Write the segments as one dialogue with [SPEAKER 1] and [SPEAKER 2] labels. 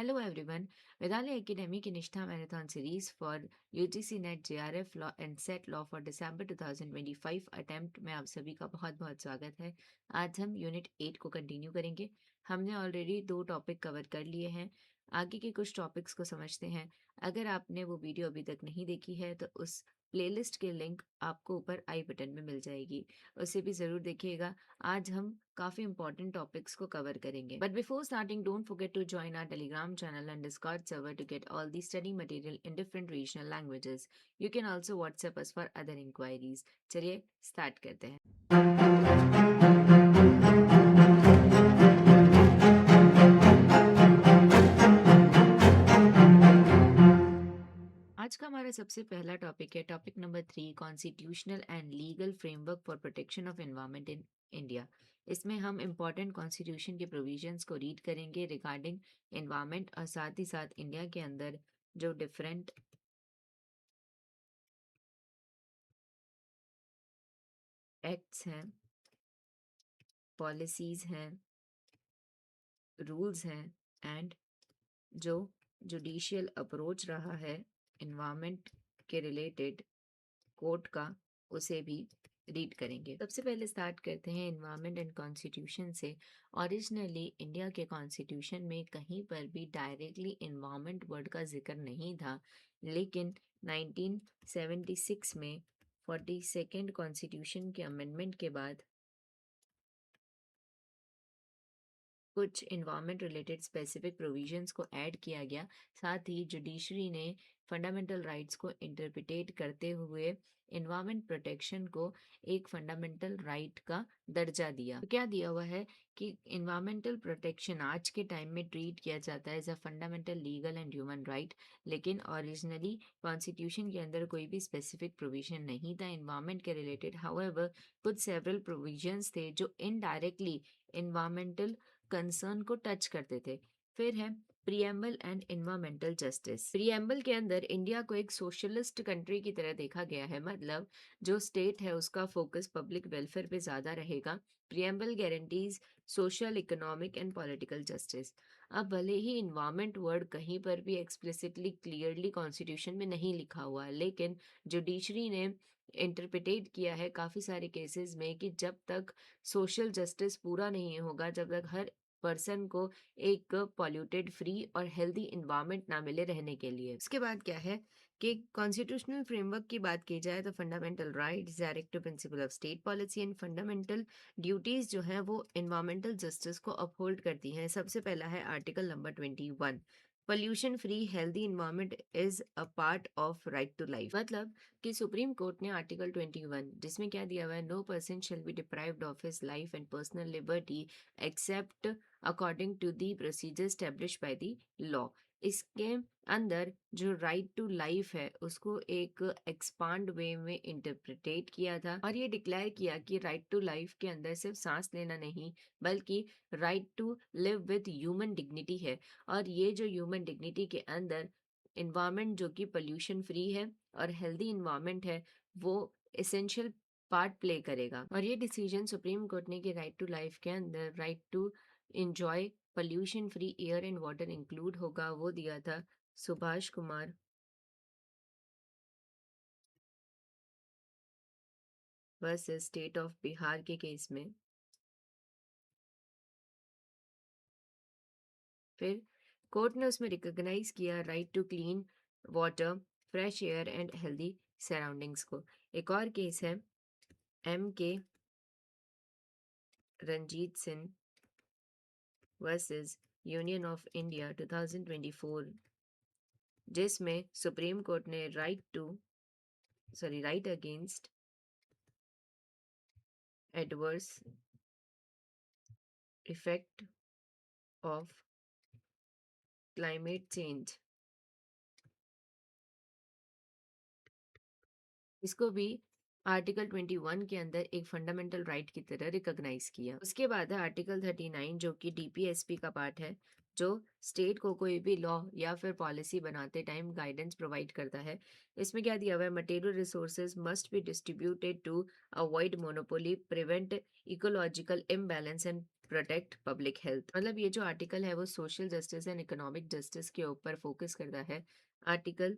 [SPEAKER 1] Hello everyone. Vidali Academy की निष्ठा marathon series for UGC net JRF law and set law for December 2025 attempt में आप सभी का बहुत बहुत स्वागत है। आज हम यूनिट 8 को कंटिन्यू करेंगे। हमने ऑलरेडी 2 टॉपिक कवर कर लिए हैं। आगे के कुछ टॉपिक्स को समझते हैं। अगर आपने वो वीडियो अभी तक नहीं देखी है तो उस प्लेलिस्ट के लिंक आपको ऊपर आई बटन में मिल जाएगी, उसे भी ज़रूर देखिएगा। आज हम काफ़ी इंपॉर्टेंट टॉपिक्स को कवर करेंगे। But before starting don't forget to join our Telegram channel and Discord server to get all the study material in different regional languages. You can also WhatsApp us for other inquiries. चलिए start करते हैं। आज का हमारा सबसे पहला topic है topic number 3, constitutional and legal framework for protection of environment in India. इसमें हम इम्पॉर्टेंट कॉन्स्टिट्यूशन के प्रोविजंस को रीड करेंगे रिगार्डिंग एनवायरनमेंट और साथ ही साथ इंडिया के अंदर जो डिफरेंट एक्ट्स हैं, पॉलिसीज हैं, रूल्स हैं एंड जो जुडिशियल अप्रोच रहा है एनवायरनमेंट के रिलेटेड कोर्ट का, उसे भी रीड करेंगे। सबसे पहले स्टार्ट करते हैं एनवायरनमेंट एंड कॉन्स्टिट्यूशन से। ओरिजिनली इंडिया के कॉन्स्टिट्यूशन में कहीं पर भी डायरेक्टली एनवायरनमेंट वर्ड का जिक्र नहीं था, लेकिन 1976 में 42nd कॉन्स्टिट्यूशन के अमेंडमेंट के बाद कुछ इन्वायरमेंट रिलेटेड स्पेसिफिक प्रोविजंस को ऐड किया गया। साथ ही जुडिशरी ने फंडामेंटल राइट्स को इंटरप्रिटेट करते हुए इन्वायरमेंट प्रोटेक्शन को एक फंडामेंटल राइट का दर्जा दिया। तो क्या दिया हुआ है कि इन्वायरमेंटल प्रोटेक्शन आज के टाइम में ट्रीट किया जाता है as a fundamental legal and human right, लेकिन ओरिजिनली कॉन्स्टिट्यूशन के अंदर कोई भी स्पेसिफिक प्रोविजन नहीं था इन्वायरमेंट के रिलेटेड। हाउएवर कुछ सेवरल प्रोविजंस थे जो इनडायरेक्टली इन्वायरमेंटल कंसर्न को टच करते थे। फिर है preamble and environmental justice. Preamble के अंदर इंडिया को एक सोशलिस्ट कंट्री की तरह देखा गया है, मतलब जो स्टेट है उसका फोकस पब्लिक वेलफेयर पे ज्यादा रहेगा। Preamble guarantees social, economic and political justice. अब भले ही इन्वायरमेंट वर्ड कहीं पर भी एक्सप्लिसिटली क्लियरली कॉन्स्टिट्यूशन में नहीं लिखा हुआ है, लेकिन जुडिशरी ने इंटरप्रिटेट किया है काफ़ी सारे केसेस में कि जब तक सोशल जस्टिस पूरा नहीं होगा, जब तक हर पर्सन को एक पॉल्यूटेड, फ्री और हेल्दी इन्वायरमेंट ना मिले रहने के लिए। उसके बाद क्या है कि कॉन्स्टिट्यूशनल फ्रेमवर्क की बात की जाए तो fundamental rights, directive principle of state policy and fundamental duties जो है वो इन्वायरमेंटल जस्टिस को अपहोल्ड करती हैं। सबसे पहला है article number 21, pollution free healthy environment is a part of right to life. मतलब कि सुप्रीम कोर्ट ने आर्टिकल 21 जिसमें क्या दिया हुआ है, no person shall be deprived of his life and personal liberty except according to the procedure establish by the law. इसके अंदर जो राइट टू लाइफ है उसको एक एक्सपांड वे में इंटरप्रिटेट किया था और ये डिक्लेयर किया कि राइट टू लाइफ के अंदर सिर्फ सांस लेना नहीं, बल्कि right to live with human dignity है। और ये जो ह्यूमन डिग्निटी के अंदर इन्वायरमेंट जो कि पोल्यूशन फ्री है और हेल्दी इन्वायरमेंट है, वो एसेंशियल पार्ट प्ले करेगा। और ये डिसीजन सुप्रीम कोर्ट ने कि राइट टू लाइफ के अंदर right to enjoy pollution free air and water include होगा, वो दिया था Subhash Kumar versus state of Bihar के केस में। फिर कोर्ट ने उसमें रिकॉग्नाइज किया right to clean water, fresh air and healthy surroundings को। एक और केस है M K Ranjit Singh versus union of India 2024, जिसमें सुप्रीम कोर्ट ने right against adverse effect of climate change, इसको भी आर्टिकल 21 के अंदर एक फंडामेंटल राइट की तरह रिकॉग्नाइज किया। उसके बाद है आर्टिकल 39 जो कि डीपीएसपी का पार्ट है, जो स्टेट को कोई भी लॉ या फिर पॉलिसी बनाते टाइम गाइडेंस प्रोवाइड करता है। इसमें क्या दिया हुआ है, material resources must be distributed to avoid monopoly, prevent ecological imbalance and protect public health. मतलब ये जो आर्टिकल है वो social justice and economic justice के ऊपर फोकस करता है। आर्टिकल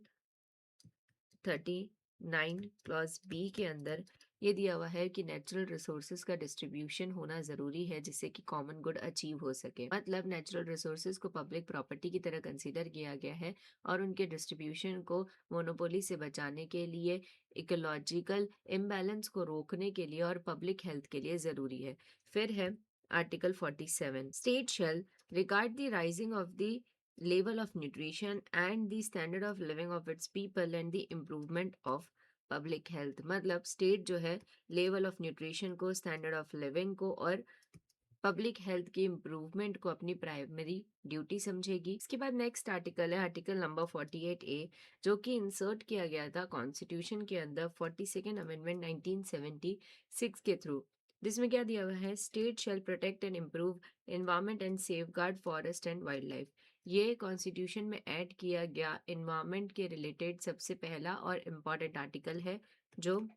[SPEAKER 1] 39 क्लॉज बी के अंदर ये दिया हुआ है कि नेचुरल रिसोर्सेज का डिस्ट्रीब्यूशन होना ज़रूरी है जिससे कि कॉमन गुड अचीव हो सके। मतलब नेचुरल रिसोर्सेज को पब्लिक प्रॉपर्टी की तरह कंसीडर किया गया है और उनके डिस्ट्रीब्यूशन को मोनोपोली से बचाने के लिए, इकोलॉजिकल इम्बैलेंस को रोकने के लिए और पब्लिक हेल्थ के लिए ज़रूरी है। फिर है article 47, state shell regard the rising of the level of nutrition and the standard of living of its people and the improvement of public health. मतलब स्टेट जो है लेवल ऑफ न्यूट्रिशन को, स्टैंडर्ड ऑफ लिविंग को और public health की improvement को अपनी primary duty समझेगी। इसके बाद नेक्स्ट आर्टिकल है आर्टिकल नंबर 48A, जो कि इंसर्ट किया गया था कॉन्स्टिट्यूशन के अंदर 42nd अमेंडमेंट 1976 के थ्रू, जिसमें क्या दिया हुआ है, state shell protect and improve environment and safe guard forest and wild life. ये कॉन्स्टिट्यूशन में ऐड किया गया एनवायरमेंट के रिलेटेड सबसे पहला और इम्पॉर्टेंट आर्टिकल है, जो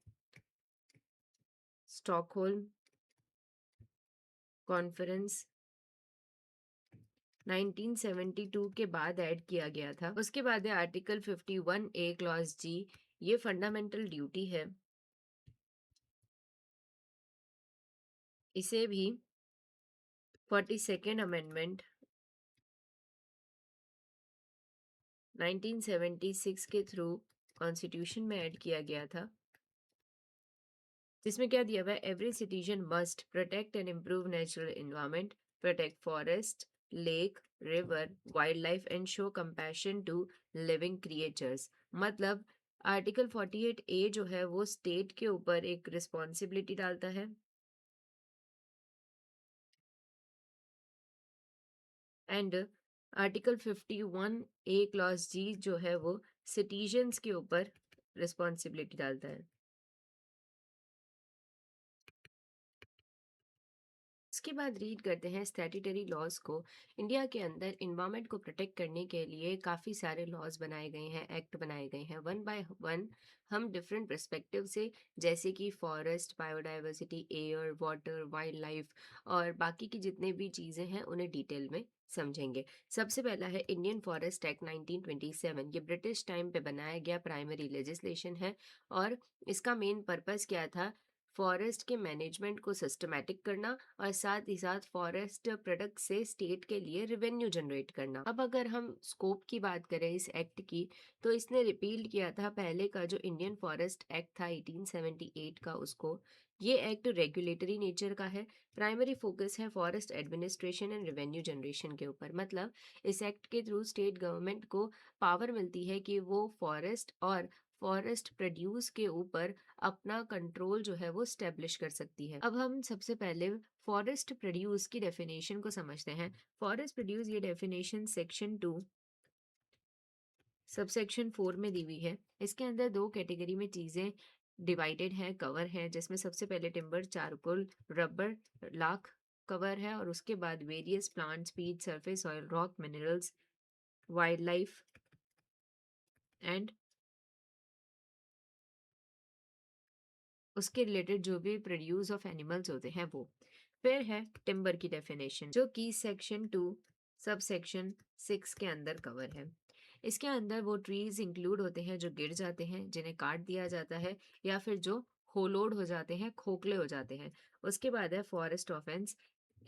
[SPEAKER 1] स्टॉकहोल्म कॉन्फ्रेंस 1972 के बाद ऐड किया गया था। उसके बाद है आर्टिकल 51A क्लॉज जी, ये फंडामेंटल ड्यूटी है। इसे भी 42nd अमेंडमेंट 1976 के थ्रू कॉन्स्टिट्यूशन में ऐड किया गया था, जिसमें क्या दिया हुआ है, every citizen must protect and improve natural environment, protect forest, lake, river, wild life and show compassion to living creatures. मतलब आर्टिकल 48A जो है वो स्टेट के ऊपर एक रिस्पॉन्सिबिलिटी डालता है एंड आर्टिकल 51A क्लॉज जी जो है वो सिटीजन्स के ऊपर रिस्पॉन्सिबिलिटी डालता है। उसके बाद रीड करते हैं स्टैट्यूटरी लॉज को। इंडिया के अंदर इन्वायरमेंट को प्रोटेक्ट करने के लिए काफ़ी सारे लॉज बनाए गए हैं, एक्ट बनाए गए हैं। वन बाय वन हम डिफरेंट पर्सपेक्टिव से, जैसे कि forest, biodiversity, air, water, wild life और बाकी की जितने भी चीज़ें हैं उन्हें डिटेल में समझेंगे। सबसे पहला है इंडियन फॉरेस्ट एक्ट 1927। ये ब्रिटिश टाइम पे बनाया गया प्राइमरी लेजिस्लेशन है और इसका मेन पर्पस क्या था, फॉरेस्ट के मैनेजमेंट को सिस्टमैटिक करना और साथ ही साथ फॉरेस्ट प्रोडक्ट से स्टेट के लिए रेवेन्यू जनरेट करना। अब अगर हम स्कोप की बात करें इस एक्ट की, तो इसने रिपील किया था पहले का जो इंडियन फॉरेस्ट एक्ट था 1878 का, उसको। ये एक्ट रेगुलेटरी नेचर का है। प्राइमरी फोकस है forest administration and revenue generation के ऊपर। मतलब इस एक्ट के थ्रू स्टेट गवर्नमेंट को पावर मिलती है कि वो फॉरेस्ट और फॉरेस्ट प्रोड्यूस के ऊपर अपना कंट्रोल जो है वो स्टेब्लिश कर सकती है। अब हम सबसे पहले फॉरेस्ट प्रोड्यूस की डेफिनेशन को समझते हैं। फॉरेस्ट प्रोड्यूस ये डेफिनेशन सेक्शन 2 सबसेक्शन 4 में दी हुई है। इसके अंदर दो कैटेगरी में चीज़ें डिवाइडेड हैं, कवर हैं, जिसमें सबसे पहले timber, charcoal, rubber, lakh cover है और उसके बाद various plant speed, surface oil, rock minerals, wild life and उसके रिलेटेड जो भी प्रोड्यूस ऑफ एनिमल्स होते हैं वो। फिर है टिम्बर की डेफिनेशन, जो कि सेक्शन 2 सब सेक्शन 6 के अंदर कवर है। इसके अंदर वो ट्रीज इंक्लूड होते हैं जो गिर जाते हैं, जिन्हें काट दिया जाता है या फिर जो होलोड हो जाते हैं, खोखले हो जाते हैं। उसके बाद है फॉरेस्ट ऑफेंस।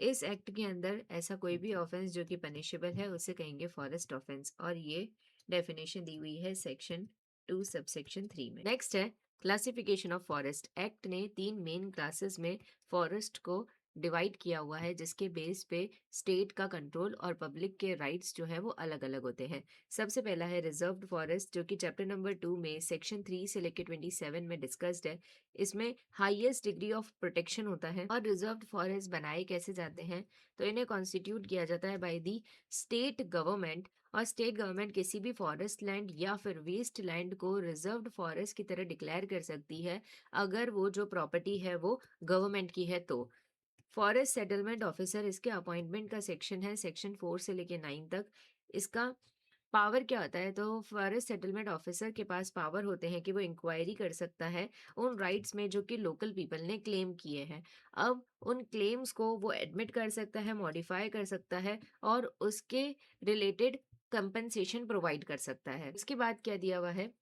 [SPEAKER 1] इस एक्ट के अंदर ऐसा कोई भी ऑफेंस जो कि पनिशेबल है उसे कहेंगे फॉरेस्ट ऑफेंस और ये डेफिनेशन दी हुई है सेक्शन 2 सबसेक्शन 3 में। नेक्स्ट है क्लासिफिकेशन ऑफ फॉरेस्ट। एक्ट ने 3 मेन क्लासेस में फॉरेस्ट को डिवाइड किया हुआ है, जिसके बेस पे स्टेट का कंट्रोल और पब्लिक के राइट्स जो है वो अलग अलग होते हैं। सबसे पहला है रिजर्व्ड फॉरेस्ट, जो कि चैप्टर नंबर 2 में सेक्शन 3 से लेकर 27 में डिस्कस्ड है। इसमें हाईएस्ट डिग्री ऑफ प्रोटेक्शन होता है। और रिजर्व्ड फॉरेस्ट बनाए कैसे जाते हैं, तो इन्हें कॉन्स्टिट्यूट किया जाता है बाय दी स्टेट गवर्नमेंट। और स्टेट गवर्नमेंट किसी भी फॉरेस्ट लैंड या फिर वेस्ट लैंड को रिजर्व्ड फॉरेस्ट की तरह डिक्लेयर कर सकती है अगर वो जो प्रॉपर्टी है वो गवर्नमेंट की है तो। फॉरेस्ट सेटलमेंट ऑफिसर, इसके अपॉइंटमेंट का सेक्शन है सेक्शन 4 से लेके 9 तक। इसका पावर क्या होता है, तो फॉरेस्ट सेटलमेंट ऑफिसर के पास पावर होते हैं कि वो इंक्वायरी कर सकता है उन राइट्स में जो कि लोकल पीपल ने क्लेम किए हैं। अब उन क्लेम्स को वो एडमिट कर सकता है, मॉडिफाई कर सकता है और उसके रिलेटेड कंपनसेशन प्रोवाइड कर सकता है। इसके बाद क्या दिया हुआ है,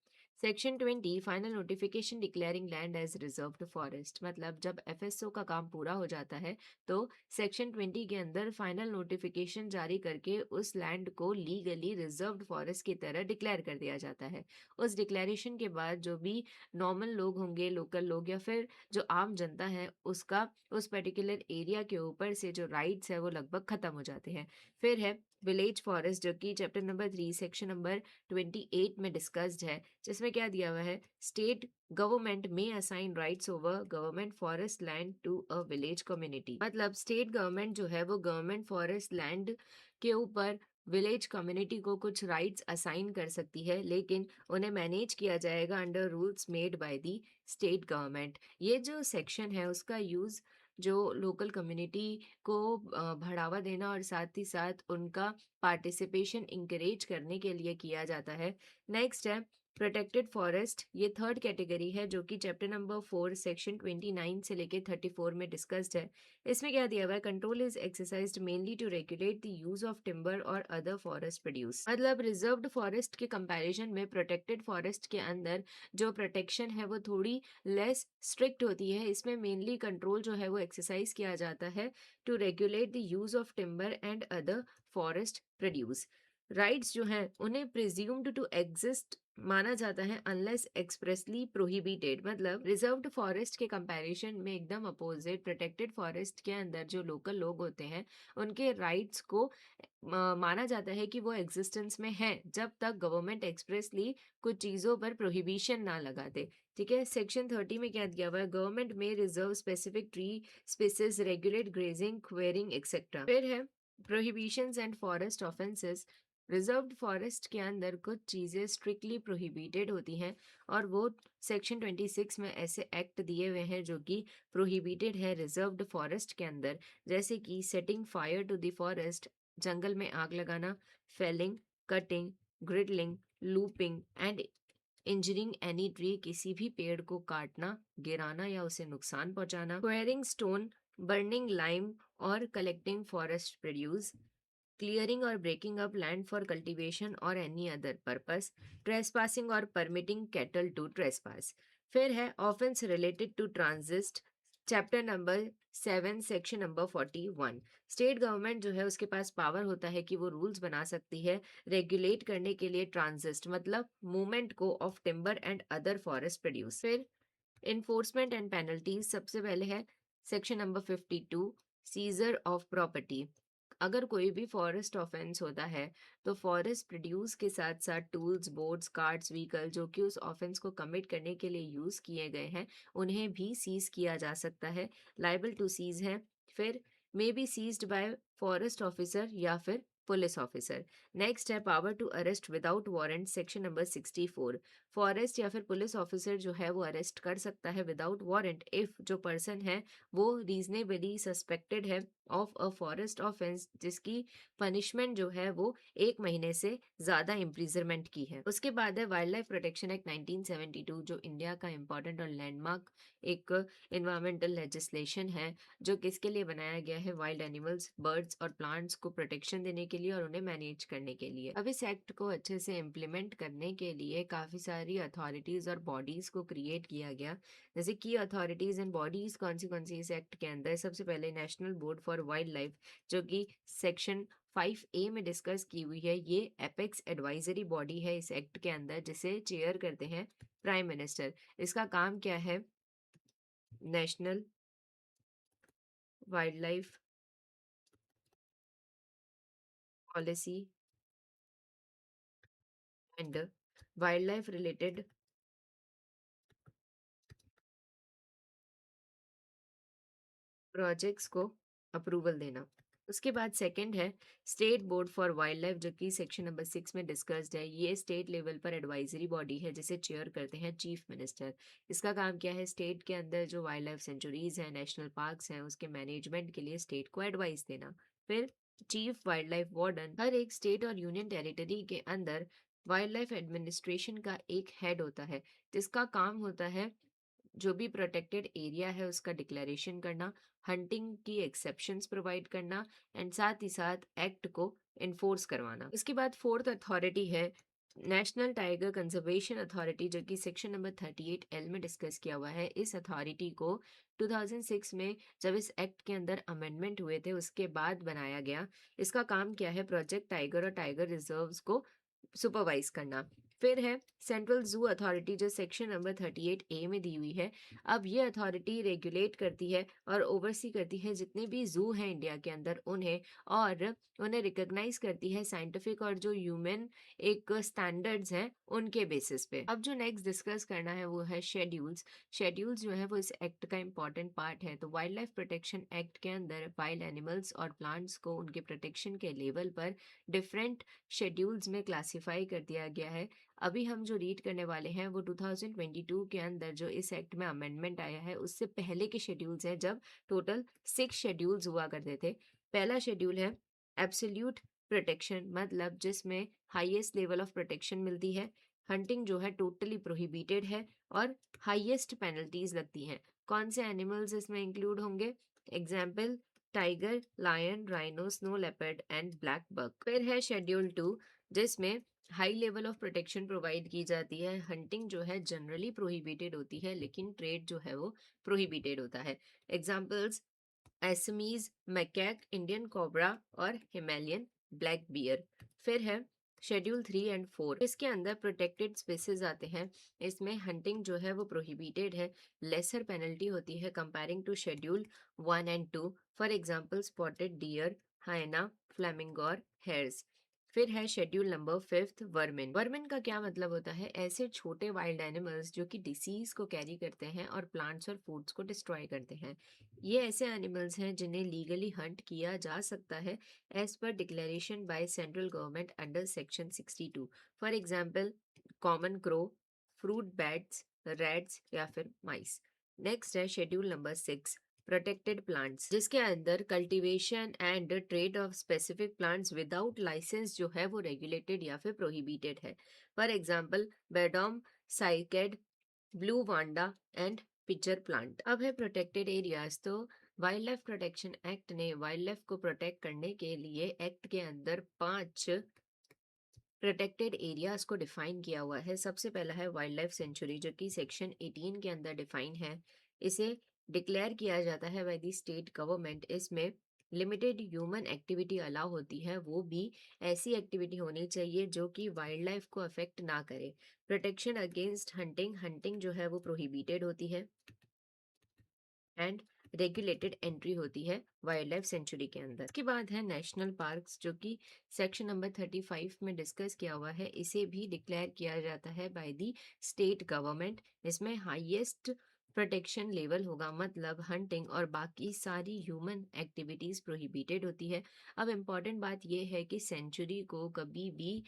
[SPEAKER 1] section 20 final notification declaring land as reserved forest, मतलब जब एफएसओ का काम पूरा हो जाता है तो सेक्शन 20 के अंदर फाइनल नोटिफिकेशन जारी करके उस लैंड को लीगली रिजर्व्ड फॉरेस्ट की तरह डिक्लेयर कर दिया जाता है। उस डिक्लेरेशन के बाद जो भी नॉर्मल लोग होंगे, लोकल लोग या फिर जो आम जनता है, उसका उस पर्टिकुलर एरिया के ऊपर से जो राइट्स है वो लगभग खत्म हो जाते हैं। फिर है विलेज फॉरेस्ट, जो कि चैप्टर नंबर 3 सेक्शन नंबर 28 में डिस्कस्ड है, जिसमें क्या दिया हुआ है, state government may assign rights over government forest land to a village community. मतलब स्टेट गवर्नमेंट जो है वो गवर्नमेंट फॉरेस्ट लैंड के ऊपर विलेज कम्युनिटी को कुछ राइट्स असाइन कर सकती है, लेकिन उन्हें मैनेज किया जाएगा under rules made by the state government. ये जो सेक्शन है उसका यूज जो लोकल कम्युनिटी को बढ़ावा देना और साथ ही साथ उनका पार्टिसिपेशन इंकरेज करने के लिए किया जाता है। नेक्स्ट है प्रोटेक्टेड फॉरेस्ट, ये थर्ड कैटेगरी है जो कि चैप्टर नंबर 4 सेक्शन 29 से लेके 34 में डिस्कस्ड है। इसमें क्या दिया हुआ है, control is exercised mainly to regulate the use of timber और अदर फॉरेस्ट प्रोड्यूस। मतलब रिजर्व्ड फॉरेस्ट के कंपैरिजन में प्रोटेक्टेड फॉरेस्ट के अंदर जो प्रोटेक्शन है वो थोड़ी लेस स्ट्रिक्ट होती है। इसमें मेनली कंट्रोल जो है वो एक्सरसाइज किया जाता है to regulate the use of timber and other forest produce. Rights जो हैं उन्हें प्रिज्यूम्ड टू एग्जिस्ट माना जाता है अनलेस एक्सप्रेसली प्रोहिबिटेड। मतलब रिजर्व्ड फॉरेस्ट के कंपैरिजन में एकदम अपोजिट, प्रोटेक्टेड फॉरेस्ट के अंदर जो लोकल लोग होते हैं उनके राइट्स को माना जाता है कि वो एग्जिस्टेंस में है जब तक गवर्नमेंट एक्सप्रेसली कुछ चीज़ों पर प्रोहिबिशन ना लगा दे। ठीक है, सेक्शन 30 में क्या दिया हुआ है, गवर्नमेंट में reserve specific tree species, regulate grazing, quarrying etcetera. फिर है prohibitions and forest offences. Reserved forest के अंदर कुछ चीज़ें स्ट्रिक्टली प्रोहिबिटेड होती हैं और वो सेक्शन 26 में ऐसे एक्ट दिए हुए हैं जो कि प्रोहिबिटेड है रिजर्व्ड फॉरेस्ट के अंदर, जैसे कि setting fire to the forest, जंगल में आग लगाना, felling, cutting, girdling, looping and injuring any tree, किसी भी पेड़ को काटना, गिराना या उसे नुकसान पहुंचाना, क्वेयरिंग स्टोन, बर्निंग लाइम और collecting forest produce, clearing or breaking up land for cultivation or any other purpose, trespassing or permitting cattle to trespass। फिर है offense related to transit, chapter number 7 section number 41। State government जो है उसके पास power होता है कि वो rules बना सकती है रेगुलेट करने के लिए ट्रांजिस्ट, मतलब मूवमेंट को of timber and other forest produce. फिर इन्फोर्समेंट एंड पेनल्टीज, सबसे पहले है section number 52 scissor of property. अगर कोई भी फॉरेस्ट ऑफेंस होता है तो फॉरेस्ट प्रोड्यूस के साथ साथ टूल्स, बोट्स, कार्ट्स, व्हीकल जो कि उस ऑफेंस को कमिट करने के लिए यूज किए गए हैं उन्हें भी सीज किया जा सकता है, लाइबल टू सीज है। फिर may be seized by forest officer या फिर पुलिस ऑफिसर। नेक्स्ट है power to arrest without warrant, section number 64। Forest या फिर पुलिस ऑफिसर जो है वो अरेस्ट कर सकता है विदाउट वारंट इफ जो पर्सन है वो रीजनेबली सस्पेक्टेड है ऑफ अ फॉरेस्ट ऑफेंस जिसकी पनिशमेंट जो है वो 1 महीने से ज्यादा इम्प्रिजनमेंट की है। उसके बाद है वाइल्ड लाइफ प्रोटेक्शन एक्ट 1972, जो इंडिया का इम्पोर्टेंट और लैंडमार्क एक इन्वायरमेंटल लेजिस्लेशन है जो किसके लिए बनाया गया है, वाइल्ड एनिमल्स, बर्ड्स और प्लांट्स को प्रोटेक्शन देने के लिए और उन्हें मैनेज करने के लिए। अब इस एक्ट को अच्छे से इम्प्लीमेंट करने के लिए काफी सारी अथॉरिटीज और बॉडीज को क्रिएट किया गया। जैसे की अथॉरिटीज एंड बॉडीज कौन सी इस एक्ट के अंदर, सबसे पहले national board for wild life जो कि सेक्शन 5A में डिस्कस की हुई है। ये एपेक्स एडवाइजरी बॉडी है इस एक्ट के अंदर जिसे चेयर करते हैं प्राइम मिनिस्टर। इसका काम क्या है, national wild life policy and wild life related projects को अप्रूवल देना। उसके बाद सेकंड है state board for wild life जो कि सेक्शन नंबर 6 में डिस्कस्ड है। ये स्टेट लेवल पर एडवाइजरी बॉडी है जिसे चेयर करते हैं चीफ मिनिस्टर। इसका काम क्या है, स्टेट के अंदर जो वाइल्ड लाइफ सेंचुरीज हैं, नेशनल पार्क्स हैं, उसके मैनेजमेंट के लिए स्टेट को एडवाइस देना। फिर चीफ वाइल्ड लाइफ वार्डन। हर एक स्टेट और यूनियन टेरिटरी के अंदर वाइल्ड लाइफ एडमिनिस्ट्रेशन का एक हेड होता है, जिसका काम होता है जो भी प्रोटेक्टेड एरिया है उसका डिक्लेरेशन करना, हंटिंग की एक्सेप्शंस प्रोवाइड करना एंड साथ ही साथ एक्ट को इन्फोर्स करवाना। इसके बाद फोर्थ अथॉरिटी है नेशनल टाइगर कंजर्वेशन अथॉरिटी, जो कि सेक्शन नंबर 38L में डिस्कस किया हुआ है। इस अथॉरिटी को 2006 में जब इस एक्ट के अंदर अमेंडमेंट हुए थे उसके बाद बनाया गया। इसका काम क्या है, प्रोजेक्ट टाइगर और टाइगर रिजर्व्स को सुपरवाइज करना। फिर है सेंट्रल जू अथॉरिटी, जो सेक्शन नंबर 38A में दी हुई है। अब ये अथॉरिटी रेगुलेट करती है और ओवरसी करती है जितने भी जू हैं इंडिया के अंदर उन्हें, और उन्हें रिकॉग्नाइज करती है साइंटिफिक और जो ह्यूमन एक स्टैंडर्ड्स हैं उनके बेसिस पे। अब जो नेक्स्ट डिस्कस करना है वो है शेड्यूल्स। शेड्यूल्स जो है वो इस एक्ट का इंपॉर्टेंट पार्ट है। तो वाइल्ड लाइफ प्रोटेक्शन एक्ट के अंदर वाइल्ड एनिमल्स और प्लांट्स को उनके प्रोटेक्शन के लेवल पर डिफरेंट शेड्यूल्स में क्लासिफाई कर दिया गया है। अभी हम जो रीड करने वाले हैं वो 2022 के अंदर जो इस एक्ट में अमेंडमेंट आया है उससे पहले के शेड्यूल्स हैं, जब टोटल 6 शेड्यूल्स हुआ करते थे। पहला शेड्यूल है एब्सोल्यूट प्रोटेक्शन, मतलब जिसमें हाईएस्ट लेवल ऑफ प्रोटेक्शन मिलती है। हंटिंग जो है टोटली प्रोहिबिटेड है और हाईएस्ट पेनल्टीज लगती हैं। कौन से एनिमल्स इसमें इंक्लूड होंगे? Example tiger, lion, rhino, snow leopard and blackbuck. फिर है शेड्यूल 2, जिसमें high level of protection provide की जाती है। हंटिंग जो है जनरली प्रोहिबिटेड होती है लेकिन ट्रेड जो है वो प्रोहिबिटेड होता है। एग्जाम्पल्स एसमीज, मैकैक, इंडियन कोबरा और हिमालयन ब्लैक बियर। फिर है शेड्यूल 3 एंड 4, इसके अंदर प्रोटेक्टेड स्पीसीज आते हैं। इसमें हंटिंग जो है वो प्रोहिबिटेड है, लेसर पेनल्टी होती है comparing to schedule 1 and 2। For example spotted deer, hyena, flamingo और हेयर्स। फिर है शेड्यूल नंबर 5, वर्मिन। वर्मिन का क्या मतलब होता है? ऐसे छोटे वाइल्ड एनिमल्स जो कि डिसीज को कैरी करते हैं और प्लांट्स और फूड्स को डिस्ट्रॉय करते हैं। ये ऐसे एनिमल्स हैं जिन्हें लीगली हंट किया जा सकता है एज पर declaration by central government under section 62। For example common crow, fruit bats, rats या फिर माइस। नेक्स्ट है शेड्यूल नंबर 6, प्रोटेक्टेड प्लांट्स, जिसके अंदर cultivation and trade of specific plants without licence जो है वो रेगुलेटेड या फिर प्रोहिबिटेड है। For example Beddome, cycad, blue vanda and pitcher plant. अब है प्रोटेक्टेड एरियाज। तो वाइल्ड लाइफ प्रोटेक्शन एक्ट ने वाइल्ड लाइफ को प्रोटेक्ट करने के लिए एक्ट के अंदर 5 प्रोटेक्टेड एरियाज को डिफाइन किया हुआ है। सबसे पहला है वाइल्ड लाइफ सेंचुरी, जो कि सेक्शन 18 के अंदर डिफाइन है। इसे डिक्लेयर किया जाता है बाय द स्टेट गवर्नमेंट। इसमें लिमिटेड ह्यूमन एक्टिविटी अलाउ होती है, वो भी ऐसी एक्टिविटी होनी चाहिए जो कि वाइल्ड लाइफ को अफेक्ट ना करे। प्रोटेक्शन अगेंस्ट हंटिंग, हंटिंग जो है वो प्रोहिबिटेड होती है एंड रेगुलेटेड एंट्री होती है वाइल्ड लाइफ सेंचुरी के अंदर। इसके बाद है नेशनल पार्क्स, जो कि सेक्शन नंबर 35 में डिस्कस किया हुआ है। इसे भी डिक्लेयर किया जाता है बाय द स्टेट गवर्नमेंट। इसमें हाईएस्ट प्रोटेक्शन लेवल होगा, मतलब हंटिंग और बाकी सारी ह्यूमन एक्टिविटीज प्रोहिबिटेड होती है। अब इम्पॉर्टेंट बात यह है कि सेंचुरी को कभी भी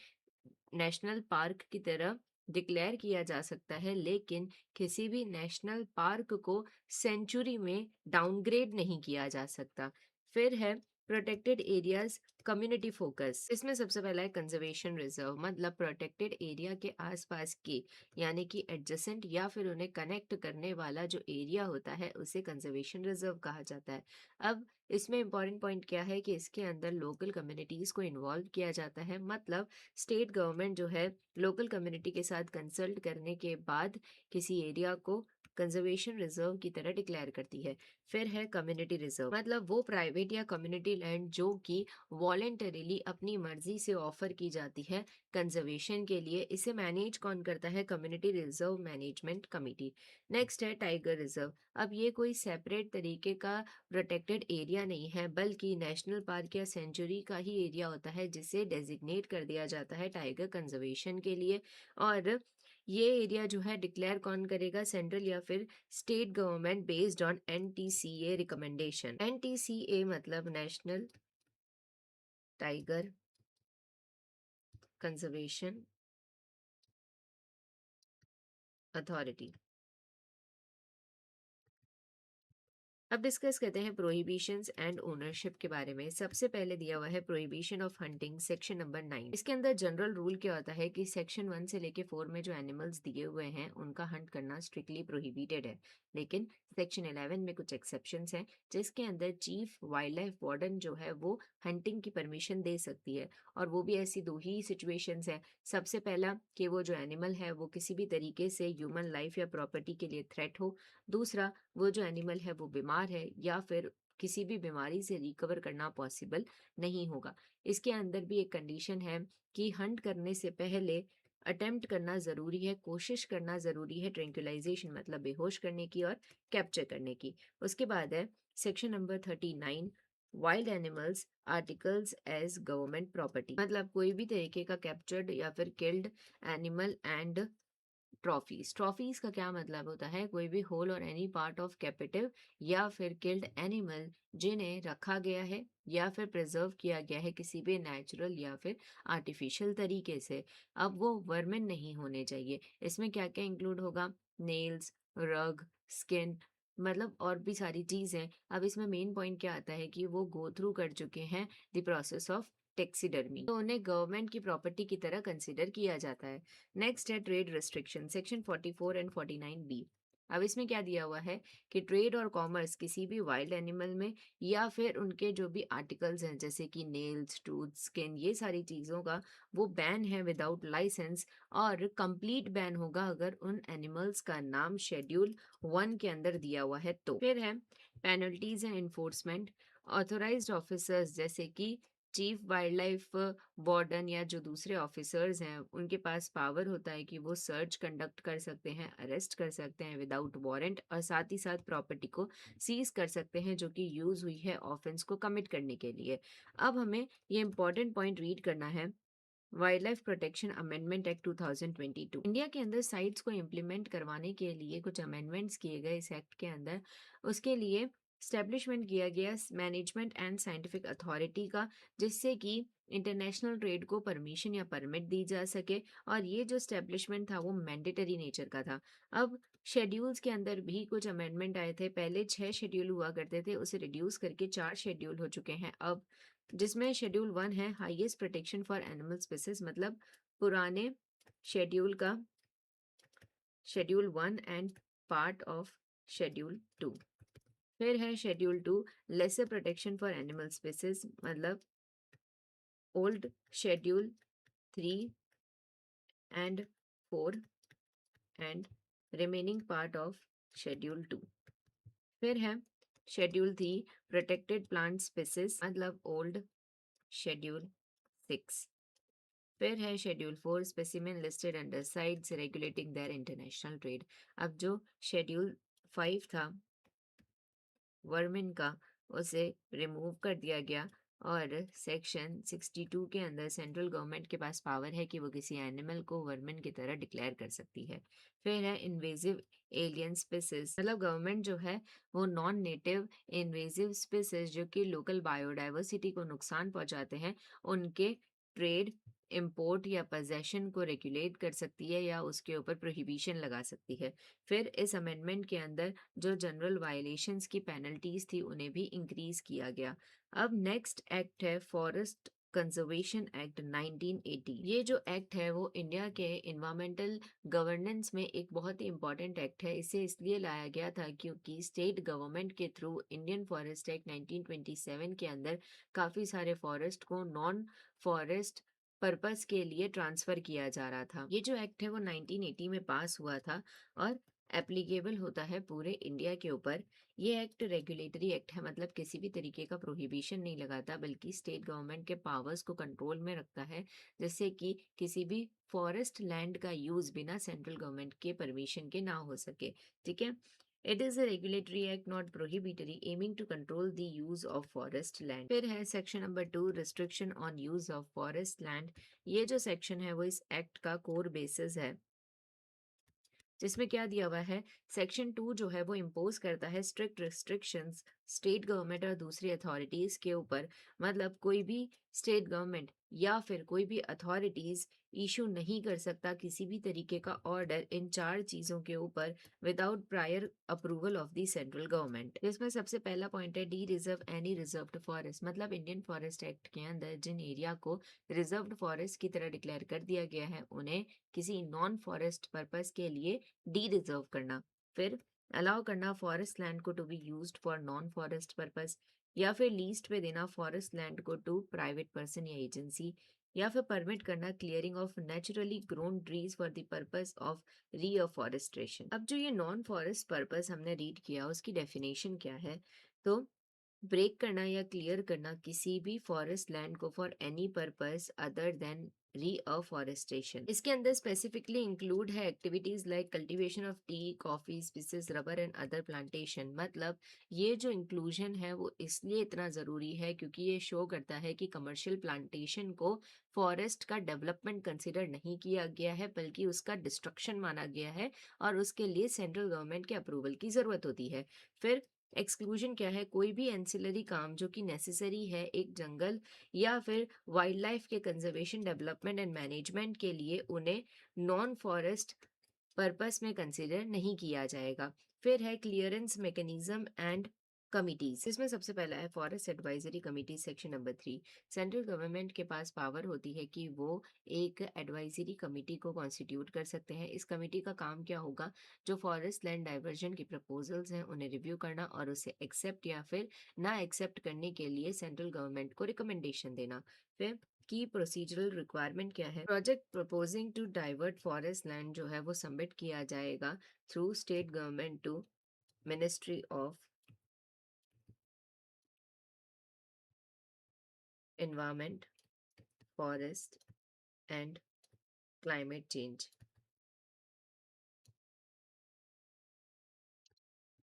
[SPEAKER 1] नेशनल पार्क की तरह डिक्लेयर किया जा सकता है, लेकिन किसी भी नेशनल पार्क को सेंचुरी में डाउनग्रेड नहीं किया जा सकता। फिर है प्रोटेक्टेड एरियाज कम्युनिटी फोकस। इसमें सबसे पहला है कंजर्वेशन रिजर्व, मतलब प्रोटेक्टेड एरिया के आसपास के यानी कि एडजेसेंट या फिर उन्हें कनेक्ट करने वाला जो एरिया होता है उसे कंजर्वेशन रिजर्व कहा जाता है। अब इसमें इंपॉर्टेंट पॉइंट क्या है कि इसके अंदर लोकल कम्युनिटीज को इन्वॉल्व किया जाता है, मतलब स्टेट गवर्नमेंट जो है लोकल कम्युनिटी के साथ कंसल्ट करने के बाद किसी एरिया को कंजर्वेशन रिजर्व की तरह डिक्लेयर करती है। फिर है कम्युनिटी रिजर्व, मतलब वो प्राइवेट या कम्युनिटी लैंड जो कि वॉलेंटरीली अपनी मर्जी से ऑफर की जाती है कंजर्वेशन के लिए। इसे मैनेज कौन करता है? Community reserve management committee. Next है टाइगर रिजर्व। अब ये कोई सेपरेट तरीके का प्रोटेक्टेड एरिया नहीं है, बल्कि नेशनल पार्क या सेंचुरी का ही एरिया होता है जिसे डेजिग्नेट कर दिया जाता है टाइगर कंजर्वेशन के लिए। और ये एरिया जो है डिक्लेयर कौन करेगा? सेंट्रल या फिर state government based on NTCA recommendation. NTCA मतलब नेशनल टाइगर कंजर्वेशन अथॉरिटी। अब डिस्कस करते हैं प्रोहिबिशंस एंड ओनरशिप के बारे में। सबसे पहले दिया हुआ है prohibition of hunting, section number 9। इसके अंदर जनरल रूल क्या होता है कि सेक्शन 1 से लेके 4 में जो एनिमल्स दिए हुए हैं उनका हंट करना स्ट्रिक्टली प्रोहिबिटेड है। लेकिन सेक्शन 11 में कुछ एक्सेप्शंस हैं, जिसके अंदर चीफ वाइल्ड लाइफ वार्डन जो है वो हंटिंग की परमिशन दे सकती है। और वो भी ऐसी दो ही सिचुएशंस है। सबसे पहला कि वो जो एनिमल है वो किसी भी तरीके से ह्यूमन लाइफ या प्रॉपर्टी के लिए थ्रेट हो। दूसरा, वो जो एनिमल है वो बीमार है या फिर किसी भी बीमारी से रिकवर करना पॉसिबल नहीं होगा। इसके अंदर भी एक कंडीशन है कि हंट करने से पहले अटेम्प्ट करना ज़रूरी है, कोशिश करना ज़रूरी है, ट्रैंक्विलाइजेशन मतलब बेहोश करने की और कैप्चर करने की। उसके बाद है section number 39, wild animals articles as government property, मतलब कोई भी तरीके का कैप्चर्ड या फिर किल्ड एनिमल एंड ट्रॉफीज का क्या मतलब होता है? कोई भी होल और एनी पार्ट ऑफ कैपिटिव या फिर किल्ड एनिमल जिन्हें रखा गया है या फिर प्रिजर्व किया गया है किसी भी नेचुरल या फिर आर्टिफिशियल तरीके से। अब वो वर्मिन नहीं होने चाहिए। इसमें क्या क्या इंक्लूड होगा? नेल्स, रग, स्किन, मतलब और भी सारी चीजें। अब इसमें मेन पॉइंट क्या आता है कि वो गो थ्रू कर चुके हैं द प्रोसेस ऑफ टेक्सीडर्मी, तो उन्हें गवर्नमेंट की प्रॉपर्टी की तरह कंसिडर किया जाता है। नेक्स्ट है trade restriction, section 44 and 49 B. अब इसमें क्या दिया हुआ है कि ट्रेड और कॉमर्स किसी भी वाइल्ड एनिमल में या फिर उनके जो भी आर्टिकल्स हैं जैसे कि नेल्स, टूथ, स्किन, ये सारी चीज़ों का वो बैन है विदाउट लाइसेंस। और कंप्लीट बैन होगा अगर उन एनिमल्स का नाम शेड्यूल 1 के अंदर दिया हुआ है तो। फिर है penalties and enforcement. Authorised officers जैसे कि चीफ वाइल्ड लाइफ वार्डन या जो दूसरे ऑफिसर्स हैं उनके पास पावर होता है कि वो सर्च कंडक्ट कर सकते हैं, अरेस्ट कर सकते हैं विदाउट वारंट, और साथ ही साथ प्रॉपर्टी को सीज कर सकते हैं जो कि यूज हुई है ऑफेंस को कमिट करने के लिए। अब हमें ये इंपॉर्टेंट पॉइंट रीड करना है। Wild life protection amendment act 2022, India के अंदर साइट्स को इम्प्लीमेंट करवाने के लिए कुछ अमेंडमेंट्स किए गए इस एक्ट के अंदर। उसके लिए स्टैब्लिशमेंट किया गया मैनेजमेंट एंड साइंटिफिक अथॉरिटी का, जिससे कि इंटरनेशनल ट्रेड को परमिशन या परमिट दी जा सके। और ये जो स्टैब्लिशमेंट था वो मैंडेटरी नेचर का था। अब शेड्यूल्स के अंदर भी कुछ अमेंडमेंट आए थे। पहले 6 शेड्यूल हुआ करते थे, उसे रिड्यूस करके 4 शेड्यूल हो चुके हैं अब, जिसमें शेड्यूल 1 है highest protection for animal species, मतलब पुराने शेड्यूल का schedule 1 and part of schedule 2। फिर है schedule 2 lesser protection for animal species, मतलब old schedule 3 and 4 and remaining part of schedule 2। फिर है शेड्यूल 3 प्रोटेक्टेड प्लांट स्पीसीज, मतलब ओल्ड शेड्यूल 6। फिर है schedule 4 specimen listed under CITES regulating their international trade. अब जो शेड्यूल 5 था वर्मिन का, उसे रिमूव कर दिया गया। और सेक्शन 62 के अंदर सेंट्रल गवर्नमेंट के पास पावर है कि वो किसी एनिमल को वर्मिन की तरह डिक्लेयर कर सकती है। फिर है इन्वेजिव एलियन स्पीसीज, मतलब गवर्नमेंट जो है वो नॉन नेटिव इन्वेजिव स्पीसीज जो कि लोकल बायोडाइवर्सिटी को नुकसान पहुंचाते हैं उनके ट्रेड, इंपोर्ट या पोजेशन को रेगुलेट कर सकती है या उसके ऊपर प्रोहिबिशन लगा सकती है। फिर इस अमेंडमेंट के अंदर जो जनरल वायलेशंस की पेनल्टीज थी उन्हें भी इंक्रीज किया गया। अब नेक्स्ट एक्ट है फॉरेस्ट कंजर्वेशन एक्ट 1980। ये जो एक्ट है वो इंडिया के इन्वायरमेंटल गवर्नेंस में एक बहुत ही इंपॉर्टेंट एक्ट है। इसे इसलिए लाया गया था क्योंकि स्टेट गवर्नमेंट के थ्रू इंडियन फॉरेस्ट एक्ट 1927 के अंदर काफ़ी सारे फॉरेस्ट को नॉन फॉरेस्ट पर्पस के लिए ट्रांसफ़र किया जा रहा था। ये जो एक्ट है वो 1980 में पास हुआ था और एप्लीकेबल होता है पूरे इंडिया के ऊपर। ये एक्ट रेगुलेटरी एक्ट है, मतलब किसी भी तरीके का प्रोहिबिशन नहीं लगाता बल्कि स्टेट गवर्नमेंट के पावर्स को कंट्रोल में रखता है, जिससे कि किसी भी फॉरेस्ट लैंड का यूज बिना सेंट्रल गवर्नमेंट के परमिशन के ना हो सके। ठीक है। It is a regulatory act not prohibitory aiming to control the use of forest land। फिर है section number 2 restriction on use of forest land. ये जो सेक्शन है वो इस एक्ट का कोर बेसिस है, जिसमें क्या दिया हुआ है, सेक्शन 2 जो है वो इम्पोज करता है स्ट्रिक्ट रिस्ट्रिक्शंस स्टेट गवर्नमेंट और दूसरी अथॉरिटीज के ऊपर। मतलब कोई भी स्टेट गवर्नमेंट या फिर कोई भी अथॉरिटीज इशू नहीं कर सकता किसी भी तरीके का ऑर्डर इन चार चीजों के ऊपर without prior approval of the central government. इसमें सबसे पहला पॉइंट है D reserve any reserved forest, मतलब इंडियन फॉरेस्ट एक्ट के अंदर जिन एरिया को रिजर्व्ड फॉरेस्ट की तरह डिक्लेयर कर दिया गया है उन्हें किसी नॉन फॉरेस्ट पर्पस के लिए डी रिजर्व करना। फिर अलाउ करना फॉरेस्ट लैंड को to be used for non forest purpose, या फिर लीस्ट पे देना फॉरेस्ट लैंड को टू प्राइवेट पर्सन या एजेंसी, या फिर परमिट करना clearing of naturally grown trees for the purpose of reafforestation. अब जो ये नॉन फॉरेस्ट पर्पस हमने रीड किया उसकी डेफिनेशन क्या है, तो ब्रेक करना या क्लियर करना किसी भी फॉरेस्ट लैंड को for any purpose other than reafforestation. इसके अंदर स्पेसिफिकली इंक्लूड है activities like cultivation of tea, coffee, species, rubber and other plantation. मतलब ये जो इंक्लूजन है वो इसलिए इतना ज़रूरी है क्योंकि ये शो करता है कि कमर्शियल प्लांटेशन को फॉरेस्ट का डेवलपमेंट कंसिडर नहीं किया गया है बल्कि उसका डिस्ट्रक्शन माना गया है और उसके लिए सेंट्रल गवर्नमेंट के अप्रूवल की ज़रूरत होती है। फिर एक्सक्लूजन क्या है, कोई भी एंसिलरी काम जो कि नेसेसरी है एक जंगल या फिर वाइल्ड लाइफ के कंजर्वेशन, डेवलपमेंट एंड मैनेजमेंट के लिए, उन्हें नॉन फॉरेस्ट पर्पस में कंसिडर नहीं किया जाएगा। फिर है क्लियरेंस मैकेनिज्म एंड कमिटीज। इसमें सबसे पहला है forest advisory committee, section number 3। Central government के पास पावर होती है कि वो एक एडवाइजरी कमिटी को कॉन्स्टिट्यूट कर सकते हैं। इस कमिटी का काम क्या होगा, जो फॉरेस्ट लैंड डाइवर्जन की प्रपोजल्स हैं उन्हें रिव्यू करना और उसे एक्सेप्ट या फिर ना एक्सेप्ट करने के लिए सेंट्रल गवर्नमेंट को रिकमेंडेशन देना। फिर की प्रोसीजरल रिक्वायरमेंट क्या है, project proposing to divert forest land जो है वो सबमिट किया जाएगा through state government to ministry of environment, forest and climate change.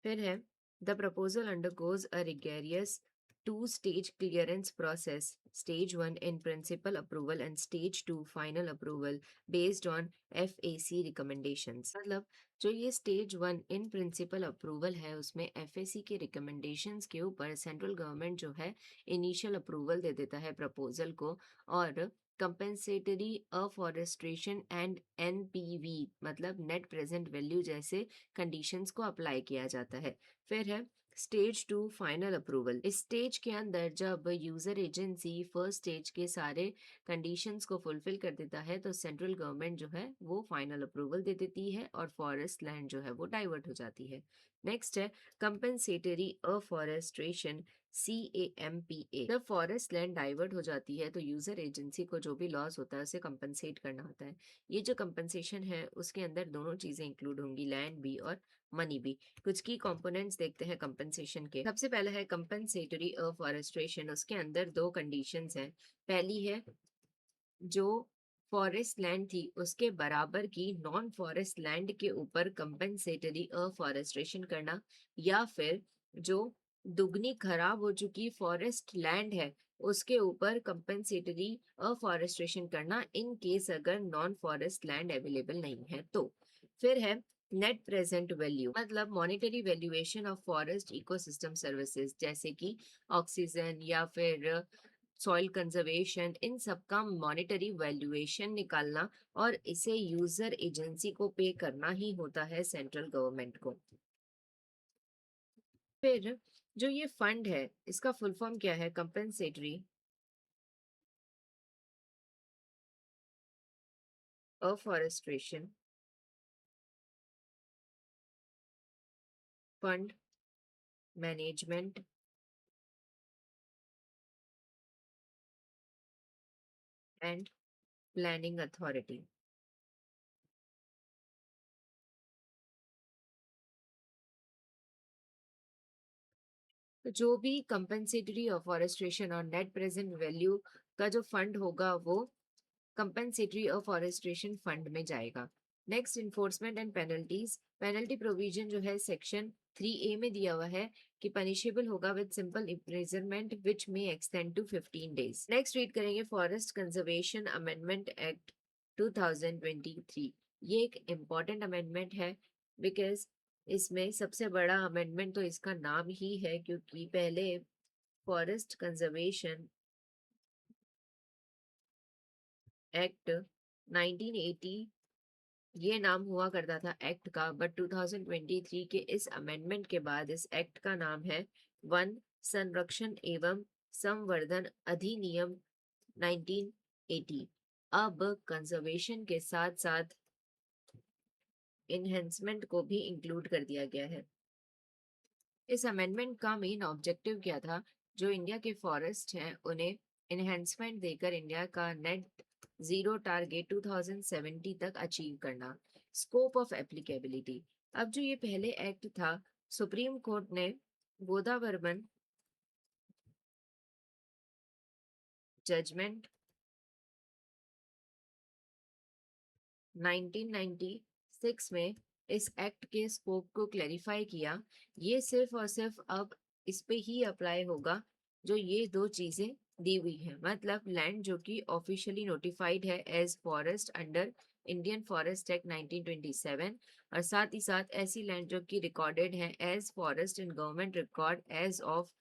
[SPEAKER 1] फिर है the proposal undergoes a rigorous two stage clearance process, stage 1 in principle approval and stage 2 final approval based on FAC recommendations. मतलब जो ये stage 1 in principle approval है उसमें FAC के recommendations के ऊपर सेंट्रल गवर्नमेंट जो है इनिशियल अप्रूवल दे देता है प्रपोजल को, और कंपेंसेटरी अफॉरेस्ट्रेशन एंड एनपीवी मतलब नेट प्रेजेंट वैल्यू जैसे कंडीशंस को अप्लाई किया जाता है। फिर है स्टेज 2 फाइनल अप्रूवल। इस स्टेज के अंदर जब यूजर एजेंसी फर्स्ट स्टेज के सारे कंडीशंस को फुलफिल कर देता है तो सेंट्रल गवर्नमेंट जो है वो फाइनल अप्रूवल दे देती है और फॉरेस्ट लैंड जो है वो डाइवर्ट हो जाती है। नेक्स्ट है कंपेंसेटरी अफॉरेस्ट्रेशन, CAMPA। जब फॉरेस्ट लैंड डाइवर्ट हो जाती है तो यूजर एजेंसी को जो भी लॉस होता है उसे कंपनसेट करना होता है। ये जो कंपनसेशन है उसके अंदर दोनों चीजें इंक्लूड होंगी, लैंड भी और मनी भी। कुछ की कंपोनेंट्स देखते हैं कंपनसेशन के। सबसे पहला है कंपनसेटरी अफॉरेस्ट्रेशन। उसके अंदर दो कंडीशंस हैं। पहली है जो फॉरेस्ट लैंड थी उसके बराबर की नॉन फॉरेस्ट लैंड के ऊपर कंपनसेटरी अफॉरेस्ट्रेशन करना, या फिर जो दुगनी खराब हो चुकी फॉरेस्ट लैंड है उसके ऊपर कंपनसेटरी अफॉरेस्ट्रेशन करना इन केस अगर नॉन फॉरेस्ट लैंड अवेलेबल नहीं है तो। फिर है नेट प्रेजेंट वैल्यू, मतलब monetary valuation of forest ecosystem services जैसे कि ऑक्सीजन या फिर सॉइल कंजर्वेशन, इन सब का मॉनेटरी वैल्यूएशन निकालना और इसे यूजर एजेंसी को पे करना ही होता है सेंट्रल गवर्नमेंट को। फिर जो ये फंड है इसका फुल फॉर्म क्या है, compensatory afforestation fund management and planning authority. तो जो भी कंपेंसेटरी अफॉरेस्ट्रेशन और नेट प्रेजेंट वैल्यू का जो फंड होगा वो कंपेंसेटरी अफॉरेस्ट्रेशन फंड में जाएगा। Next enforcement and penalties. Penalty provision जो है सेक्शन 3A में दिया हुआ है कि पनिशेबल होगा with simple imprisonment which may extend to 15 days. Next read करेंगे फॉरेस्ट कंजर्वेशन अमेंडमेंट एक्ट 2023। ये एक इम्पॉर्टेंट अमेंडमेंट है बिकॉज इसमें सबसे बड़ा अमेंडमेंट तो इसका नाम ही है, क्योंकि पहले फॉरेस्ट कंजर्वेशन एक्ट 1980 ये नाम हुआ करता था एक्ट का, बट 2023 के इस अमेंडमेंट के बाद इस एक्ट का नाम है वन संरक्षण एवं संवर्धन अधिनियम 1980। अब कंजर्वेशन के साथ साथ इन्हेंसमेंट को भी इंक्लूड कर दिया गया है। इस अमेंडमेंट का मेन ऑब्जेक्टिव क्या था? जो इंडिया के फॉरेस्ट हैं उन्हें इन्हेंसमेंट देकर इंडिया का नेट जीरो टारगेट 2070 तक अचीव करना। Scope of applicability. अब जो ये पहले एक्ट था, सुप्रीम कोर्ट ने गोदावरमन जजमेंट 1996 में इस एक्ट के स्कोप को क्लैरिफाई किया। ये सिर्फ और सिर्फ अब इस पे ही अप्लाई होगा जो ये दो चीजें दी हुई हैं, मतलब लैंड जो कि ऑफिशियली नोटिफाइड है as forest under Indian forest act 1927, और साथ ही साथ ऐसी लैंड जो कि रिकॉर्डेड है as forest in government record as of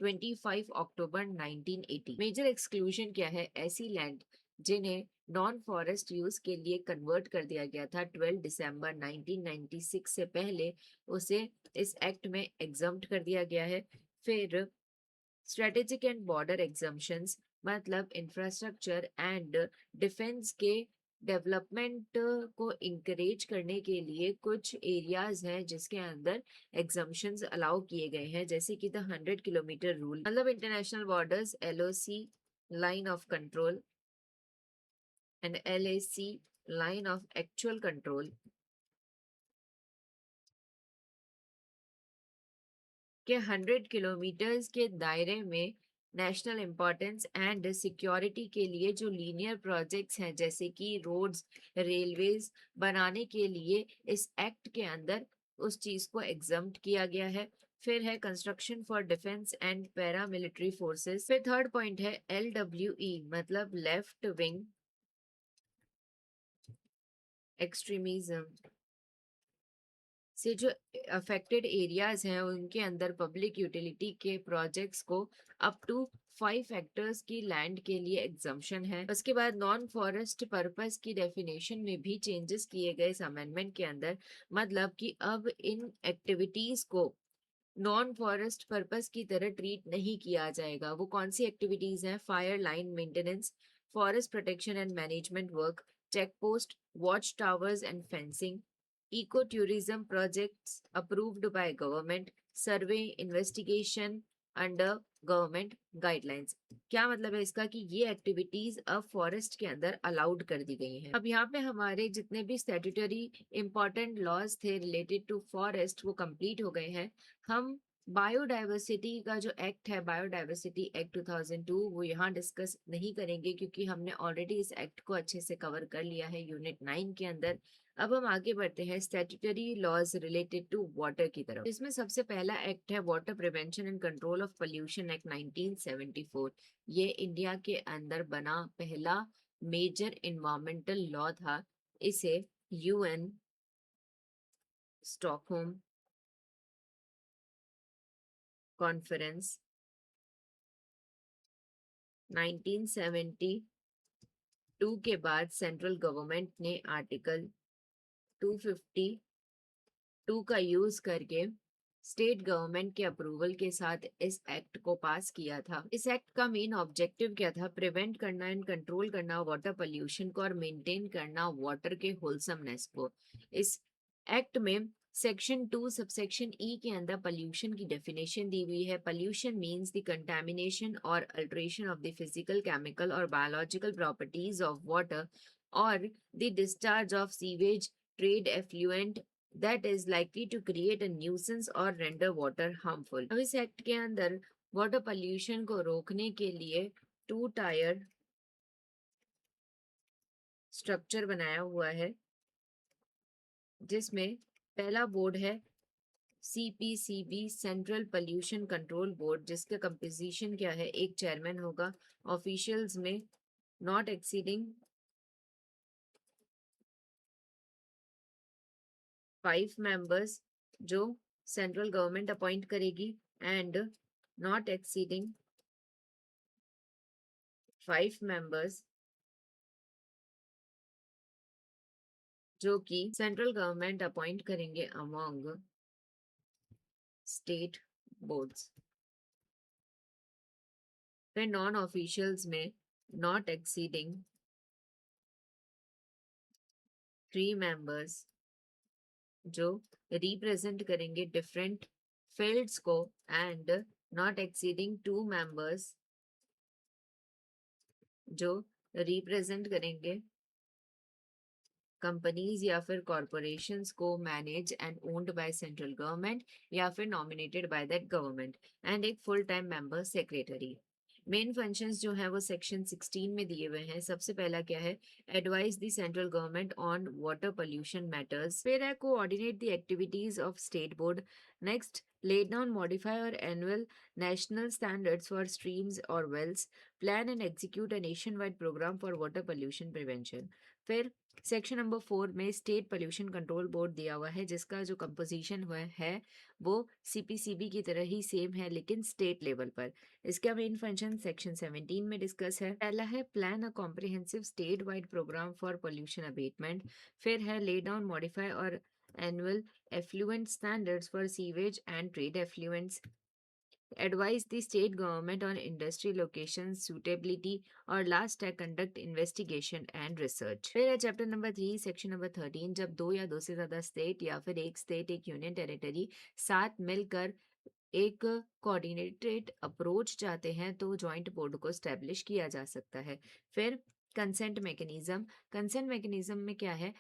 [SPEAKER 1] 25 October 1980। Major exclusion क्या है? ऐसी लैंड जिन्हें नॉन फॉरेस्ट यूज के लिए कन्वर्ट कर दिया गया था 12 दिसंबर 1996 से पहले, उसे इस एक्ट में एग्जम्प्ट कर दिया गया है। फिर स्ट्रेटेजिक एंड बॉर्डर एग्जम्पशंस, मतलब इंफ्रास्ट्रक्चर एंड डिफेंस के डेवलपमेंट को इंकरेज करने के लिए कुछ एरियाज हैं जिसके अंदर एग्जम्पशंस अलाउ किए गए हैं, जैसे कि द 100 किलोमीटर रूल, मतलब international borders, LOC line of control and LAC line of actual control के 100 किलोमीटर्स के दायरे में नेशनल इम्पोर्टेंस एंड सिक्योरिटी के लिए जो लीनियर प्रोजेक्ट्स हैं जैसे कि रोड्स, रेलवेज बनाने के लिए इस एक्ट के अंदर उस चीज को एग्जम्प्ट किया गया है। फिर है construction for defence and para military forces. फिर थर्ड पॉइंट है LWE, मतलब लेफ्ट विंग एक्सट्रीमिज्म से जो अफेक्टेड एरियाज हैं उनके अंदर पब्लिक यूटिलिटी के प्रोजेक्ट्स को अप टू 5 हेक्टर्स की लैंड के लिए एग्जम्पशन है। उसके बाद नॉन फॉरेस्ट पर्पस की डेफिनेशन में भी चेंजेस किए गए इस अमेंडमेंट के अंदर, मतलब कि अब इन एक्टिविटीज को नॉन फॉरेस्ट पर्पस की तरह ट्रीट नहीं किया जाएगा। वो कौन सी एक्टिविटीज हैं? Fire line maintenance, forest protection and management work, check post, watch towers and fencing, eco tourism projects approved by government, survey investigation under government guidelines. क्या मतलब है इसका? कि ये एक्टिविटीज अब फॉरेस्ट के अंदर अलाउड कर दी गई हैं। अब यहाँ पे हमारे जितने भी स्टैट्यूटरी इंपॉर्टेंट लॉज थे रिलेटेड टू फॉरेस्ट वो कंप्लीट हो गए हैं। हम बायोडाइवर्सिटी का जो एक्ट है, बायोडाइवर्सिटी एक्ट 2002, वो यहाँ डिस्कस नहीं करेंगे क्योंकि हमने ऑलरेडी इस एक्ट को अच्छे से कवर कर लिया है यूनिट 9 के अंदर। अब हम आगे बढ़ते हैं statutory laws related to water की तरफ। इसमें सबसे पहला एक्ट है water prevention and control of pollution act 1974। ये इंडिया के अंदर बना पहला मेजर इन्वायरमेंटल लॉ था। इसे यूएन स्टॉकहोम कॉन्फ्रेंस 1972 के बाद सेंट्रल गवर्नमेंट ने आर्टिकल 252 का यूज करके स्टेट गवर्नमेंट के अप्रूवल के साथ इस एक्ट को पास किया था। इस एक्ट का मेन ऑब्जेक्टिव क्या था? प्रिवेंट करना एंड कंट्रोल करना वाटर पोल्यूशन को और मेंटेन करना वाटर के होलसमनेस को। इस एक्ट में सेक्शन 2 सबसेक्शन ई के अंदर पोल्यूशन की डेफिनेशन दी हुई है। पोल्यूशन मींस द कंटामिनेशन और alteration of the physical, chemical और बायोलॉजिकल प्रॉपर्टीज ऑफ वाटर और the discharge of sewage, trade effluent that is likely to create a nuisance or render water harmful। अब इस act के अंदर water pollution को रोकने के लिए 2 टायर स्ट्रक्चर बनाया हुआ है, जिसमें पहला बोर्ड है CPCB central pollution control board, जिसका कंपोजिशन क्या है? एक चेयरमैन होगा, ऑफिशियल्स में नॉट एक्सीडिंग 5 मेंबर्स जो सेंट्रल गवर्नमेंट अपॉइंट करेगी एंड नॉट एक्सीडिंग 5 मेंबर्स जो कि सेंट्रल गवर्नमेंट अपॉइंट करेंगे अमॉन्ग स्टेट बोर्ड्स। फिर नॉन ऑफिशियल्स में नॉट एक्सीडिंग 3 मेंबर्स जो रिप्रेजेंट करेंगे डिफरेंट फील्ड्स को, एंड नॉट एक्सीडिंग 2 मेंबर्स जो रिप्रेजेंट करेंगे कंपनीज या फिर कॉरपोरेशंस को manage and owned by central government या फिर nominated by that government, and एक full time member secretary. Main functions जो है वो सेक्शन 16 में दिए हुए हैं। सबसे पहला क्या है, advise the central government on water pollution matters. फिर है coordinate the activities of state board. Next, lay down, modify or annual national standards for streams or wells, plan and execute a nationwide program for water pollution prevention। फिर section number 4 में state pollution control board दिया हुआ है, जिसका जो composition हुआ है वो सीपीसीबी की तरह ही सेम है लेकिन स्टेट लेवल पर। इसका मेन फंक्शन सेक्शन 17 में डिस्कस है। पहला है plan a comprehensive state wide programme for pollution abatement. फिर है ले डाउन, मॉडिफाई और annual effluent standards for sewage and trade effluents. advise the state government on industry locations suitability, और last है conduct investigation and research. फिर है chapter number 3 section number 13, जब दो या दो से ज्यादा स्टेट या फिर एक स्टेट एक यूनियन टेरिटरी साथ मिलकर एक कोऑर्डिनेटेड अप्रोच चाहते हैं तो जॉइंट बोर्ड को स्टैब्लिश किया जा सकता है। फिर कंसेंट मैकेनिज्म। कंसेंट मैकेनिज्म में क्या है,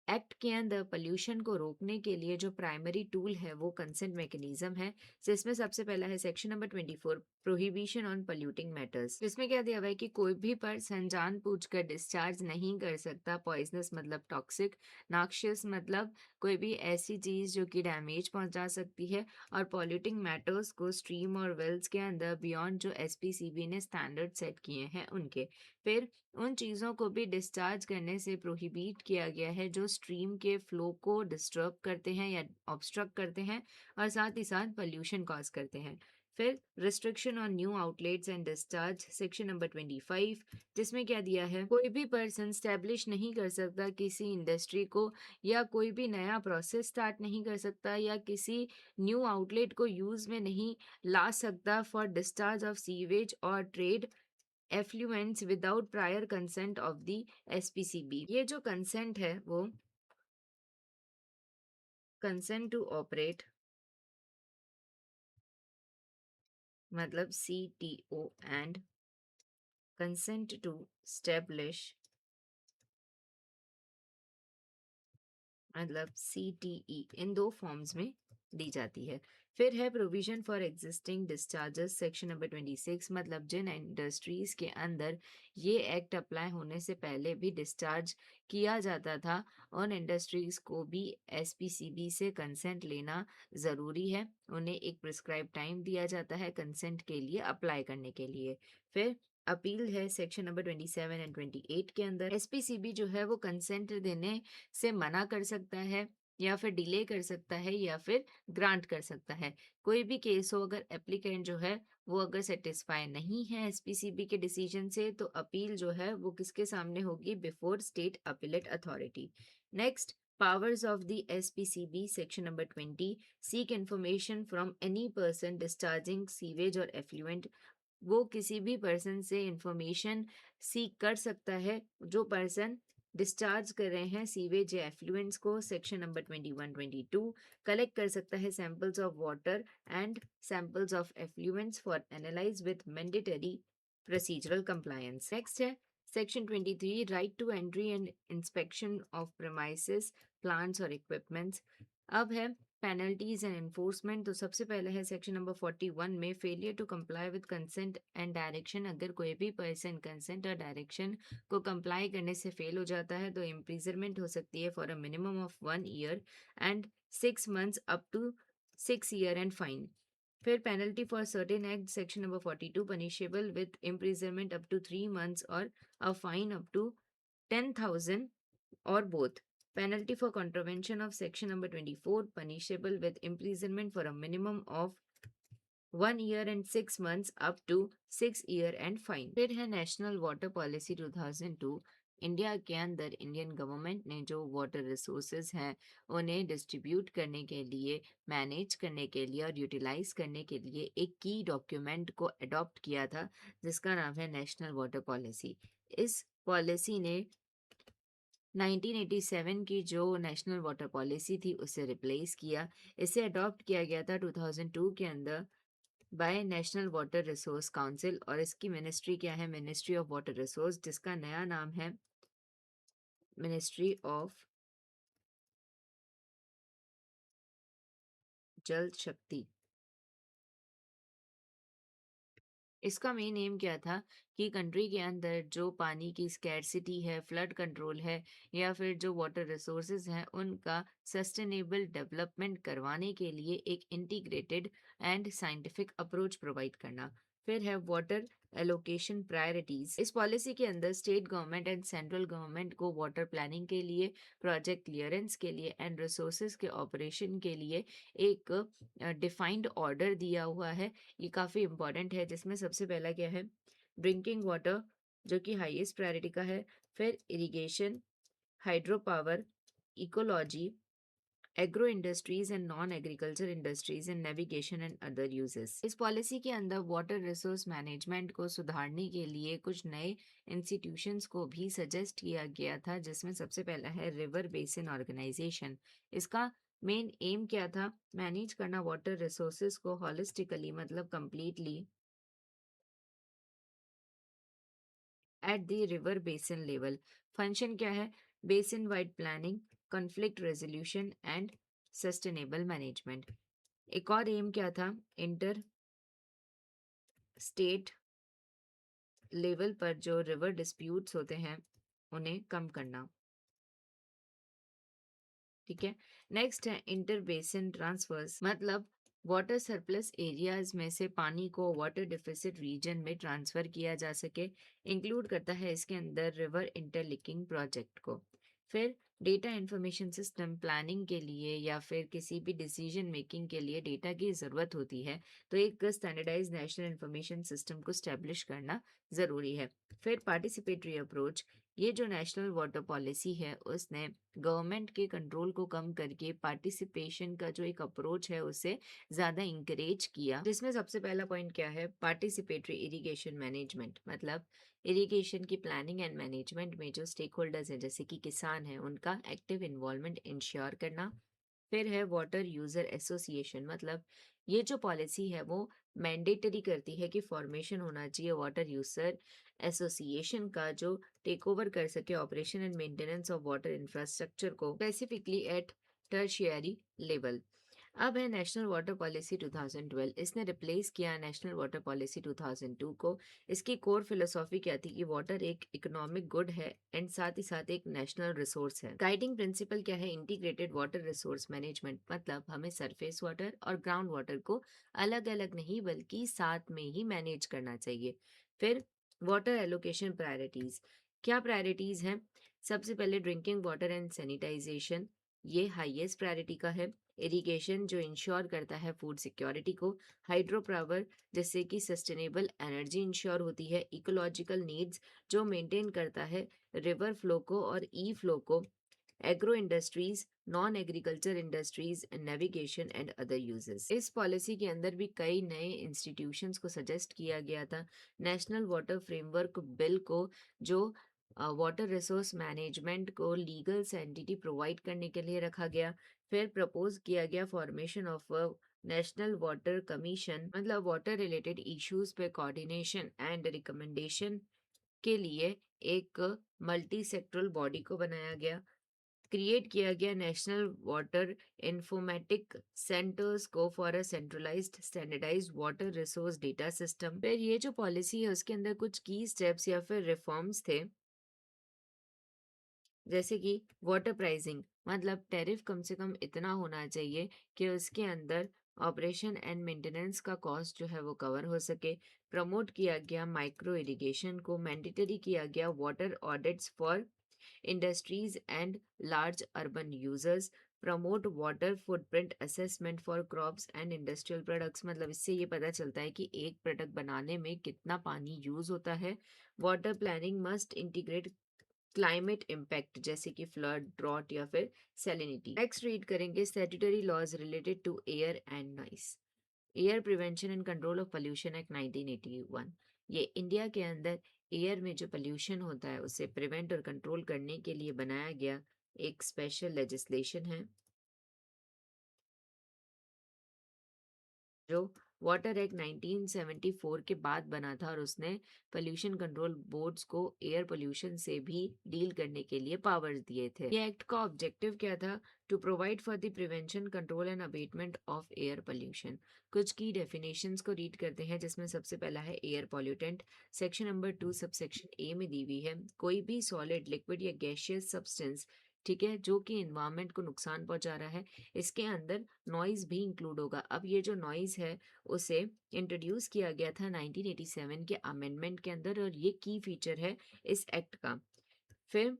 [SPEAKER 1] एक्ट के अंदर पोल्यूशन को रोकने के लिए जो प्राइमरी टूल है वो कंसेंट मैकेनिज्म है, जिसमें सबसे पहला है section number 24, prohibition on polluting matters. इसमें क्या दिया हुआ है कि कोई भी पर्सन जानबूझकर डिस्चार्ज नहीं कर सकता पॉइजनस मतलब टॉक्सिक, नॉक्शियस मतलब कोई भी ऐसी चीज जो कि डैमेज पहुंचा सकती है, और पॉल्यूटिंग मैटर्स को स्ट्रीम और वेल्स के अंदर बियॉन्ड जो एसपीसीबी ने स्टैंडर्ड सेट किए हैं उनके। फिर उन चीज़ों को भी डिस्चार्ज करने से प्रोहिबिट किया गया है जो स्ट्रीम के फ्लो को डिस्टर्ब करते हैं या ऑब्स्ट्रक्ट करते हैं, और साथ ही साथ पोल्यूशन कॉज करते हैं। फिर restriction on new outlets and discharge section number 25, जिसमें क्या दिया है, कोई भी पर्सन स्टैब्लिश नहीं कर सकता किसी इंडस्ट्री को, या कोई भी नया प्रोसेस स्टार्ट नहीं कर सकता, या किसी न्यू आउटलेट को यूज में नहीं ला सकता फॉर डिस्चार्ज ऑफ सीवेज और trade effluents without prior consent of the SPCB. ये जो कंसेंट है वो कंसेंट टू ऑपरेट मतलब CTO, and consent to establish मतलब सीटीई, इन दो फॉर्म्स में दी जाती है। फिर है provision for existing discharges section number 26, मतलब जिन इंडस्ट्रीज के अंदर ये एक्ट अप्लाई होने से पहले भी डिस्चार्ज किया जाता था, उन इंडस्ट्रीज को भी एसपीसीबी से कंसेंट लेना ज़रूरी है। उन्हें एक प्रिस्क्राइब टाइम दिया जाता है कंसेंट के लिए अप्लाई करने के लिए। फिर अपील है सेक्शन नंबर 27 एंड 28 के अंदर। एसपीसीबी जो है वो कंसेंट देने से मना कर सकता है, या फिर डिले कर सकता है, या फिर ग्रांट कर सकता है। कोई भी केस हो, अगर एप्लीकेंट जो है वो अगर सेटिस्फाई नहीं है एसपीसीबी के डिसीजन से, तो अपील जो है वो किसके सामने होगी, before state appellate authority. Next, powers of the SPCB section number 20, seek information from any person discharging sewage or effluent। वो किसी भी पर्सन से इंफॉर्मेशन सीख कर सकता है जो पर्सन डिस्चार्ज कर रहे हैं सीवेज या एफ्लुएंट्स को। सेक्शन नंबर 21-22 कलेक्ट कर सकता है samples of water and samples of effluents for analyse with mandatory procedural compliance. Next है section 23, right to entry and inspection of premises, plants और इक्विपमेंट्स। अब है पेनल्टीज एंड एनफोर्समेंट। तो सबसे पहले है सेक्शन नंबर 41 में failure to comply with consent and direction. अगर कोई भी पर्सन कंसेंट और डायरेक्शन को कंप्लाई करने से फेल हो जाता है तो इम्प्रिजनमेंट हो सकती है for a minimum of 1 year and 6 months up to 6 year and fine. फिर penalty for certain act section number 42 punishable with imprisonment up to 3 months और a fine up to 10,000 or both। Penalty for contravention of section number 24 punishable with imprisonment for a minimum of 1 year and 6 months up to 6 year and fine। फिर है national water policy 2002 India के अंदर Indian government ने जो water resources हैं उन्हें distribute करने के लिए, मैनेज करने के लिए और यूटिलाइज करने के लिए एक की डॉक्यूमेंट को अडॉप्ट किया था जिसका नाम है नेशनल वाटर पॉलिसी। इस पॉलिसी ने 1987 की जो नेशनल वाटर पॉलिसी थी उसे रिप्लेस किया। इसे अडॉप्ट किया गया था 2002 के अंदर by national water resource council और इसकी मिनिस्ट्री क्या है? मिनिस्ट्री ऑफ वाटर रिसोर्स, जिसका नया नाम है मिनिस्ट्री ऑफ जल शक्ति। इसका मेन एम क्या था कि कंट्री के अंदर जो पानी की स्कैर्सिटी है, फ्लड कंट्रोल है या फिर जो वाटर रिसोर्सेज हैं, उनका सस्टेनेबल डेवलपमेंट करवाने के लिए एक integrated and scientific approach provide करना। फिर है वाटर एलोकेशन प्रायोरिटीज। इस पॉलिसी के अंदर state government and central government को वाटर प्लानिंग के लिए, प्रोजेक्ट क्लियरेंस के लिए एंड रिसोर्सेज के ऑपरेशन के लिए एक डिफाइंड ऑर्डर दिया हुआ है। ये काफ़ी इम्पोर्टेंट है, जिसमें सबसे पहला क्या है? ड्रिंकिंग वाटर, जो कि हाईएस्ट प्रायोरिटी का है। फिर irrigation, hydro power, ecology, agro industries and non agriculture industries and navigation and other uses. इस पॉलिसी के अंदर वाटर रिसोर्स मैनेजमेंट को सुधारने के लिए कुछ नए इंस्टीट्यूशंस को भी सजेस्ट किया गया था, जिसमें सबसे पहला है रिवर बेसिन ऑर्गेनाइजेशन। इसका मेन एम क्या था? मैनेज करना वाटर रिसोर्सेज को हॉलिस्टिकली, मतलब completely at the river basin level. Function क्या है? Basin wide planning, conflict resolution and sustainable management. एक और एम क्या था? इंटर स्टेट लेवल पर जो रिवर डिस्प्यूट्स होते हैं उन्हें कम करना। ठीक है। नेक्स्ट है इंटर बेसिन ट्रांसफर्स, मतलब वाटर सरप्लस एरियाज में से पानी को वाटर डिफिसिट रीजन में ट्रांसफर किया जा सके। इंक्लूड करता है इसके अंदर रिवर इंटरलिंकिंग प्रोजेक्ट को। फिर डेटा इंफॉर्मेशन सिस्टम, प्लानिंग के लिए या फिर किसी भी डिसीजन मेकिंग के लिए डेटा की ज़रूरत होती है, तो एक स्टैंडर्डाइज नेशनल इंफॉर्मेशन सिस्टम को स्टैब्लिश करना ज़रूरी है। फिर पार्टिसिपेटरी अप्रोच, ये जो नेशनल वाटर पॉलिसी है उसने गवर्नमेंट के कंट्रोल को कम करके पार्टिसिपेशन का जो एक अप्रोच है उसे ज़्यादा इंकरेज किया, जिसमें सबसे पहला पॉइंट क्या है? पार्टिसिपेटरी इरिगेशन मैनेजमेंट, मतलब इरिगेशन की प्लानिंग एंड मैनेजमेंट में जो स्टेक होल्डर्स हैं जैसे कि किसान हैं उनका एक्टिव इन्वॉल्वमेंट इंश्योर करना। फिर है वाटर यूजर एसोसिएशन, मतलब ये जो पॉलिसी है वो मैंडेटरी करती है कि फॉर्मेशन होना चाहिए वाटर यूजर एसोसिएशन का, जो टेक ओवर कर सके operation and maintenance of water infrastructure को, स्पेसिफिकली एट टर्शियरी लेवल। अब है नेशनल वाटर पॉलिसी 2012। इसने रिप्लेस किया नेशनल वाटर पॉलिसी 2002 को। इसकी कोर फिलोसॉफी क्या थी? कि वाटर एक इकोनॉमिक गुड है एंड साथ ही साथ एक नेशनल रिसोर्स है। गाइडिंग प्रिंसिपल क्या है? इंटीग्रेटेड वाटर रिसोर्स मैनेजमेंट, मतलब हमें सरफेस वाटर और ग्राउंड वाटर को अलग अलग नहीं बल्कि साथ में ही मैनेज करना चाहिए। फिर वाटर एलोकेशन प्रायोरिटीज, क्या प्रायोरिटीज हैं? सबसे पहले ड्रिंकिंग वाटर एंड सैनिटाइजेशन, ये हाईएस्ट प्रायोरिटी का है। इरिगेशन, जो इंश्योर करता है फूड सिक्योरिटी को। हाइड्रो पावर, जिससे कि सस्टेनेबल एनर्जी इंश्योर होती है। इकोलॉजिकल नीड्स, जो मेंटेन करता है रिवर फ्लो को और ई फ्लो को। Agro industries, non agriculture industries, navigation and other uses. इस पॉलिसी के अंदर भी कई नए इंस्टीट्यूशंस को सजेस्ट किया गया था। नेशनल वाटर फ्रेमवर्क बिल को, जो वाटर रिसोर्स मैनेजमेंट को लीगल एंटिटी प्रोवाइड करने के लिए रखा गया। फिर प्रपोज किया गया formation of national water commission, मतलब वाटर रिलेटेड इश्यूज पे कोऑर्डिनेशन एंड रिकमेंडेशन के लिए एक मल्टी सेक्टरल बॉडी को बनाया गया। क्रिएट किया गया नेशनल वाटर इंफॉर्मेटिक सेंटर्स को for a centralised standardised water resource data system. फिर ये जो पॉलिसी है उसके अंदर कुछ की स्टेप्स या फिर रिफॉर्म्स थे, जैसे कि वाटर प्राइसिंग, मतलब टैरिफ कम से कम इतना होना चाहिए कि उसके अंदर ऑपरेशन एंड मेंटेनेंस का कॉस्ट जो है वो कवर हो सके। प्रमोट किया गया माइक्रो इरिगेशन को। मैंडेटरी किया गया water audits for industries and large urban users. Promote water footprint assessment for crops and industrial products, मतलब इससे ये पता चलता है कि एक प्रोडक्ट बनाने में कितना पानी यूज होता है। Water planning must integrate climate impact जैसे कि फ्लड, ड्रॉट या फिर सैलिनिटी। नेक्स्ट रीड करेंगे statutory laws related to air and noise. Air prevention and control of pollution act 1981। ये इंडिया के अंदर एयर में जो पोल्यूशन होता है उसे प्रिवेंट और कंट्रोल करने के लिए बनाया गया एक स्पेशल लेजिस्लेशन है जो वाटर एक्ट 1974 के बाद बना था और उसने पोल्यूशन कंट्रोल बोर्ड्स को एयर पोल्यूशन से भी डील करने के लिए पावर्स दिए थे। ये एक्ट का ऑब्जेक्टिव क्या था? To provide for the prevention control and abatement of air pollution. कुछ की डेफिनेशंस को रीड करते हैं जिसमें सबसे पहला है air pollutant. Section number 2 sub section A में दी हुई है कोई भी सॉलिड, लिक्विड या गैशियस सब्सटेंस, ठीक है, जो कि एनवायरमेंट को नुकसान पहुंचा रहा है, इसके अंदर नॉइज भी इंक्लूड होगा। अब ये जो नॉइज है उसे इंट्रोड्यूस किया गया था 1987 के अमेंडमेंट के अंदर और ये की फीचर है इस एक्ट का। फिर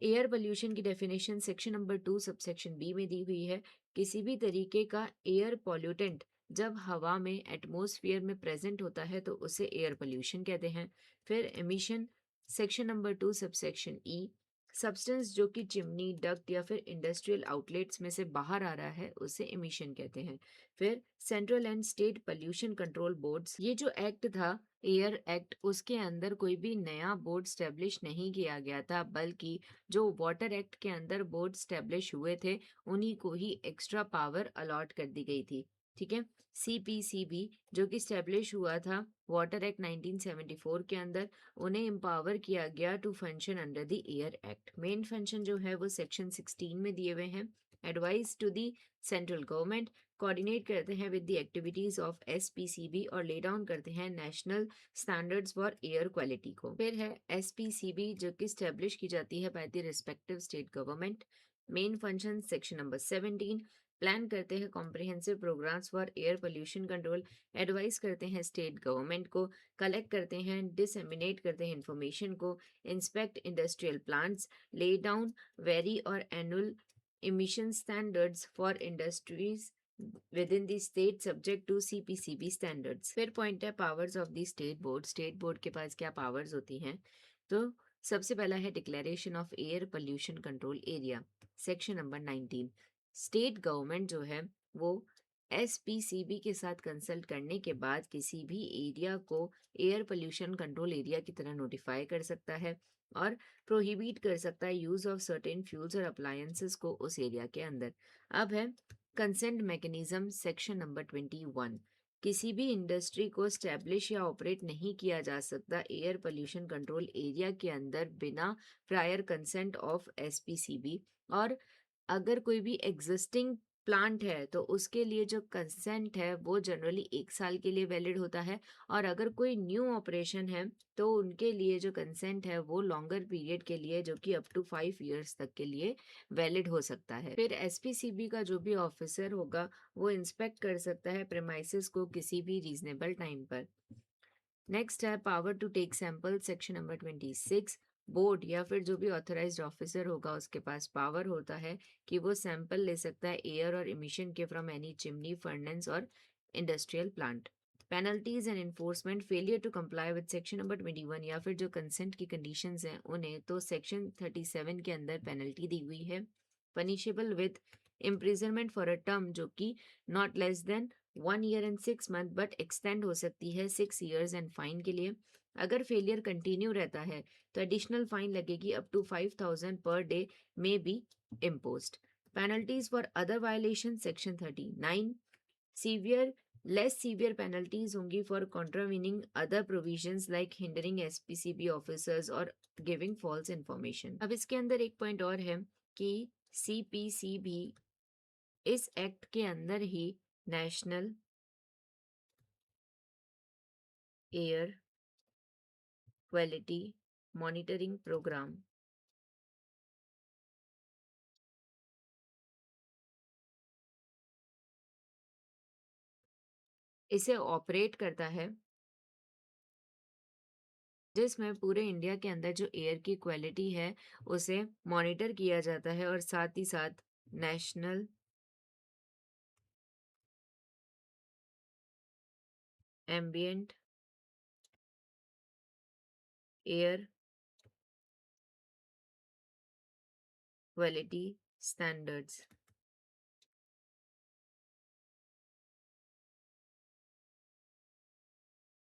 [SPEAKER 1] एयर पोल्यूशन की definition section number 2 subsection B में दी हुई है। किसी भी तरीके का एयर पॉल्यूटेंट जब हवा में एटमॉस्फेयर में प्रेजेंट होता है तो उसे एयर पोल्यूशन कहते हैं। फिर एमिशन सेक्शन नंबर 2 सबसेक्शन ई, सब्सटेंस जो कि चिमनी, डक्ट या फिर इंडस्ट्रियल आउटलेट्स में से बाहर आ रहा है उसे एमिशन कहते हैं। फिर central and state pollution control boards, ये जो एक्ट था एयर एक्ट, उसके अंदर कोई भी नया बोर्ड स्टेब्लिश नहीं किया गया था, बल्कि जो वाटर एक्ट के अंदर बोर्ड स्टैब्लिश हुए थे उन्हीं को ही एक्स्ट्रा पावर अलॉट कर दी गई थी। ठीक है। सीपीसीबी जो कि स्टैब्लिश हुआ था वाटर एक्ट 1974 के अंदर, उन्हें एम्पावर किया गया to function under the air act. Main function जो है वो सेक्शन 16 में दिए हुए हैं। Advice to the central government, coordinate करते हैं with the activities of SPCB और ले डाउन करते हैं national standards for air quality को। फिर है एसपीसीबी जो कि स्टैब्लिश की जाती है by the respective state government. Main function section number 17, plan करते हैं comprehensive programmes for air pollution control, advice करते हैं स्टेट गवर्नमेंट को, कलेक्ट करते हैं, डिसएमिनेट करते हैं इंफॉर्मेशन को, inspect industrial plants, lay down very और annual emission standards for industries within the state subject to CPCB standards। फिर पॉइंट है powers of the state board. State board के पास क्या पावर्स होती हैं? तो सबसे पहला है declaration of air pollution control area, section number 19। State government जो है वो एसपीसीबी के साथ कंसल्ट करने के बाद किसी भी एरिया को एयर पोल्यूशन कंट्रोल एरिया की तरह नोटिफाई कर सकता है और प्रोहिबिट कर सकता है यूज ऑफ सर्टेन फ्यूल्स और अप्लायंसेस को उस एरिया के अंदर। अब है कंसेंट मैकेनिज्म, सेक्शन नंबर 21। किसी भी इंडस्ट्री को स्टैब्लिश या ऑपरेट नहीं किया जा सकता एयर पोल्यूशन कंट्रोल एरिया के अंदर बिना प्रायर कंसेंट ऑफ एसपीसीबी। और अगर कोई भी एग्जिस्टिंग प्लांट है तो उसके लिए जो कंसेंट है वो जनरली 1 साल के लिए वैलिड होता है, और अगर कोई न्यू ऑपरेशन है तो उनके लिए जो कंसेंट है वो लॉन्गर पीरियड के लिए, जो कि अप टू 5 इयर्स तक के लिए वैलिड हो सकता है। फिर एसपीसीबी का जो भी ऑफिसर होगा वो इंस्पेक्ट कर सकता है प्रेमाइसिस को किसी भी रीजनेबल टाइम पर। नेक्स्ट है power to take sample, section number 26। Board या फिर जो भी ऑथराइज्ड ऑफिसर होगा उसके पास पावर होता है कि वो सैंपल ले सकता है एयर और इमिशन के फ्रॉम एनी चिमनी, फर्नेस और industrial plant. Penalties and enforcement, failure to comply with section number 21 या फिर जो कंसेंट की कंडीशंस हैं उन्हें तो सेक्शन 37 के अंदर पेनल्टी दी हुई है, punishable with imprisonment for a term जो कि not less then 1 year and 6 month but extend हो सकती है 6 इयर्स एंड फाइन के लिए। अगर फेलियर कंटिन्यू रहता है तो एडिशनल फाइन लगेगी up to 5,000 per day may be imposed. Penalties for other violation, section 39। Severe less severe penalties होंगी for contravening other provisions like hindering SPCB officers और giving false information. अब इसके अंदर एक पॉइंट और है कि सीपीसीबी इस एक्ट के अंदर ही national air quality monitoring programme इसे ऑपरेट करता है, जिसमें पूरे इंडिया के अंदर जो एयर की क्वालिटी है उसे मॉनिटर किया जाता है और साथ ही साथ national ambient air quality standards,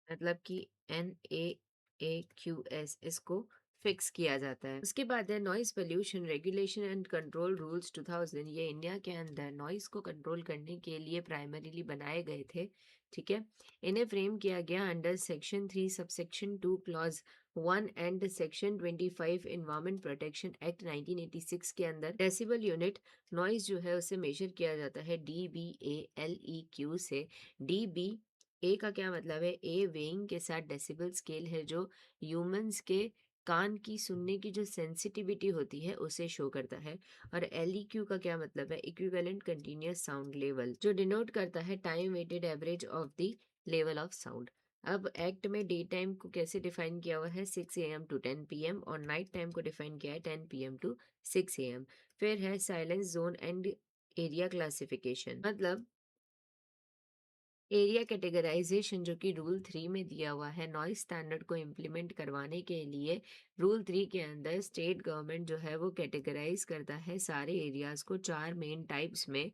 [SPEAKER 1] मतलब कि NAAQS इसको फिक्स किया जाता है। उसके बाद है noise pollution regulation and control rules 2000। ये इंडिया के अंदर नॉइस को कंट्रोल करने के लिए प्राइमरीली बनाए गए थे। ठीक है, इन्हें फ्रेम किया गया under section 3 subsection 2 clause 1 and section 25 environment protection act 1986 के अंदर। डेसिबल यूनिट नॉइस जो है उसे मेजर किया जाता है DBALEQ से। DB ए का क्या मतलब है? ए वेइंग के साथ डेसिबल स्केल है जो ह्यूमंस के कान की सुनने की जो सेंसिटिविटी होती है उसे शो करता है। और एलईक्यू का क्या मतलब है? इक्विवेलेंट कंटिन्यूअस साउंड लेवल, जो डिनोट करता है time weighted average of the level of sound. अब एक्ट में डे टाइम को कैसे डिफाइन किया हुआ है? 6 AM टू 10 PM, और नाइट टाइम को डिफाइन किया है 10 PM टू 6 AM। फिर है silence zone and area classification, मतलब एरिया कैटेगराइजेशन जो कि रूल 3 में दिया हुआ है। नॉइस स्टैंडर्ड को इम्प्लीमेंट करवाने के लिए रूल 3 के अंदर स्टेट गवर्नमेंट जो है वो कैटेगराइज करता है सारे एरियाज को 4 मेन टाइप्स में,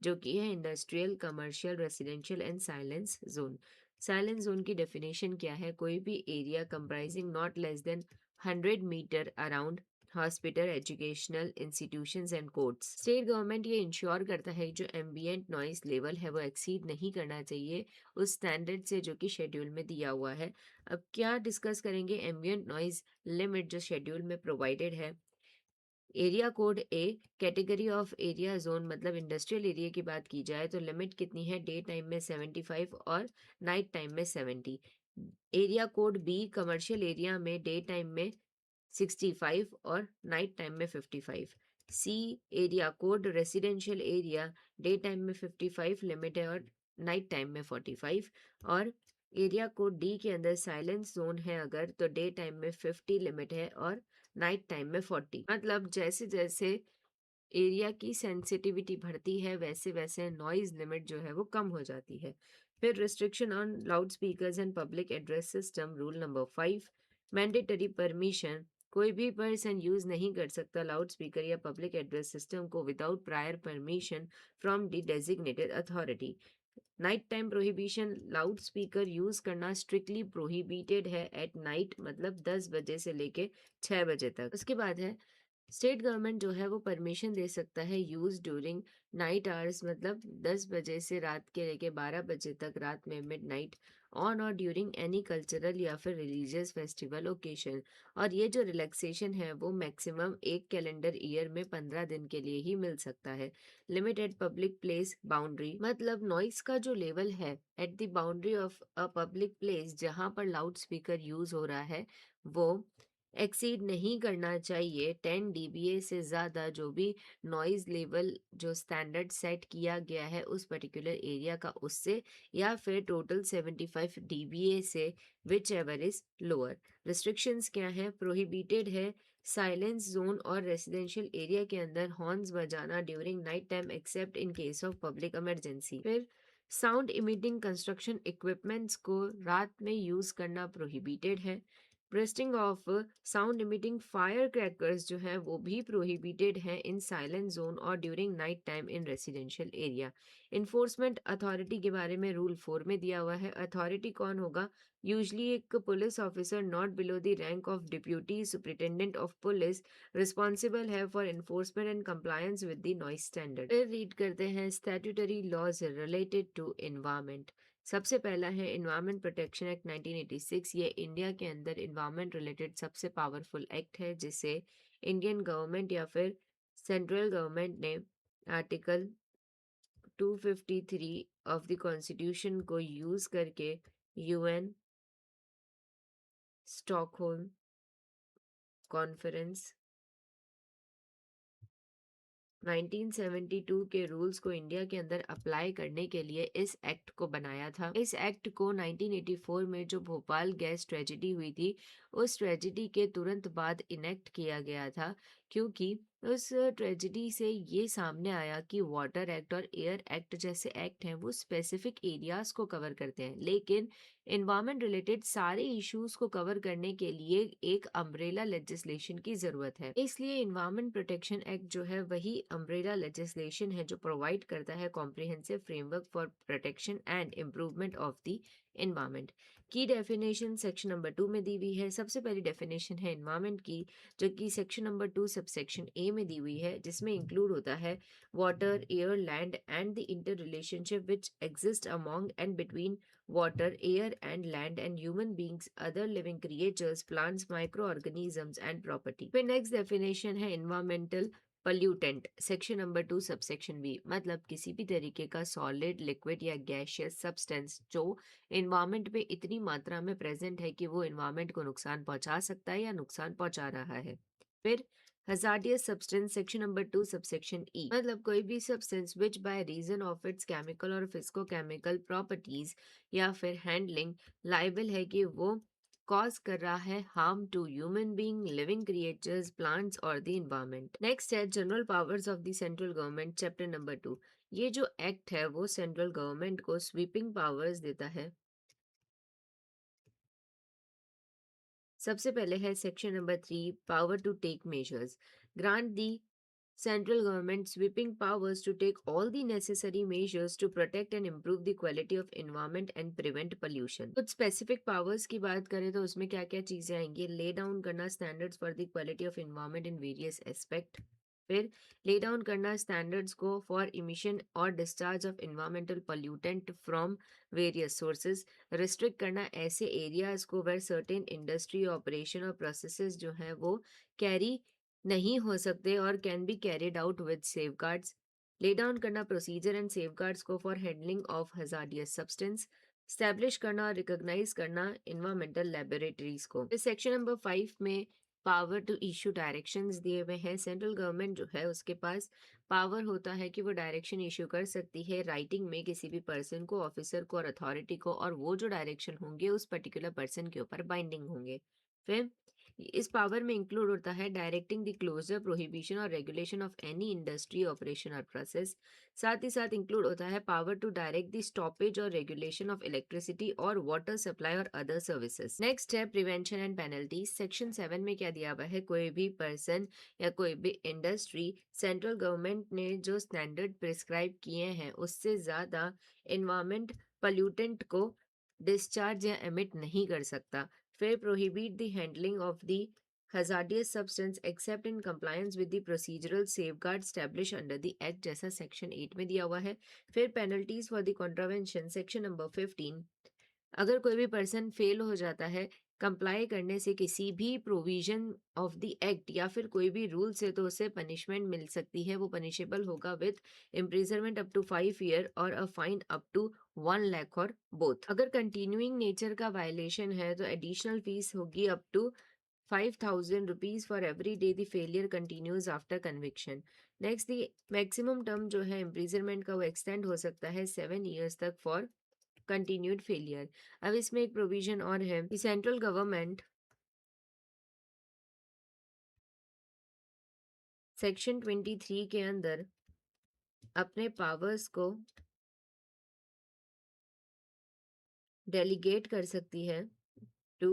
[SPEAKER 1] जो कि है industrial, commercial, residential and silence zone. Silence zone की डेफिनेशन क्या है? कोई भी area comprising not less than 100 metre around hospital, educational institutions and courts. State government ये इंश्योर करता है जो एम्बियंट नॉइस लेवल है वो एक्सीड नहीं करना चाहिए उस स्टैंडर्ड से जो कि शेड्यूल में दिया हुआ है। अब क्या डिस्कस करेंगे? एम्बियंट नॉइस लिमिट जो शेड्यूल में प्रोवाइडेड है। Area code A, category of area zone, मतलब इंडस्ट्रियल एरिया की बात की जाए तो लिमिट कितनी है? डे टाइम में 75 और नाइट टाइम में 70। Area code B, commercial area में डे टाइम में 65 और नाइट टाइम में 55। C area code residential area, day time में 55 लिमिट है और नाइट टाइम में 45। और एरिया कोड डी के अंदर साइलेंस जोन है अगर, तो डे टाइम में 50 लिमिट है और नाइट टाइम में 40। मतलब जैसे जैसे एरिया की सेंसिटिविटी बढ़ती है वैसे वैसे नॉइज लिमिट जो है वो कम हो जाती है। फिर restriction on loud speakers and public address system, rule number 5। Mandatory permission, कोई भी पर्सन यूज नहीं कर सकता लाउड स्पीकर या पब्लिक एड्रेस सिस्टम को without prior permission from the designated authority. Night time prohibition, loud speaker use करना strictly prohibited है at night, मतलब 10 बजे से लेके 6 बजे तक। उसके बाद है स्टेट गवर्नमेंट जो है वो परमिशन दे सकता है यूज ड्यूरिंग नाइट आवर्स, मतलब 10 बजे से रात के लेके 12 बजे तक, रात में मिड नाइट, ऑन और ड्यूरिंग एनी कल्चरल या फिर रिलीजियस फेस्टिवल ओकेशन। और ये जो रिलैक्सेशन है वो मैक्सिमम एक कैलेंडर ईयर में 15 दिन के लिए ही मिल सकता है। लिमिटेड पब्लिक प्लेस बाउंड्री, मतलब नॉइस का जो लेवल है at the boundary of a public place जहाँ पर लाउड स्पीकर यूज हो रहा है वो एक्सीड नहीं करना चाहिए 10 डीबीए से ज़्यादा, जो भी नॉइज़ लेवल जो स्टैंडर्ड सेट किया गया है उस पर्टिकुलर एरिया का उससे, या फिर टोटल 75 डीबीए से, whichever is lower. Restrictions क्या हैं? प्रोहिबिटेड है साइलेंस जोन और रेसिडेंशियल एरिया के अंदर हॉर्न्स बजाना during night time except in case of public emergency. फिर साउंड इमिटिंग कंस्ट्रक्शन इक्विपमेंट्स को रात में यूज़ करना प्रोहिबिटेड है। Bursting of sound emitting fire crackers जो है वो भी प्रोहिबिटेड है इन साइलेंट जोन और during night time in residential area. Enforcement authority के बारे में रूल 4 में दिया हुआ है। अथॉरिटी कौन होगा? यूजली एक police officer not below the rank of deputy superintendent of police responsible है for enforcement and compliance with the noise standard. फिर रीड करते हैं statutory laws related to environment. सबसे पहला है इन्वायरमेंट प्रोटेक्शन एक्ट 1986। ये इंडिया के अंदर इन्वायरमेंट रिलेटेड सबसे पावरफुल एक्ट है जिसे इंडियन गवर्नमेंट या फिर सेंट्रल गवर्नमेंट ने आर्टिकल 253 ऑफ द कॉन्स्टिट्यूशन को यूज करके यूएन स्टॉकहोल्म कॉन्फ्रेंस 1972 के रूल्स को इंडिया के अंदर अप्लाई करने के लिए इस एक्ट को बनाया था। इस एक्ट को 1984 में जो भोपाल गैस ट्रेजेडी हुई थी उस ट्रेजेडी के तुरंत बाद इनेक्ट किया गया था। क्योंकि उस ट्रेजेडी से ये सामने आया कि वाटर एक्ट और एयर एक्ट जैसे एक्ट हैं वो स्पेसिफिक एरियाज को कवर करते हैं, लेकिन एनवायरमेंट रिलेटेड सारे इश्यूज को कवर करने के लिए एक अम्ब्रेला लेजिस्लेशन की जरूरत है। इसलिए एनवायरमेंट प्रोटेक्शन एक्ट जो है वही अम्ब्रेला लेजिस्लेशन है जो प्रोवाइड करता है comprehensive framework for protection and improvement of the environment. की डेफिनेशन सेक्शन नंबर 2 में दी हुई है। सबसे पहली डेफिनेशन है एनवायरमेंट की, जो कि सेक्शन नंबर 2 सबसेक्शन ए में दी हुई है, जिसमें इंक्लूड होता है water, air, land and the inter relationship which exist among and between water, air, and land, and human beings, other living creatures, plants, microorganisms, and property. फिर नेक्स्ट डेफिनेशन है environmental pollutant, section number 2 subsection B, मतलब किसी भी तरीके का solid, liquid या gaseous substance जो environment में इतनी मात्रा में प्रेजेंट है कि वो एनवायरमेंट को नुकसान पहुंचा सकता है या नुकसान पहुंचा रहा है। फिर hazardous substance, section number 2 subsection E, मतलब कोई भी substance which by reason of its chemical और physicochemical properties या फिर हैंडलिंग लाइबल है कि वो कॉज कर रहा है harm to human being, living creatures, plants और द इन्वायरमेंट। नेक्स्ट है general powers of the central government, chapter number 2। ये जो एक्ट है वो सेंट्रल गवर्नमेंट को स्वीपिंग पावर्स देता है। सबसे पहले है section number 3, power to take measures, grant the central government sweeping powers to take all the necessary measures to protect and improve the quality of environment and prevent pollution। कुछ specific powers की बात करें तो उसमें क्या क्या चीजें आएंगी? lay down करना standards for the quality of environment in various aspect, फिर lay down करना standards को for emission और discharge of environmental pollutant from various sources, restrict करना ऐसे areas को where certain industry operation और processes जो हैं वो carry नहीं हो सकते और can be carried out with safeguards, lay down करना प्रोसीजर एंड सेफगार्ड्स को for handling of hazardous substance, establish करना और रिकॉग्नाइज करना इन्वायरमेंटल लेबोरेटरीज को। इस सेक्शन नंबर 5 में पावर टू इशू डायरेक्शंस दिए हुए हैं। सेंट्रल गवर्नमेंट जो है उसके पास पावर होता है कि वो डायरेक्शन इशू कर सकती है राइटिंग में किसी भी पर्सन को, ऑफिसर को और अथॉरिटी को, और वो जो डायरेक्शन होंगे उस पर्टिकुलर पर्सन के ऊपर बाइंडिंग होंगे। फिर इस पावर में इंक्लूड होता है डायरेक्टिंग द क्लोजर, प्रोहिबिशन और regulation of any industry, operation और प्रोसेस। साथ ही साथ इंक्लूड होता है power to direct the stoppage और रेगुलेशन ऑफ इलेक्ट्रिसिटी और वाटर सप्लाई और अदर सर्विसेज। नेक्स्ट है प्रिवेंशन एंड पेनल्टी। सेक्शन 7 में क्या दिया हुआ है? कोई भी पर्सन या कोई भी इंडस्ट्री सेंट्रल गवर्नमेंट ने जो स्टैंडर्ड प्रिस्क्राइब किए हैं उससे ज्यादा एनवायरमेंट पोल्यूटेंट को डिस्चार्ज या एमिट नहीं कर सकता। फिर prohibit the handling of the hazardous substance except in compliance with the procedural safeguards established under the act, जैसा सेक्शन 8 में दिया हुआ है। फिर penalties for the contravention, section number 15। अगर कोई भी पर्सन फेल हो जाता है कंप्लाई करने से किसी भी प्रोविजन ऑफ द एक्ट या फिर कोई भी रूल से, तो उसे पनिशमेंट मिल सकती है। वो पनिशेबल होगा with imprisonment up to 5 year और a fine up to 1 lakh और बोथ। अगर कंटिन्यूइंग नेचर का वायलेशन है तो एडिशनल फीस होगी up to 5,000 rupees for every day the failure continues after conviction. Next the maximum term जो है इम्प्रिजनमेंट का वो एक्सटेंड हो सकता है 7 ईयर्स तक फॉर कंटिन्यूड फेलियर। अब इसमें एक प्रोविजन और है कि सेंट्रल गवर्नमेंट सेक्शन 23 के अंदर अपने पावर्स को डेलीगेट कर सकती है टू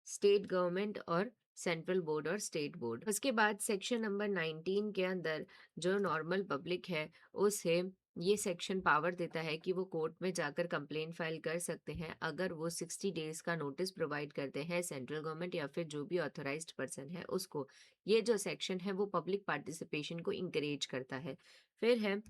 [SPEAKER 1] स्टेट गवर्नमेंट और सेंट्रल बोर्ड और स्टेट बोर्ड। उसके बाद सेक्शन नंबर 19 के अंदर जो नॉर्मल पब्लिक है उसे ये सेक्शन पावर देता है कि वो कोर्ट में जाकर कंप्लेंट फाइल कर सकते हैं अगर वो 60 डेज का नोटिस प्रोवाइड करते हैं सेंट्रल गवर्नमेंट या फिर जो भी ऑथराइज्ड पर्सन है उसको। ये जो सेक्शन है वो पब्लिक पार्टिसिपेशन को इंकरेज करता है। फिर है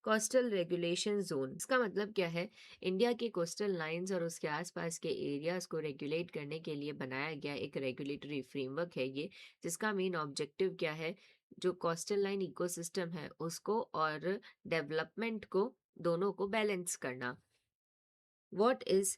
[SPEAKER 1] कोस्टल रेगुलेशन जोन। इसका मतलब क्या है? इंडिया के कोस्टल लाइंस और उसके आसपास के एरियाज को रेगुलेट करने के लिए बनाया गया एक रेगुलेटरी फ्रेमवर्क है ये, जिसका मेन ऑब्जेक्टिव क्या है? जो कोस्टल लाइन इकोसिस्टम है उसको और डेवलपमेंट को, दोनों को बैलेंस करना। What is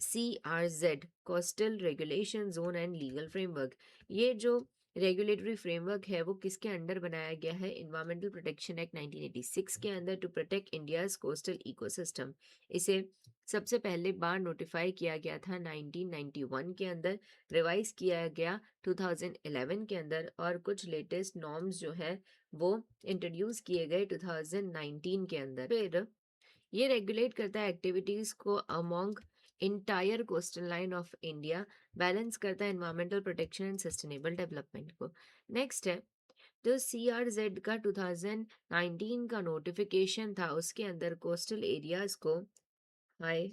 [SPEAKER 1] CRZ, coastal regulation zone and legal framework? ये जो रेगुलेटरी फ्रेमवर्क है वो किसके अंडर बनाया गया है? एनवायरमेंटल प्रोटेक्शन एक्ट 1986 के अंदर, to protect India's coastal ecosystem. इसे सबसे पहले बार नोटिफाई किया गया था 1991 के अंदर, रिवाइज किया गया 2011 के अंदर, और कुछ लेटेस्ट नॉर्म्स जो है वो इंट्रोड्यूस किए गए 2019 के अंदर। फिर ये रेगुलेट करता है एक्टिविटीज को among entire coastal line of India, balance करता है environmental protection and sustainable development को। नेक्स्ट है जो CRZ का 2019 का नोटिफिकेशन था, उसके अंदर कोस्टल एरियाज को high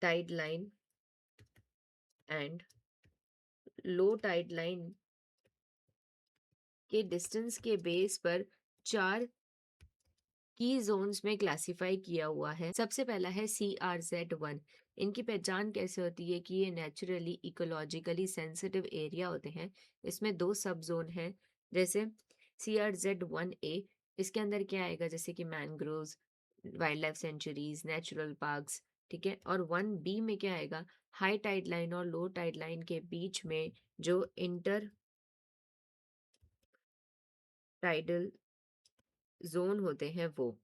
[SPEAKER 1] tide line and low tide line के डिस्टेंस के बेस पर 4 की जोन्स में क्लासिफाई किया हुआ है। सबसे पहला है CRZ1। इनकी पहचान कैसे होती है कि ये नेचुरली इकोलॉजिकली सेंसिटिव एरिया होते हैं। इसमें 2 सब जोन हैं, जैसे CRZ1A, इसके अंदर क्या आएगा, जैसे कि mangroves, wild life sanctuaries, natural parks, ठीक है। और 1B में क्या आएगा, हाई टाइड लाइन और लो टाइड लाइन के बीच में जो इंटर टाइडल जोन होते हैं वो।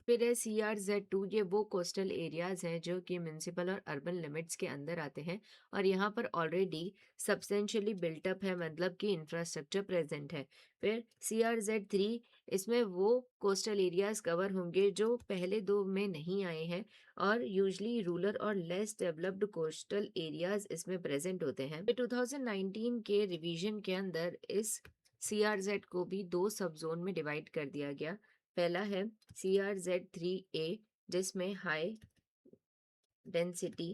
[SPEAKER 1] फिर है CRZ2, ये वो कोस्टल एरियाज हैं जो कि म्यूनिसिपल और अर्बन लिमिट्स के अंदर आते हैं, और यहाँ पर ऑलरेडी सब्सटेंशियली बिल्टअप है, मतलब कि इंफ्रास्ट्रक्चर प्रेजेंट है। फिर CRZ3, इसमें वो कोस्टल एरियाज कवर होंगे जो पहले 2 में नहीं आए हैं, और यूजली रूरल और लेस डेवलप्ड कोस्टल एरियाज इसमें प्रेजेंट होते हैं। फिर 2019 के रिवीजन के अंदर इस CRZ को भी 2 सब जोन में डिवाइड कर दिया गया। पहला है CRZ3A, जिसमें हाई डेंसिटी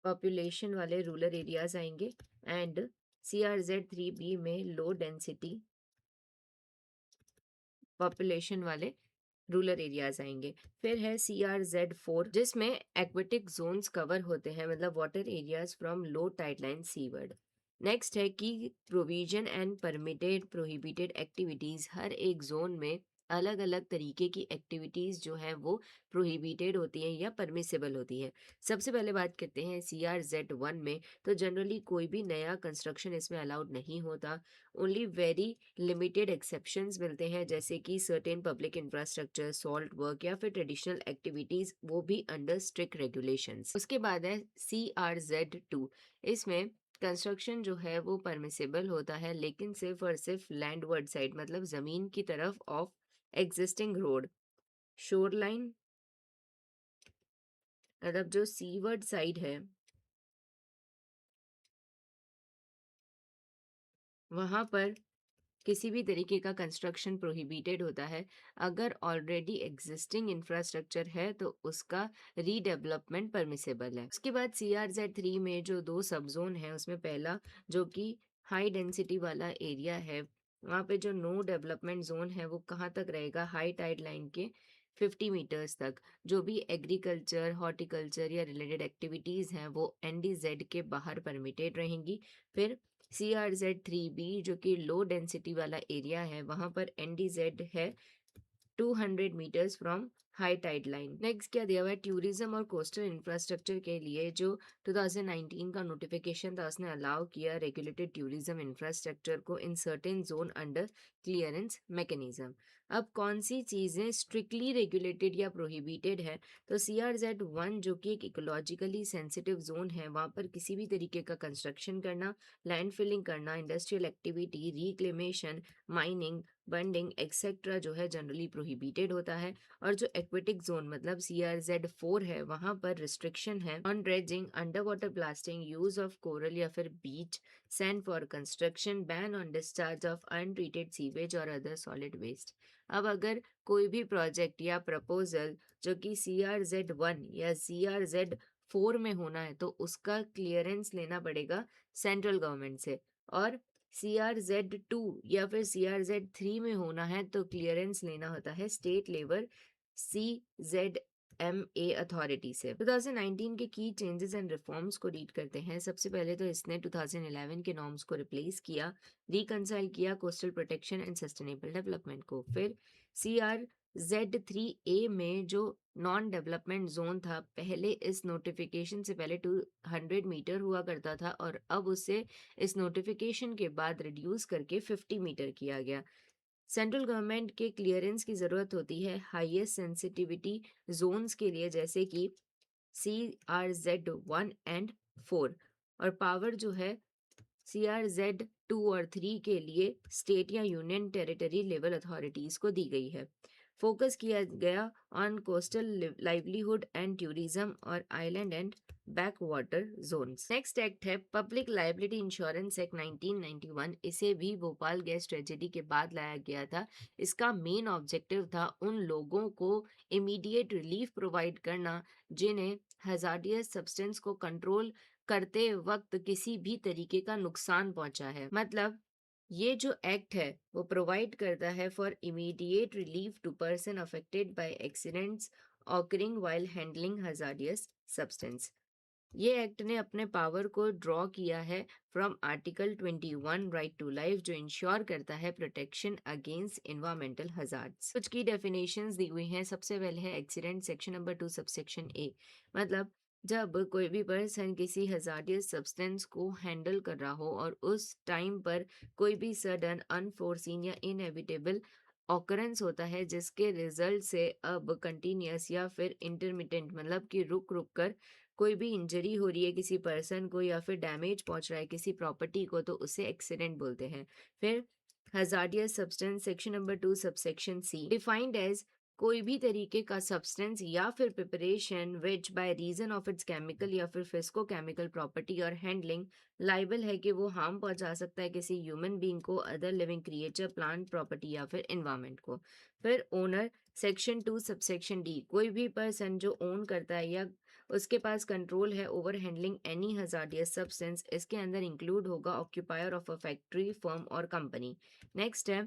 [SPEAKER 1] पॉपुलेशन वाले रूरल एरियाज आएंगे, एंड CRZ3B में लो डेंसिटी पॉपुलेशन वाले रूरल एरियाज आएंगे। फिर है CRZ4, जिसमें एक्वेटिक जोन्स कवर होते हैं, मतलब water areas from low tide line seaward. Next है कि provision and permitted prohibited activities, हर एक जोन में अलग अलग तरीके की एक्टिविटीज जो है वो प्रोहिबिटेड होती हैं या परमिसेबल होती हैं। सबसे पहले बात करते हैं CRZ1 में, तो जनरली कोई भी नया कंस्ट्रक्शन इसमें अलाउड नहीं होता। ओनली वेरी लिमिटेड एक्सेप्शंस मिलते हैं, जैसे कि certain public infrastructure, salt work या फिर ट्रेडिशनल एक्टिविटीज, वो भी अंडर स्ट्रिक्ट रेगुलेशंस। उसके बाद है CRZ2, इसमें कंस्ट्रक्शन जो है वो परमिसेबल होता है, लेकिन सिर्फ और सिर्फ लैंडवर्ड साइड, मतलब जमीन की तरफ ऑफ एग्जिस्टिंग रोड, शोरलाइन, मतलब जो सीवर्ड साइड है वहां पर किसी भी तरीके का कंस्ट्रक्शन प्रोहिबिटेड होता है। अगर ऑलरेडी एग्जिस्टिंग इंफ्रास्ट्रक्चर है तो उसका रीडेवलपमेंट परमिसेबल है। उसके बाद CRZ3 में जो 2 सब जोन है, उसमें पहला जो कि हाई डेंसिटी वाला एरिया है, वहाँ पे जो नो डेवलपमेंट जोन है वो कहाँ तक रहेगा, हाई टाइड लाइन के 50 मीटर्स तक। जो भी एग्रीकल्चर, हॉर्टिकल्चर या रिलेटेड एक्टिविटीज़ हैं वो NDZ के बाहर परमिटेड रहेंगी। फिर CRZ3B, जो कि लो डेंसिटी वाला एरिया है, वहां पर NDZ है 200 metres from high tide line. Next क्या दिया हुआ है, टूरिज्म और कोस्टल इंफ्रास्ट्रक्चर के लिए जो 2019 का नोटिफिकेशन था, उसने अलाउ किया रेगुलेटेड टूरिज्म इंफ्रास्ट्रक्चर को in certain zone under clearance mechanism. अब कौन सी चीज़ें स्ट्रिक्टली रेगुलेटेड या प्रोहिबिटेड है, तो CRZ1 जो कि एक इकोलॉजिकली सेंसिटिव जोन है, वहाँ पर किसी भी तरीके का कंस्ट्रक्शन करना, लैंड फिलिंग करना, industrial activity, reclamation, mining, bunding etcetera जो है जनरली प्रोहिबिटेड होता है। और जो एक्वेटिक जोन मतलब CRZ4 है, वहाँ पर रिस्ट्रिक्शन है on dredging, under water blasting, use of coral या फिर beach sand for construction, ban on discharge of untreated sewage और अदर सॉलिड वेस्ट। अब अगर कोई भी प्रोजेक्ट या प्रपोजल जो कि CRZ1 या CRZ4 में होना है, तो उसका क्लियरेंस लेना पड़ेगा सेंट्रल गवर्नमेंट से, और CRZ2 या फिर CRZ3 में होना है तो क्लियरेंस लेना होता है स्टेट लेवल CZMA अथॉरिटी से। 2019 के की चेंजेस एंड रिफॉर्म्स को रीड करते हैं। सबसे पहले तो इसने 2011 के नॉर्म्स को रिप्लेस किया, रिकंसाइल किया coastal protection and sustainable development को। फिर Z3A में जो नॉन डेवलपमेंट जोन था, पहले इस नोटिफिकेशन से पहले 200 मीटर हुआ करता था और अब उसे इस नोटिफिकेशन के बाद रिड्यूस करके 50 मीटर किया गया। सेंट्रल गवर्नमेंट के क्लियरेंस की ज़रूरत होती है हाईएस्ट सेंसिटिविटी जोन्स के लिए, जैसे कि CRZ 1 एंड 4, और पावर जो है CRZ 2 और 3 के लिए स्टेट या यूनियन टेरिटरी लेवल अथॉरिटीज को दी गई है। फोकस किया गया on coastal livelihood and tourism और island and back water zones. Next act है पब्लिक लाइबिलिटी इंश्योरेंस एक्ट 1991। इसे भी भोपाल गैस ट्रेजेडी के बाद लाया गया था। इसका मेन ऑब्जेक्टिव था उन लोगों को इमीडिएट रिलीफ प्रोवाइड करना जिन्हें हजार्डियस सब्सटेंस को कंट्रोल करते वक्त किसी भी तरीके का नुकसान पहुंचा है। मतलब ये जो एक्ट है वो प्रोवाइड करता है for immediate relief to person affected by accidents occurring while handling hazardous substance. ये एक्ट ने अपने पावर को ड्रॉ किया है from article 21 right to life, जो इंश्योर करता है प्रोटेक्शन अगेंस्ट एनवायरमेंटल हजार्ड्स। कुछ की डेफिनेशंस दी हुई हैं। सबसे पहले है एक्सीडेंट, सेक्शन नंबर 2 सबसेक्शन ए। मतलब जब कोई भी पर्सन किसी हजार्डियस सब्सटेंस को हैंडल कर रहा हो और उस टाइम पर कोई भी सडन अनफोर्सीन या इनएविटेबल ऑकरेंस होता है जिसके रिजल्ट से अब कंटिन्यूस या फिर इंटरमिटेंट, मतलब कि रुक रुक कर कोई भी इंजरी हो रही है किसी पर्सन को या फिर डैमेज पहुंच रहा है किसी प्रॉपर्टी को, तो उसे एक्सीडेंट बोलते हैं। फिर hazardous substance, section number 2 subsection C, defined as कोई भी तरीके का सब्सटेंस या फिर preparation which by reason of its chemical या फिर फिजिको केमिकल प्रॉपर्टी और हैंडलिंग लाइबल है कि वो हार्म पहुंचा सकता है किसी ह्यूमन बीइंग को, other living creature, plant, property या फिर एनवायरमेंट को। फिर ओनर, सेक्शन 2 सबसेक्शन डी, कोई भी पर्सन जो ओन करता है या उसके पास कंट्रोल है over handling any hazardous substance. इसके अंदर इंक्लूड होगा occupier of a factory, firm और कंपनी। नेक्स्ट है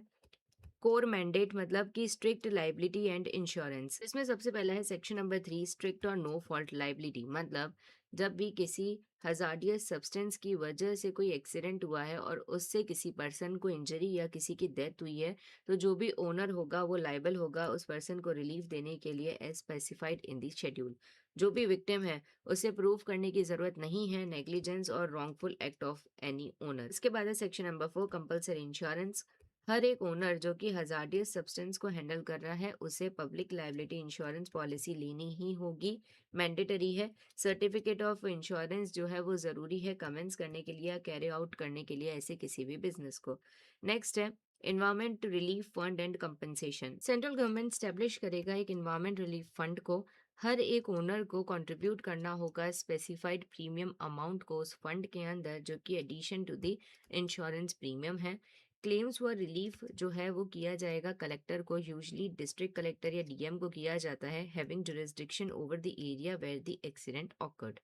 [SPEAKER 1] कोर मैंडेट, मतलब कि स्ट्रिक्ट लाइबिलिटी एंड इंश्योरेंस। इसमें सबसे पहला है सेक्शन नंबर 3 स्ट्रिक्ट और नो फॉल्ट लाइबिलिटी। मतलब जब भी किसी हजार्डियस सब्सटेंस की वजह से कोई एक्सीडेंट हुआ है और उससे किसी पर्सन को इंजरी या किसी की डेथ हुई है, तो जो भी ओनर होगा वो लाइबल होगा उस पर्सन को रिलीफ देने के लिए as specified in the schedule. जो भी विक्टिम है उसे प्रूव करने की जरूरत नहीं है नेग्लिजेंस और wrongful act of any owner. इसके बाद है सेक्शन नंबर 4 कंपल्सरी इंश्योरेंस। हर एक ओनर जो कि हजार्डियस सब्सटेंस को हैंडल कर रहा है उसे पब्लिक लायबिलिटी इंश्योरेंस पॉलिसी लेनी ही होगी, मैंडेटरी है। सर्टिफिकेट ऑफ इंश्योरेंस जो है वो ज़रूरी है कमेंस करने के लिए या कैरी आउट करने के लिए ऐसे किसी भी बिजनेस को। नेक्स्ट है environment relief fund and compensation. Central government establish करेगा एक इन्वायरमेंट रिलीफ फंड को। हर एक ओनर को कंट्रीब्यूट करना होगा स्पेसिफाइड प्रीमियम अमाउंट को उस फंड के अंदर, जो कि addition to the insurance premium है। क्लेम्स फॉर रिलीफ जो है वो किया जाएगा कलेक्टर को, यूजली डिस्ट्रिक्ट कलेक्टर या डीएम को किया जाता है, having jurisdiction over the area where the accident occurred.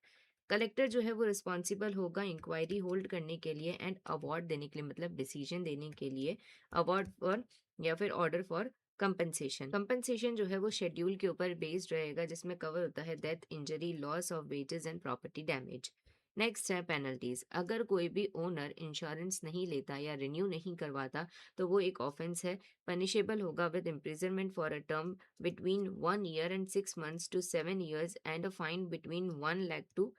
[SPEAKER 1] Collector जो है वो रिस्पॉन्सिबल होगा इंक्वायरी होल्ड करने के लिए एंड अवार्ड देने के लिए, मतलब डिसीजन देने के लिए, अवार्ड फॉर या फिर ऑर्डर फॉर कंपनसेशन। कंपनसेशन जो है वो शेड्यूल के ऊपर बेस्ड रहेगा जिसमें कवर होता है death, injury, loss of wages and property damage. Next है पेनल्टीज। अगर कोई भी ओनर इंश्योरेंस नहीं लेता या रिन्यू नहीं करवाता तो वो एक ऑफेंस है, पनिशेबल होगा with imprisonment for a term between 1 year and 6 months to 7 years and a fine between 1 lakh to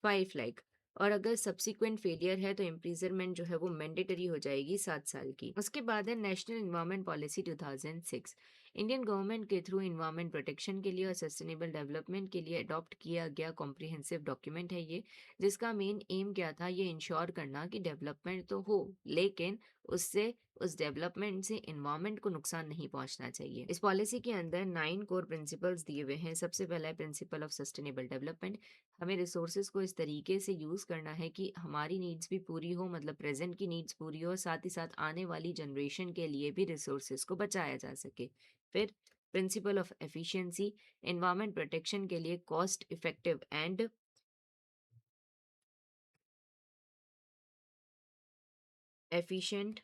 [SPEAKER 1] 5 lakh. और अगर सब्सिक्वेंट फेलियर है तो इम्प्रिजनमेंट जो है वो मैंडेटरी हो जाएगी 7 साल की। उसके बाद है national environment policy 2006। Indian government के थ्रू इन्वायरमेंट प्रोटेक्शन के लिए और सस्टेनेबल डेवलपमेंट के लिए अडॉप्ट किया गया कॉम्प्रिहेंसिव डॉक्यूमेंट है ये, जिसका मेन एम क्या था, ये इंश्योर करना कि डेवलपमेंट तो हो लेकिन उससे उस डेवलपमेंट से इन्वायरमेंट को नुकसान नहीं पहुंचना चाहिए। इस पॉलिसी के अंदर 9 कोर प्रिंसिपल्स दिए हुए हैं। सबसे पहला है प्रिंसिपल ऑफ सस्टेनेबल डेवलपमेंट। हमें रिसोर्सेज को इस तरीके से यूज़ करना है कि हमारी नीड्स भी पूरी हो, मतलब प्रेजेंट की नीड्स पूरी हो, साथ ही साथ आने वाली जनरेशन के लिए भी रिसोर्सेज को बचाया जा सके। फिर principle of efficiency, environment protection के लिए cost effective and efficient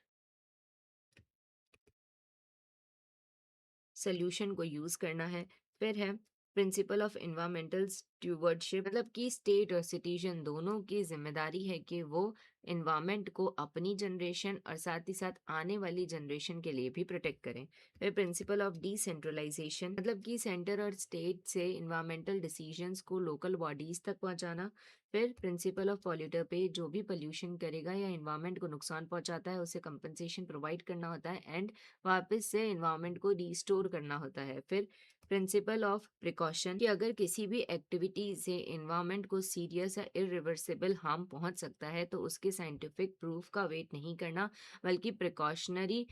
[SPEAKER 1] solution को यूज़ करना है। फिर है प्रिंसिपल ऑफ एनवायरमेंटल स्टूवर्डशिप, मतलब कि स्टेट और सिटीजन दोनों की जिम्मेदारी है कि वो एनवायरमेंट को अपनी जनरेशन और साथ ही साथ आने वाली जनरेशन के लिए भी प्रोटेक्ट करें। फिर प्रिंसिपल ऑफ डिसेंट्रलाइजेशन, मतलब कि सेंटर और स्टेट से एनवायरमेंटल डिसीजंस को लोकल बॉडीज तक पहुंचाना। फिर प्रिंसिपल ऑफ पॉल्यूटर पे, जो भी पोल्यूशन करेगा या एनवायरमेंट को नुकसान पहुंचाता है उसे कंपनसेशन प्रोवाइड करना होता है एंड वापस से एनवायरमेंट को रिस्टोर करना होता है। फिर प्रिंसिपल ऑफ प्रिकॉशन, कि अगर किसी भी एक्टिविटी से एनवायरनमेंट को सीरियस या इरिवर्सिबल हार्म पहुंच सकता है तो उसके साइंटिफिक प्रूफ का वेट नहीं करना बल्कि प्रिकॉशनरी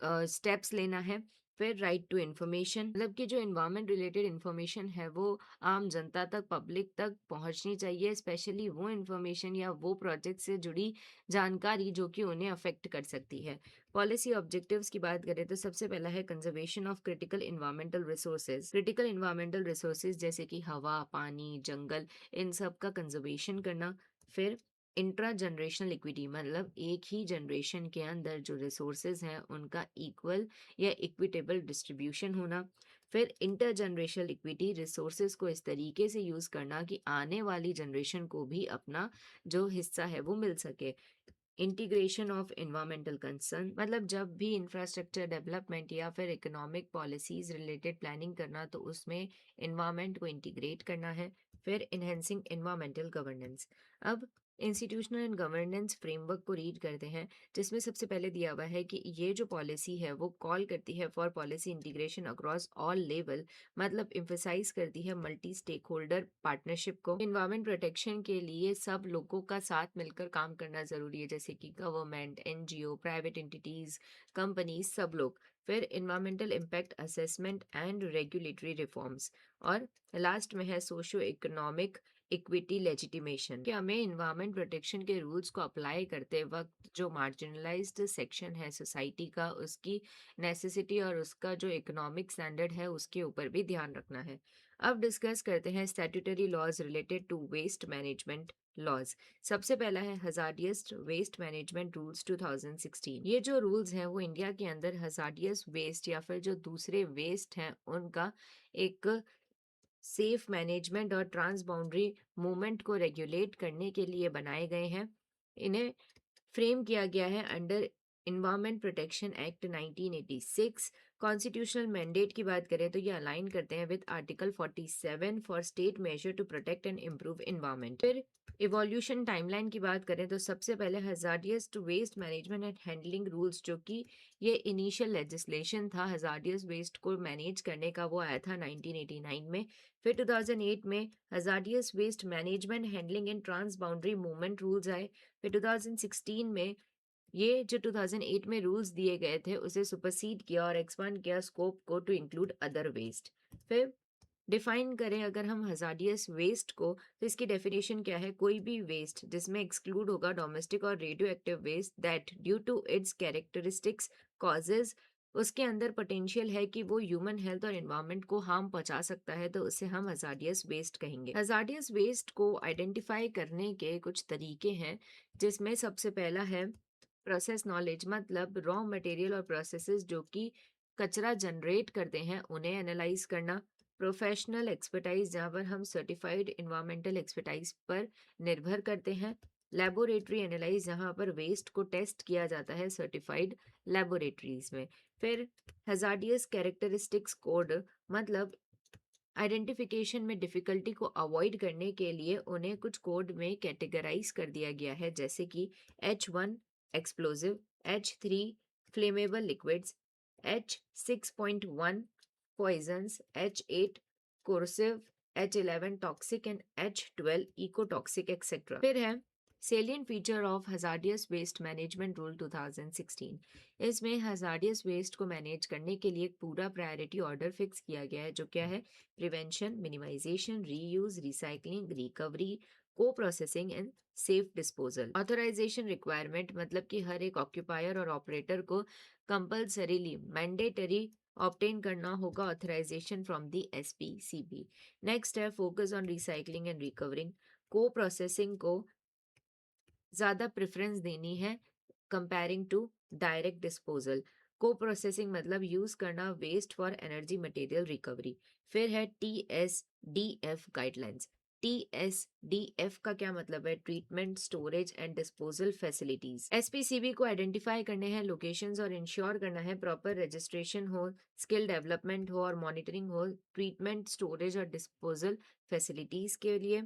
[SPEAKER 1] स्टेप्स लेना है। फिर राइट टू इन्फॉर्मेशन, मतलब कि जो एनवायरनमेंट रिलेटेड इन्फॉर्मेशन है वो आम जनता तक, पब्लिक तक पहुंचनी चाहिए, स्पेशली वो इन्फॉर्मेशन या वो प्रोजेक्ट से जुड़ी जानकारी जो कि उन्हें अफेक्ट कर सकती है। पॉलिसी ऑब्जेक्टिव्स की बात करें तो सबसे पहला है conservation of critical environmental resources. Critical environmental resources जैसे कि हवा, पानी, जंगल, इन सब का कंजर्वेशन करना। फिर इंट्रा जनरेशनल इक्विटी, मतलब एक ही जनरेशन के अंदर जो रिसोर्सेज हैं उनका इक्वल या इक्विटेबल डिस्ट्रीब्यूशन होना। फिर इंटर जनरेशनल इक्विटी, रिसोर्सेज को इस तरीके से यूज करना कि आने वाली जनरेशन को भी अपना जो हिस्सा है वो मिल सके। इंटीग्रेशन ऑफ एनवायरमेंटल कंसर्न, मतलब जब भी इंफ्रास्ट्रक्चर डेवलपमेंट या फिर इकोनॉमिक पॉलिसीज रिलेटेड प्लानिंग करना तो उसमें एनवायरमेंट को इंटीग्रेट करना है। फिर इन्हेंसिंग एनवायरमेंटल गवर्नेंस। अब इंस्टीट्यूशनल एंड गवर्नेंस फ्रेमवर्क को रीड करते हैं, जिसमें सबसे पहले दिया हुआ है कि ये जो पॉलिसी है वो कॉल करती है for policy integration across all level, मतलब इम्फेसाइज करती है मल्टी स्टेक होल्डर पार्टनरशिप को। इन्वायरमेंट प्रोटेक्शन के लिए सब लोगों का साथ मिलकर काम करना जरूरी है, जैसे कि government, NGO, private entities, companies, सब लोग। फिर environmental impact assessment and regulatory reforms. और लास्ट में है सोशियो इकोनॉमिक इक्विटी लेजिटिमेशन, कि हमें इन्वायरमेंट प्रोटेक्शन के रूल्स को अप्लाई करते वक्त जो मार्जिनलाइज्ड सेक्शन है सोसाइटी का, उसकी नेसेसिटी और उसका जो इकोनॉमिक स्टैंडर्ड है उसके ऊपर भी ध्यान रखना है। अब डिस्कस करते हैं statutory laws related to waste management laws. सबसे पहला है हजार्डियस वेस्ट मैनेजमेंट रूल्स 2016। ये जो रूल्स हैं वो इंडिया के अंदर हजार्डियस वेस्ट या फिर जो दूसरे वेस्ट हैं उनका एक सेफ मैनेजमेंट और ट्रांस बाउंड्री मूवमेंट को रेगुलेट करने के लिए बनाए गए हैं। इन्हें फ्रेम किया गया है under environment protection act 1986। Constitutional mandate की बात करें तो ये अलाइन करते हैं with article 47 for state measure to protect and improve environment. फिर इवोल्यूशन टाइमलाइन की बात करें तो सबसे पहले hazardous to waste management and handling rules, जो कि ये इनिशियल लेजिस्लेशन था हजार्डियस वेस्ट को मैनेज करने का, वो आया था 1989 में। फिर 2008 में hazardous waste management handling and transboundary movement rules आए। फिर 2016 में ये जो 2008 में रूल्स दिए गए थे उसे सुपरसीड किया और एक्सपांड किया स्कोप को टू इंक्लूड अदर वेस्ट। फिर डिफाइन करें अगर हम हजार्डियस वेस्ट को, तो इसकी डेफिनेशन क्या है? कोई भी वेस्ट जिसमें एक्सक्लूड होगा डोमेस्टिक और radioactive waste that due to its characteristics causes, उसके अंदर पोटेंशियल है कि वो ह्यूमन हेल्थ और एनवायरनमेंट को हार्म पहुंचा सकता है, तो उसे हम हजार्डियस वेस्ट कहेंगे। हजार्डियस वेस्ट को आइडेंटिफाई करने के कुछ तरीके हैं, जिसमें सबसे पहला है प्रोसेस नॉलेज, मतलब रॉ मटेरियल और प्रोसेसेस जो कि कचरा जनरेट करते हैं उन्हें एनालाइज करना। प्रोफेशनल एक्सपर्टाइज, जहाँ पर हम सर्टिफाइड इन्वायरमेंटल एक्सपर्टाइज पर निर्भर करते हैं। लेबोरेटरी एनालाइज, जहाँ पर वेस्ट को टेस्ट किया जाता है सर्टिफाइड लेबोरेटरीज में। फिर हजार्डियस कैरेक्टरिस्टिक्स कोड, मतलब आइडेंटिफिकेशन में डिफिकल्टी को अवॉइड करने के लिए उन्हें कुछ कोड में कैटेगराइज कर दिया गया है, जैसे कि H1 explosive, H3 flammable liquids, H6.1 poisons, H8 corrosive, H11 toxic and H12 ecotoxic etcetera. फिर है salient feature of hazardous waste management rule 2016। इसमें हजार्डियस वेस्ट को मैनेज करने के लिए एक पूरा प्रायोरिटी ऑर्डर फिक्स किया गया है, जो क्या है? Prevention, minimization, reuse, recycling, recovery, co processing and safe disposal. Authorization requirement, मतलब कि हर एक ऑक्यूपायर और ऑपरेटर को कंपल्सरीली मैंडेटरी ऑब्टेन करना होगा authorisation from the SPCB। Next है focus on recycling and recovering. Co processing को ज़्यादा प्रेफरेंस देनी है comparing to direct disposal. Co processing मतलब यूज करना waste for energy material recovery. फिर है TSDF गाइडलाइंस। TSDF का क्या मतलब है? Treatment, storage and disposal facilities. SPCB को आइडेंटिफाई करने हैं लोकेशंस और इंश्योर करना है प्रॉपर रजिस्ट्रेशन हो, स्किल डेवलपमेंट हो और मॉनिटरिंग हो ट्रीटमेंट, स्टोरेज और डिस्पोजल फैसिलिटीज के लिए।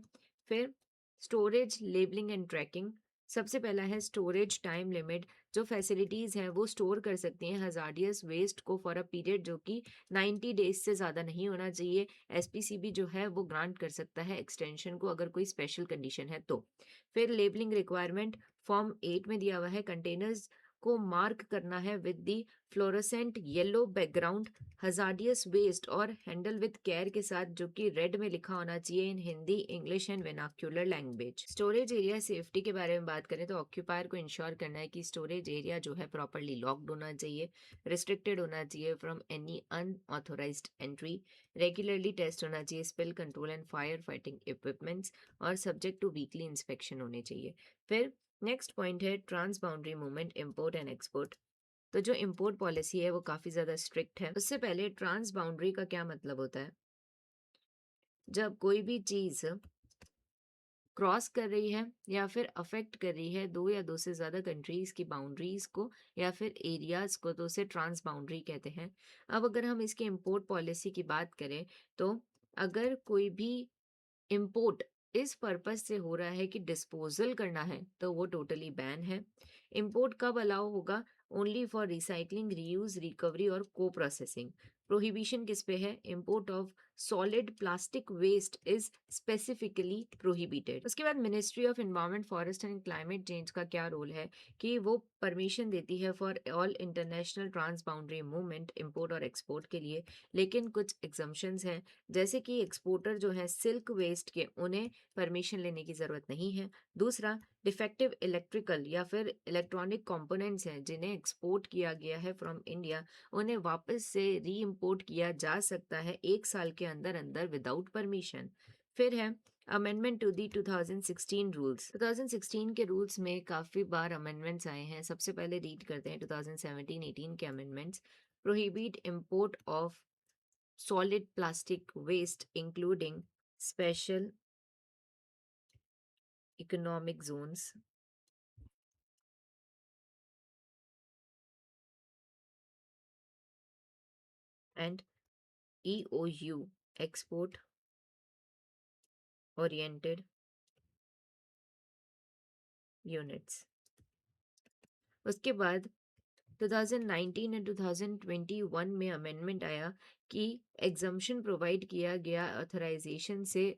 [SPEAKER 1] फिर स्टोरेज, लेबलिंग एंड ट्रैकिंग। सबसे पहला है स्टोरेज टाइम लिमिट। जो फैसिलिटीज़ हैं वो स्टोर कर सकती हैं हजार्डियस वेस्ट को फॉर अ पीरियड जो कि 90 डेज से ज़्यादा नहीं होना चाहिए। SPCB जो है वो ग्रांट कर सकता है एक्सटेंशन को अगर कोई स्पेशल कंडीशन है तो। फिर लेबलिंग रिक्वायरमेंट फॉर्म 8 में दिया हुआ है। कंटेनर्स को मार्क करना है with the fluorescent yellow background hazardous waste और हैंडल विद केयर के साथ, जो कि रेड में लिखा होना चाहिए in Hindi, English and vernacular language. Storage area safety के बारे में बात करें तो ऑक्यूपायर को इंश्योर करना है कि स्टोरेज एरिया जो है प्रॉपरली लॉक्ड होना चाहिए, रिस्ट्रिक्टेड होना चाहिए from any unauthorised entry, regularly test होना चाहिए spill control and fire fighting equipments और सब्जेक्ट टू वीकली इंस्पेक्शन होने चाहिए। फिर नेक्स्ट पॉइंट है transboundary movement, import and export. तो जो इंपोर्ट पॉलिसी है वो काफ़ी ज़्यादा स्ट्रिक्ट है। उससे पहले ट्रांस बाउंड्री का क्या मतलब होता है? जब कोई भी चीज़ क्रॉस कर रही है या फिर अफेक्ट कर रही है दो या दो से ज़्यादा कंट्रीज़ की बाउंड्रीज़ को या फिर एरियाज़ को, तो उसे ट्रांस बाउंड्री कहते हैं। अब अगर हम इसके इंपोर्ट पॉलिसी की बात करें तो अगर कोई भी इम्पोर्ट इस पर्पस से हो रहा है कि डिस्पोजल करना है तो वो टोटली बैन है। इम्पोर्ट कब अलाउ होगा? Only for recycling, reuse, recovery और को प्रोसेसिंग। प्रोहिबिशन किस पे है? Import of solid plastic waste is specifically prohibited. उसके बाद ministry of environment, forest and climate change का क्या रोल है कि वो परमिशन देती है for all international transboundary movement, import और एक्सपोर्ट के लिए, लेकिन कुछ एग्जम्पन्स हैं। जैसे कि एक्सपोर्टर जो है सिल्क वेस्ट के, उन्हें परमिशन लेने की ज़रूरत नहीं है। दूसरा, डिफेक्टिव इलेक्ट्रिकल या फिर इलेक्ट्रॉनिक कंपोनेंट्स हैं जिन्हें एक्सपोर्ट किया गया है फ्रॉम इंडिया, उन्हें वापस से री इम्पोर्ट किया जा सकता है 1 साल के अंदर अंदर विदाउट परमिशन। फिर है अमेंडमेंट टू दी 2016 रूल्स। 2016 के रूल्स में काफ़ी बार अमेंडमेंट्स आए हैं। सबसे पहले रीड करते हैं 2017-18 के amendments. Prohibit import of solid plastic waste including special economic zones and EOU export oriented units। उसके बाद 2019 एंड 2021 में अमेंडमेंट आया कि एग्जम्पशन प्रोवाइड किया गया ऑथराइजेशन से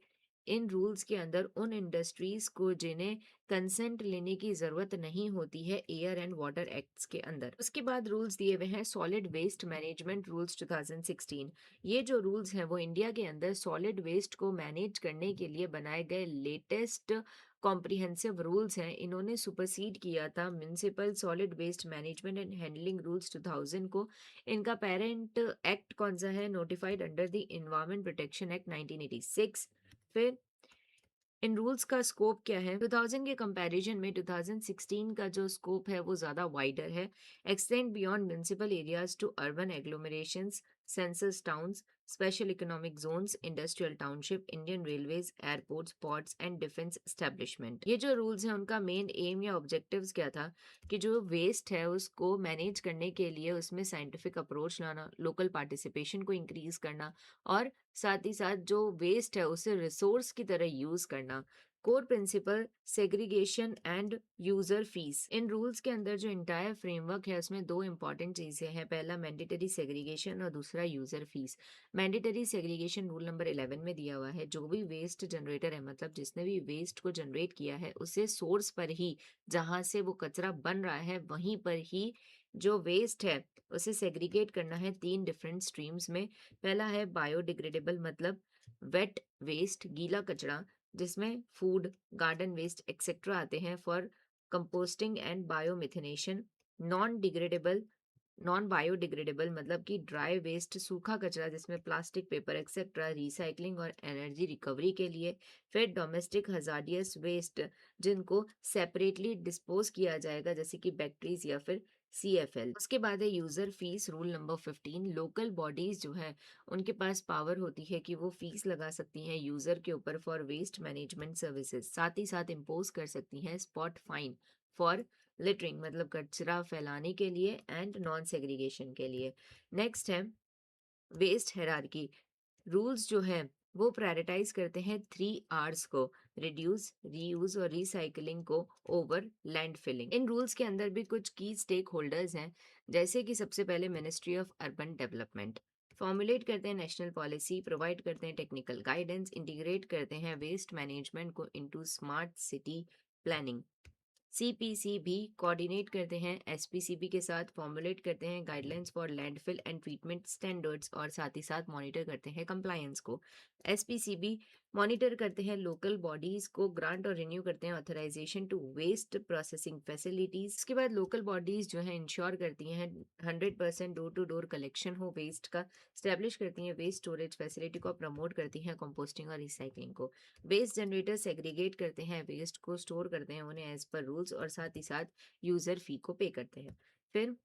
[SPEAKER 1] इन रूल्स के अंदर उन इंडस्ट्रीज को जिन्हें कंसेंट लेने की ज़रूरत नहीं होती है एयर एंड वाटर एक्ट्स के अंदर। उसके बाद रूल्स दिए हुए हैं सॉलिड वेस्ट मैनेजमेंट रूल्स 2016। ये जो रूल्स हैं वो इंडिया के अंदर सॉलिड वेस्ट को मैनेज करने के लिए बनाए गए लेटेस्ट कॉम्प्रिहेंसिव रूल्स हैं। इन्होंने सुपरसीड किया था municipal solid waste management and handling rules 2000 को। इनका पेरेंट एक्ट कौन सा है? Notified under the environment protection act 1986। फिर इन रूल्स का स्कोप क्या है? 2000 के कंपैरिजन में 2016 का जो स्कोप है वो ज़्यादा वाइडर है। Extend beyond municipal areas to urban agglomerations, census towns, special economic zones, industrial township, Indian railways, airports, ports and defence establishment. ये जो रूल्स हैं उनका मेन एम या ऑब्जेक्टिव्स क्या था कि जो वेस्ट है उसको मैनेज करने के लिए उसमें साइंटिफिक अप्रोच लाना, लोकल पार्टिसिपेशन को इंक्रीज करना और साथ ही साथ जो वेस्ट है उसे रिसोर्स की तरह यूज करना। Core principle segregation and user fees. In rules के अंदर जो इंटायर फ्रेमवर्क है उसमें दो इंपॉर्टेंट चीजें हैं। पहला मैंडेटरी सेग्रीगेशन और दूसरा user fees. Mandatory segregation rule number 11 में दिया हुआ है जो भी वेस्ट जनरेटर है, मतलब जिसने भी वेस्ट को जनरेट किया है, उसे सोर्स पर ही, जहां से वो कचरा बन रहा है वहीं पर ही जो वेस्ट है उसे सेग्रीगेट करना है 3 डिफरेंट स्ट्रीम्स में। पहला है बायोडिग्रेडेबल, मतलब वेट वेस्ट, गीला कचरा जिसमें फूड, गार्डन वेस्ट एक्सेट्रा आते हैं for composting and biomethanation. Non degradable non biodegradable मतलब कि ड्राई वेस्ट सूखा कचरा जिसमें प्लास्टिक पेपर एक्सेट्रा रिसाइकलिंग और एनर्जी रिकवरी के लिए। फिर डोमेस्टिक हजार्डियस वेस्ट जिनको सेपरेटली डिस्पोज किया जाएगा जैसे कि बैटरीज या फिर CFL। उसके बाद है user fees rule number 15। Local bodies जो है उनके पास पावर होती है कि वो फीस लगा सकती हैं यूजर के ऊपर फॉर वेस्ट मैनेजमेंट सर्विसेज। साथ ही साथ इम्पोज कर सकती हैं स्पॉट फाइन फॉर लिटरिंग मतलब कचरा फैलाने के लिए एंड नॉन सेग्रीगेशन के लिए। नेक्स्ट है वेस्ट हायरार्की। रूल्स जो हैं वो प्रायोरिटाइज करते हैं 3 Rs को, रिड्यूस, रीयूज और रिसाइकलिंग को ओवर लैंडफिलिंग। इन रूल्स के अंदर भी कुछ की स्टेक होल्डर्स हैं जैसे कि सबसे पहले ministry of urban development formulate करते हैं नेशनल पॉलिसी, प्रोवाइड करते हैं टेक्निकल गाइडेंस, इंटीग्रेट करते हैं वेस्ट मैनेजमेंट को into smart city planning. CPC भी कोऑर्डिनेट करते हैं SPCB के साथ, फॉर्मुलेट करते हैं guidelines for landfill and treatment standards और साथ ही साथ मॉनिटर करते हैं कंप्लायंस को। SPCB मॉनिटर करते हैं लोकल बॉडीज को, ग्रांट और रिन्यू करते हैं authorisation to waste processing facilities. इसके बाद लोकल बॉडीज जो है इंश्योर करती हैं 100% डोर टू डोर कलेक्शन हो वेस्ट का, स्टैब्लिश करती हैं वेस्ट स्टोरेज फैसिलिटी को, प्रमोट करती हैं कंपोस्टिंग और रिसाइकलिंग को। वेस्ट जनरेटर सेग्रीगेट करते हैं वेस्ट को, स्टोर करते हैं उन्हें एज पर रूल्स और साथ ही साथ यूजर फी को पे करते हैं। फिर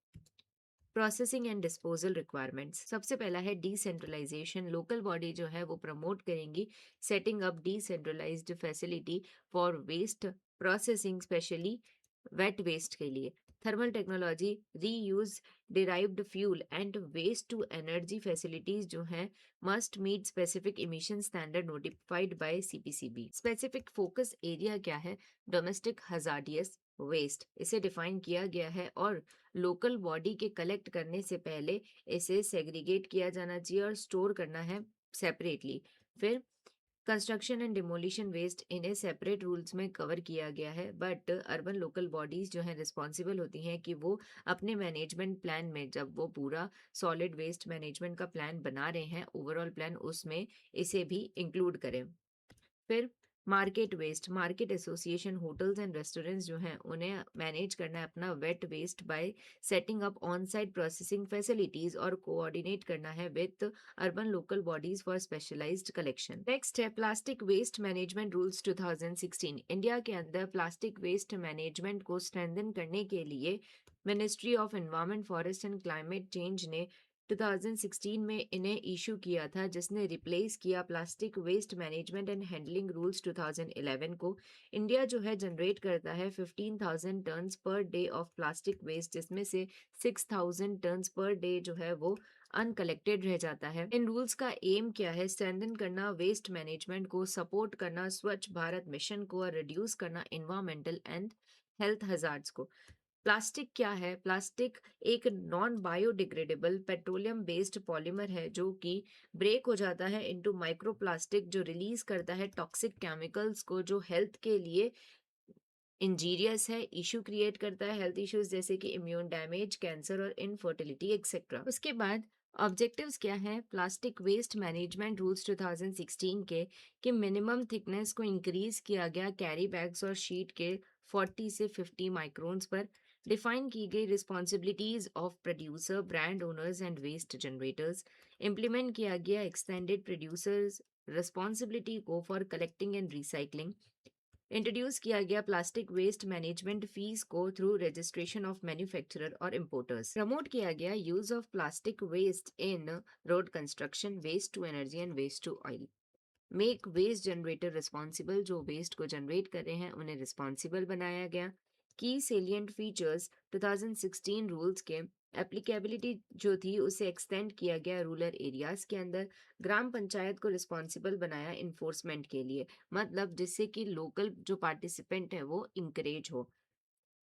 [SPEAKER 1] प्रोसेसिंग एंड डिस्पोजल रिक्वायरमेंट्स। सबसे पहला है डिसेंट्रलाइजेशन। लोकल बॉडी जो है वो प्रमोट करेंगी setting up decentralised facility for waste processing specially wet waste के लिए। Thermal technology, reuse derived fuel and waste to energy facilities जो हैं must meet specific emission standard notified by CPCB। Specific focus area क्या है? Domestic hazardous waste इसे define किया गया है और लोकल बॉडी के कलेक्ट करने से पहले इसे सेग्रीगेट किया जाना चाहिए और स्टोर करना है सेपरेटली। फिर कंस्ट्रक्शन एंड डिमोलिशन वेस्ट इन्हें सेपरेट रूल्स में कवर किया गया है बट अर्बन लोकल बॉडीज जो हैं रिस्पॉन्सिबल होती हैं कि वो अपने मैनेजमेंट प्लान में जब वो पूरा सॉलिड वेस्ट मैनेजमेंट का प्लान बना रहे हैं ओवरऑल प्लान उसमें इसे भी इंक्लूड करें। फिर market waste, market association hotels and restaurants जो हैं उन्हें मैनेज करना है अपना wet waste by setting up on site processing facilities और कोऑर्डिनेट करना है with urban local bodies for specialised collection. Next है plastic waste management rules 2016। India के अंदर प्लास्टिक वेस्ट मैनेजमेंट को स्ट्रेंथन करने के लिए ministry of environment forest and climate change ने 2016 में इन्हें इशू किया था जिसने रिप्लेस किया plastic waste management and handling rules 2011 को। इंडिया जो है जनरेट करता है 15,000 turns per day of plastic waste जिसमें से 6,000 टन्स पर डे जो है वो अनकलेक्टेड रह जाता है। इन रूल्स का एम क्या है? स्ट्रेंथन करना वेस्ट मैनेजमेंट को, सपोर्ट करना स्वच्छ भारत मिशन को और रिड्यूस करना इन्वायरमेंटल एंड हेल्थ हजार्ड्स को। प्लास्टिक क्या है? प्लास्टिक एक non biodegradable petroleum based polymer है जो कि ब्रेक हो जाता है इनटू माइक्रोप्लास्टिक जो रिलीज करता है टॉक्सिक केमिकल्स को जो हेल्थ के लिए इंजीरियस है, इशू क्रिएट करता है हेल्थ इश्यूज जैसे कि इम्यून डैमेज, कैंसर और इनफर्टिलिटी एक्सेट्रा। उसके बाद ऑब्जेक्टिव्स क्या है प्लास्टिक वेस्ट मैनेजमेंट रूल्स 2016 के कि मिनिमम थिकनेस को इंक्रीज किया गया कैरी बैग्स और शीट के 40 से 50 माइक्रोन्स पर। डिफाइन की गई responsibilities of producer, brand owners and waste generators. Implement किया गया एक्सटेंडेड प्रोड्यूसर्स रिस्पॉन्सिबिलिटी को for collecting and recycling. Introduce किया गया प्लास्टिक वेस्ट मैनेजमेंट फीस को थ्रू रजिस्ट्रेशन ऑफ मैन्युफैक्चरर और इम्पोर्टर्स। प्रमोट किया गया use of plastic waste in road construction, waste to energy and waste to oil. Make waste generator responsible, जो waste को generate कर रहे हैं उन्हें रिस्पॉन्सिबल बनाया गया। की सेलिएंट फीचर्स 2016 रूल्स के एप्लीकेबिलिटी जो थी उसे एक्सटेंड किया गया रूरल एरियाज के अंदर। ग्राम पंचायत को रिस्पॉन्सिबल बनाया इन्फोर्समेंट के लिए मतलब जिससे कि लोकल जो पार्टिसिपेंट है वो इंकरेज हो।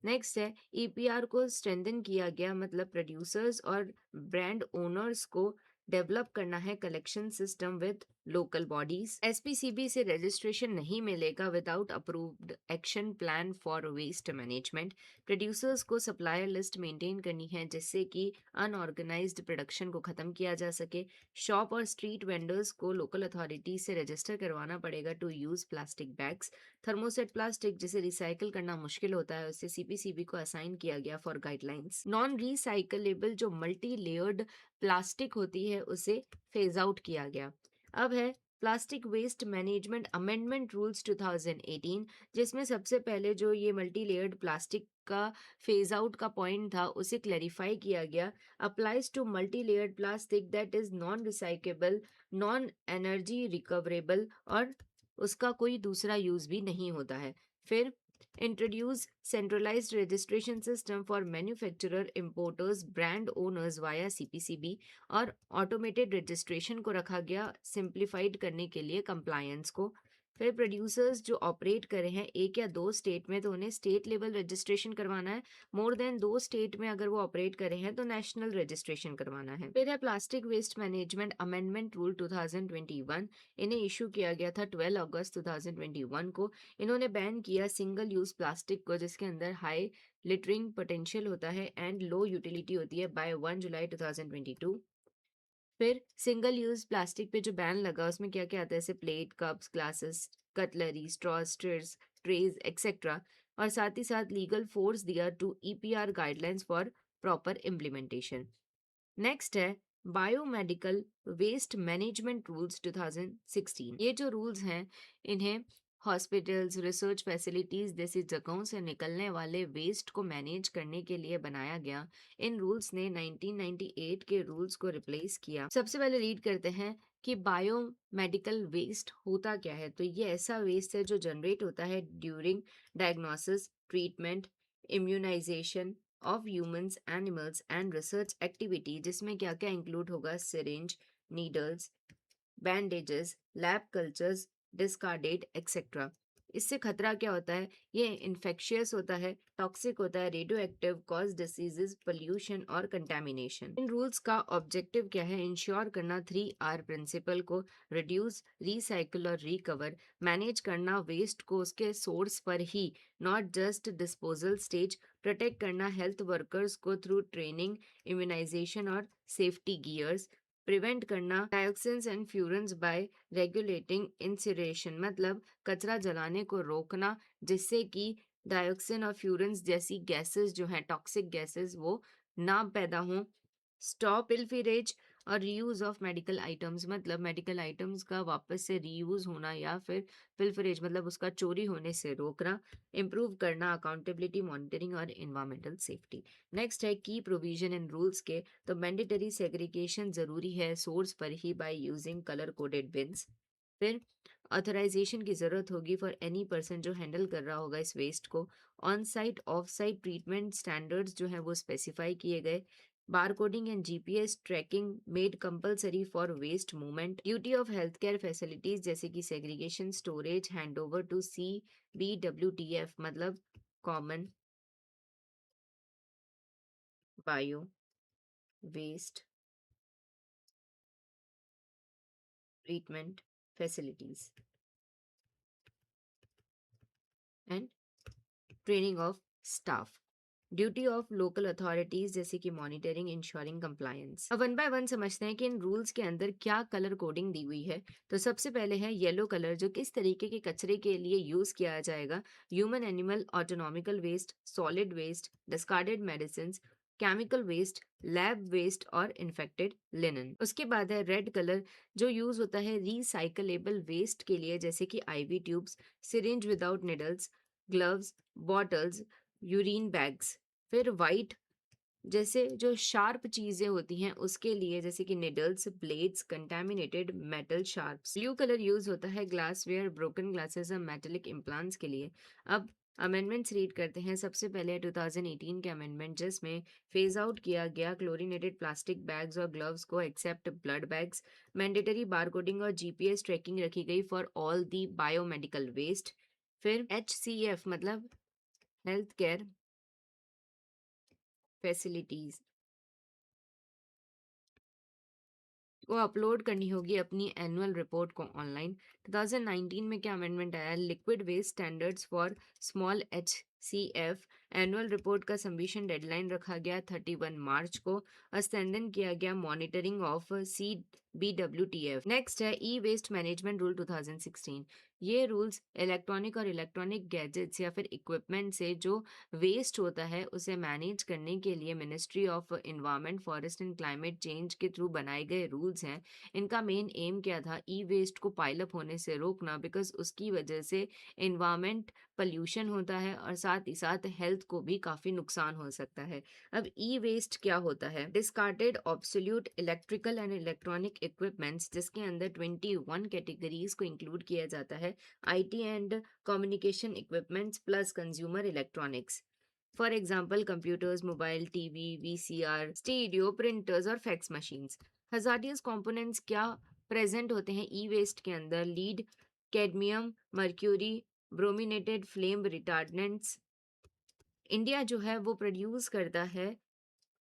[SPEAKER 1] नेक्स्ट है EPR को स्ट्रेंथन किया गया मतलब प्रोड्यूसर्स और ब्रांड ओनर्स को डेवलप करना है collection system with local bodies. SPCB से रजिस्ट्रेशन नहीं मिलेगा without approved action plan for waste management. Producers को सप्लायर लिस्ट मेंटेन करनी है जिससे कि अनऑर्गेनाइज्ड प्रोडक्शन को खत्म किया जा सके। शॉप और स्ट्रीट वेंडर्स को लोकल अथॉरिटी से रजिस्टर करवाना पड़ेगा to use plastic bags. Thermoset plastic जिसे रिसाइकिल करना मुश्किल होता है उसे सीपीसीबी को असाइन किया गया फॉर गाइडलाइंस। नॉन रिसाइकलेबल जो मल्टी लेयर्ड प्लास्टिक होती है उसे फेज आउट किया गया। अब है plastic waste management amendment rules 2018, जिसमें सबसे पहले जो ये मल्टी लेयर्ड प्लास्टिक का फेज आउट का पॉइंट था उसे क्लैरिफाई किया गया। Applies to multi layered plastic that is non recyclable, non energy recoverable और उसका कोई दूसरा यूज भी नहीं होता है। फिर introduce centralised registration system for manufacturer importers brand owners via CPCB और ऑटोमेटेड रजिस्ट्रेशन को रखा गया सिंप्लीफाइड करने के लिए कंप्लायंस को। फिर प्रोड्यूसर्स जो ऑपरेट कर रहे हैं एक या दो स्टेट में तो उन्हें स्टेट लेवल रजिस्ट्रेशन करवाना है। मोर देन दो स्टेट में अगर वो ऑपरेट कर रहे हैं तो नेशनल रजिस्ट्रेशन करवाना है। फिर है plastic waste management amendment rule 2021। इन्हें इशू किया गया था 12 अगस्त 2021 को। इन्होंने बैन किया सिंगल यूज प्लास्टिक को जिसके अंदर हाई लिटरिंग पोटेंशियल होता है एंड लो यूटिलिटी होती है बाय 1 जुलाई 2022। फिर सिंगल यूज प्लास्टिक पे जो बैन लगा उसमें क्या क्या आता है जैसे plate, cups, glasses, cutlery, straws, stirrers, trays etcetera. और साथ ही साथ लीगल फोर्स दिया to EPR guidelines for proper implementation. Next है बायोमेडिकल वेस्ट मैनेजमेंट रूल्स 2016। ये जो रूल्स हैं इन्हें हॉस्पिटल्स, रिसर्च फैसिलिटीज जैसी जगहों से निकलने वाले वेस्ट को मैनेज करने के लिए बनाया गया। इन रूल्स ने 1998 के रूल्स को रिप्लेस किया। सबसे पहले रीड करते हैं कि बायोमेडिकल वेस्ट होता क्या है। तो ये ऐसा वेस्ट है जो जनरेट होता है during diagnosis, treatment, immunisation of humans, animals and research activity, जिसमें क्या क्या इंक्लूड होगा syringe, needles, bandages, lab cultures, discarded etcetera. इससे खतरा क्या होता है, ये इन्फेक्शियस होता है, टॉक्सिक होता है, radio active, cause diseases, pollution और कंटेमिनेशन। इन रूल्स का ऑब्जेक्टिव क्या है, इंश्योर करना 3R प्रिंसिपल को, रिड्यूस, रिसाइकिल और रिकवर, मैनेज करना वेस्ट को उसके सोर्स पर ही, not just disposal stage, protect करना हेल्थ वर्कर्स को थ्रू ट्रेनिंग, इम्यूनाइजेशन और सेफ्टी गियर्स, प्रिवेंट करना dioxins and furans by regulating incineration, मतलब कचरा जलाने को रोकना जिससे कि डायोक्सिन और फ्यूरन्स जैसी गैसेस जो हैं टॉक्सिक गैसेस वो ना पैदा हों। स्टॉप पिलफिरेज और रीयूज ऑफ मेडिकल आइटम्स, मतलब मेडिकल आइटम्स का वापस से रीयूज होना या फिर पिलफिरेज मतलब उसका चोरी होने से रोकना। इम्प्रूव करना अकाउंटेबिलिटी, मॉनिटरिंग और इन्वायरमेंटल सेफ्टी। नेक्स्ट है की प्रोविजन इन रूल्स के, तो मैंडेटरी सेग्रीगेशन जरूरी है सोर्स पर ही by using colour coded bins. फिर ऑथराइजेशन की जरूरत होगी फॉर एनी पर्सन जो हैंडल कर रहा होगा इस वेस्ट को। On site off site treatment standards जो हैं वो स्पेसिफाई किए गए। Barcoding and GPS tracking made compulsory for waste movement. Duty of health care facilities जैसे कि segregation, storage, handover to CBWTF मतलब common bio waste treatment facilities and training of staff. Duty of local authorities जैसे कि monitoring, ensuring compliance. अब one by one समझते हैं कि इन rules के अंदर क्या कलर कोडिंग दी हुई है। तो सबसे पहले है येलो कलर जो किस तरीके के कचरे के लिए यूज किया जाएगा। Human animal anatomical waste, solid waste, discarded medicine, chemical waste, lab waste और इन्फेक्टेड लिनन। उसके बाद है रेड कलर जो यूज होता है रिसाइकलेबल वेस्ट के लिए जैसे कि IV tubes, syringe without needles, gloves, bottles, urine bags. फिर वाइट जैसे जो शार्प चीजें होती हैं उसके लिए जैसे कि needles, blades, contaminated metal sharps. Blue colour use होता है ग्लासवेयर, ब्रोकन ग्लासेस और मेटेलिक इम्प्लांट्स के लिए। अब अमेंडमेंट्स रीड करते हैं। सबसे पहले 2018 के अमेंडमेंट जिसमें फेज आउट किया गया क्लोरीनेटेड प्लास्टिक बैग्स और ग्लव्स को except blood bags. Mandatory barcoding और जीपीएस ट्रैकिंग रखी गई for all the biomedical waste. फिर HCF मतलब हेल्थ केयर फैसिलिटीज को अपलोड करनी होगी अपनी एनुअल रिपोर्ट को ऑनलाइन। 2019 में क्या अमेंडमेंट आया? Liquid waste standards for small HCF annual report का सबमिशन डेडलाइन रखा गया 31 मार्च को और स्ट्रेंथन किया गया मॉनिटरिंग ऑफ CBWTF। नेक्स्ट है ई वेस्ट मैनेजमेंट रूल 2016। ये रूल्स इलेक्ट्रॉनिक और इलेक्ट्रॉनिक गैजेट्स या फिर इक्विपमेंट से जो वेस्ट होता है उसे मैनेज करने के लिए ministry of environment forest and climate change के थ्रू बनाए गए रूल्स हैं। इनका मेन एम क्या था? ई वेस्ट को पाइलअप होने से रोकना, बिकॉज उसकी वजह से एनवायरनमेंट पल्यूशन होता है और साथ ही साथ हेल्थ को भी काफ़ी नुकसान हो सकता है। अब ई वेस्ट क्या होता है? Discarded obsolete electrical and electronic equipments, जिसके अंदर 21 कैटेगरीज को इंक्लूड किया जाता है। IT and communication equipments plus consumer electronics, for example computers, mobile, TV, VCR, stereo, printers और फैक्स मशीन्स। हजार्डियस कंपोनेंट्स क्या प्रेजेंट होते हैं ई वेस्ट के अंदर? Lead, cadmium, mercury, brominated flame retardants. India जो है वो प्रोड्यूस करता है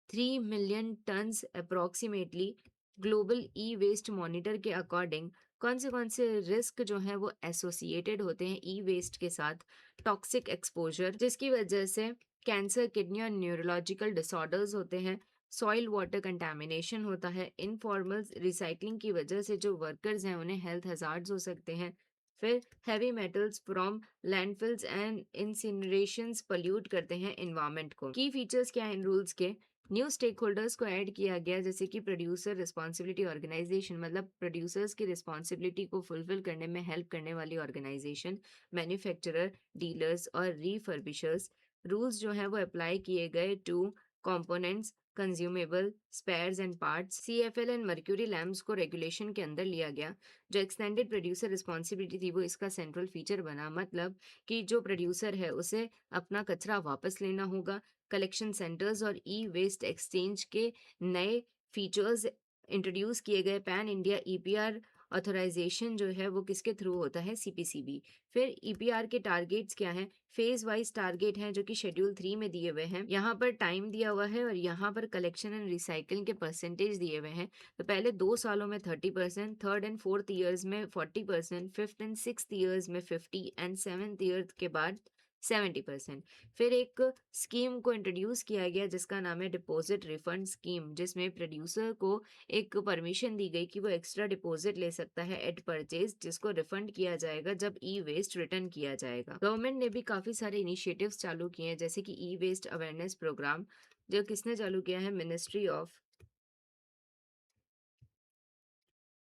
[SPEAKER 1] 3 million tons approximately. Global e waste monitor के अकॉर्डिंग कौन से रिस्क जो हैं वो एसोसिएटेड होते हैं ई वेस्ट के साथ? टॉक्सिक एक्सपोजर, जिसकी वजह से कैंसर, किडनी और न्यूरोलॉजिकल डिसऑर्डर्स होते हैं। सॉइल वाटर कंटामिनेशन होता है। इनफॉर्मल रिसाइकलिंग की वजह से जो वर्कर्स हैं उन्हें हेल्थ हजार्ड्स हो सकते हैं। फिर heavy metals from landfills and incinerations pollute करते हैं इन्वायरमेंट को। की फीचर्स क्या हैं इन रूल्स के? न्यू स्टेक होल्डर्स को ऐड किया गया, जैसे कि प्रोड्यूसर रिस्पॉन्सिबिलिटी ऑर्गेनाइजेशन, मतलब प्रोड्यूसर्स की रिस्पॉन्सिबिलिटी को फुलफिल करने में हेल्प करने वाली ऑर्गेनाइजेशन। मैन्युफैक्चरर, डीलर्स और रीफर्बिशर्स। रूल्स जो हैं वो अप्लाई किए गए to components, consumable, spares and parts. CFL and mercury lamps को रेगुलेशन के अंदर लिया गया। जो एक्सटेंडेड प्रोड्यूसर रिस्पॉन्सिबिलिटी थी वो इसका सेंट्रल फीचर बना, मतलब कि जो प्रोड्यूसर है उसे अपना कचरा वापस लेना होगा। कलेक्शन सेंटर्स और ई वेस्ट एक्सचेंज के नए फीचर्स इंट्रोड्यूस किए गए। पैन इंडिया EPR ऑथराइजेशन जो है वो किसके थ्रू होता है? CPCB। फिर EPR के टारगेट्स क्या हैं? फेज वाइज टारगेट हैं जो कि शेड्यूल 3 में दिए हुए हैं। यहाँ पर टाइम दिया हुआ है और यहाँ पर कलेक्शन एंड रिसाइकलिंग के परसेंटेज दिए हुए हैं। तो पहले 2 सालों में 30%, थर्ड एंड फोर्थ ईयर्स में 40%, फिफ्थ एंड सिक्स्थ ईयर्स में 50 एंड सेवन्थ ईयर के बाद 70%। फिर एक स्कीम को इंट्रोड्यूस किया गया जिसका नाम है डिपॉजिट रिफंड स्कीम, जिसमें प्रोड्यूसर को एक परमिशन दी गई कि वो एक्स्ट्रा डिपॉजिट ले सकता है एट परचेज, जिसको रिफंड किया जाएगा जब ई वेस्ट रिटर्न किया जाएगा। गवर्नमेंट ने भी काफ़ी सारे इनिशिएटिव्स चालू किए हैं, जैसे कि ई वेस्ट अवेयरनेस प्रोग्राम, जो किसने चालू किया है? Ministry of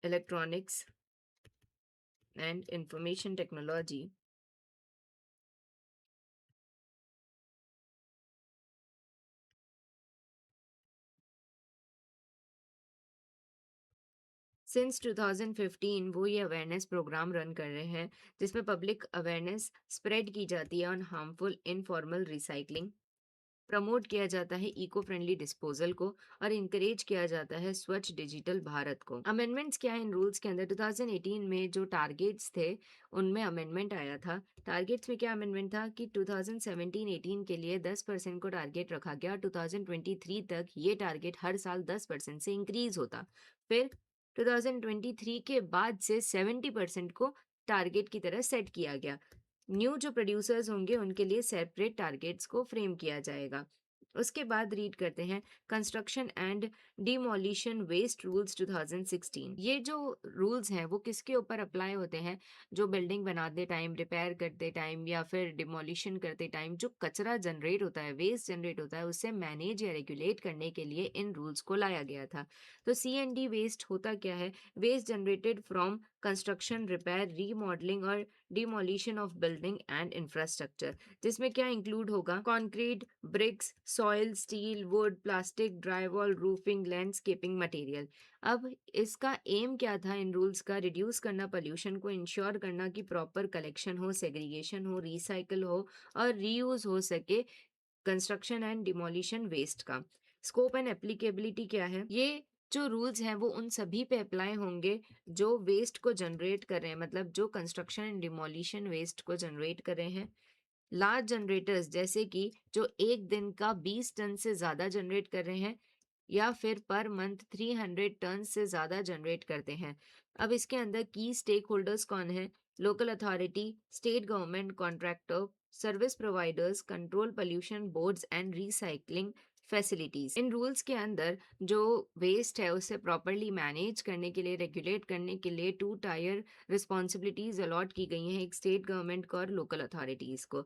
[SPEAKER 1] electronics and information technology. Since 2015 वो ये अवेयरनेस प्रोग्राम रन कर रहे हैं, जिसमें पब्लिक अवेयरनेस स्प्रेड की जाती है on harmful informal recycling. Promote किया जाता है इको फ्रेंडली डिस्पोजल को और इनकरेज किया जाता है स्वच्छ डिजिटल भारत को। अमेंडमेंट्स क्या है इन रूल्स के अंदर? 2018 में जो टारगेट्स थे उनमें अमेंडमेंट आया था। टारगेट्स में क्या अमेंडमेंट था कि 2017-18 के लिए 10% को टारगेट रखा गया। 2023 तक ये टारगेट हर साल 10% से इंक्रीज होता। फिर 2023 के बाद से 70% को टारगेट की तरह सेट किया गया। न्यू जो प्रोड्यूसर्स होंगे उनके लिए सेपरेट टारगेट्स को फ्रेम किया जाएगा। उसके बाद रीड करते हैं construction and demolition waste rules 2016। ये जो रूल्स हैं वो किसके ऊपर अप्लाई होते हैं? जो बिल्डिंग बनाते टाइम, रिपेयर करते टाइम या फिर डिमोलिशन करते टाइम जो कचरा जनरेट होता है, वेस्ट जनरेट होता है, उससे मैनेज या रेगुलेट करने के लिए इन रूल्स को लाया गया था। तो CND वेस्ट होता क्या है? Waste generated from construction, repair, remodelling और demolition of building and infrastructure, जिसमें क्या इंक्लूड होगा? Concrete, bricks, soil, steel, wood, plastic, drywall, roofing, landscaping material. अब इसका एम क्या था इन रूल्स का? रिड्यूस करना पॉल्यूशन को, इंश्योर करना कि प्रॉपर कलेक्शन हो, सेग्रीगेशन हो, रिसाइकल हो और रीयूज हो सके कंस्ट्रक्शन एंड डिमोलिशन वेस्ट का। स्कोप एंड एप्लीकेबिलिटी क्या है? ये जो रूल्स हैं वो उन सभी पे अप्लाई होंगे जो वेस्ट को जनरेट कर रहे हैं, मतलब जो कंस्ट्रक्शन एंड डिमोलिशन वेस्ट को जनरेट कर रहे हैं। लार्ज जनरेटर्स, जैसे कि जो एक दिन का 20 टन से ज़्यादा जनरेट कर रहे हैं, या फिर पर मंथ 300 टन से ज़्यादा जनरेट करते हैं। अब इसके अंदर की स्टेक होल्डर्स कौन है? Local authority, state government, contractor, service providers, control pollution boards and recycling facilities. In rules के अंदर जो वेस्ट है उसे प्रॉपरली मैनेज करने के लिए, रेगुलेट करने के लिए 2 टायर रिस्पॉन्सिबिलिटीज अलॉट की गई हैं एक स्टेट गवर्नमेंट को और लोकल अथॉरिटीज को।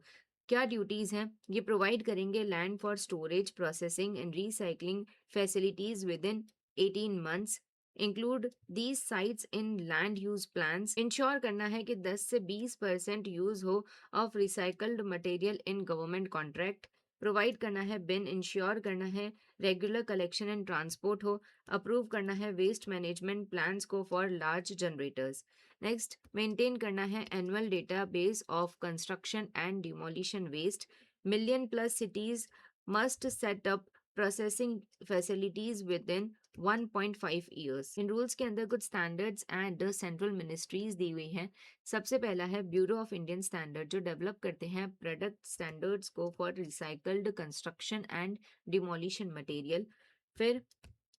[SPEAKER 1] क्या ड्यूटीज हैं? ये प्रोवाइड करेंगे land for storage, processing and recycling facilities with in 18 months, include these sites in land use plans. Ensure करना है कि 10 से 20% यूज हो of recycled material in government contract. Provide करना है बिन, इंश्योर करना है रेगुलर कलेक्शन एंड ट्रांसपोर्ट हो। अप्रूव करना है वेस्ट मैनेजमेंट प्लान्स को for large generators. Next, maintain करना है annual data base of construction and demolition waste. Million plus cities must set up processing facilities within 1.5 years. इन rules के अंदर कुछ स्टैंडर्ड्स एंड सेंट्रल मिनिस्ट्रीज दी हुई हैं। सबसे पहला है ब्यूरो ऑफ इंडियन स्टैंडर्ड, जो डेवलप करते हैं प्रोडक्ट स्टैंडर्ड्स को for recycled construction and demolition material. फिर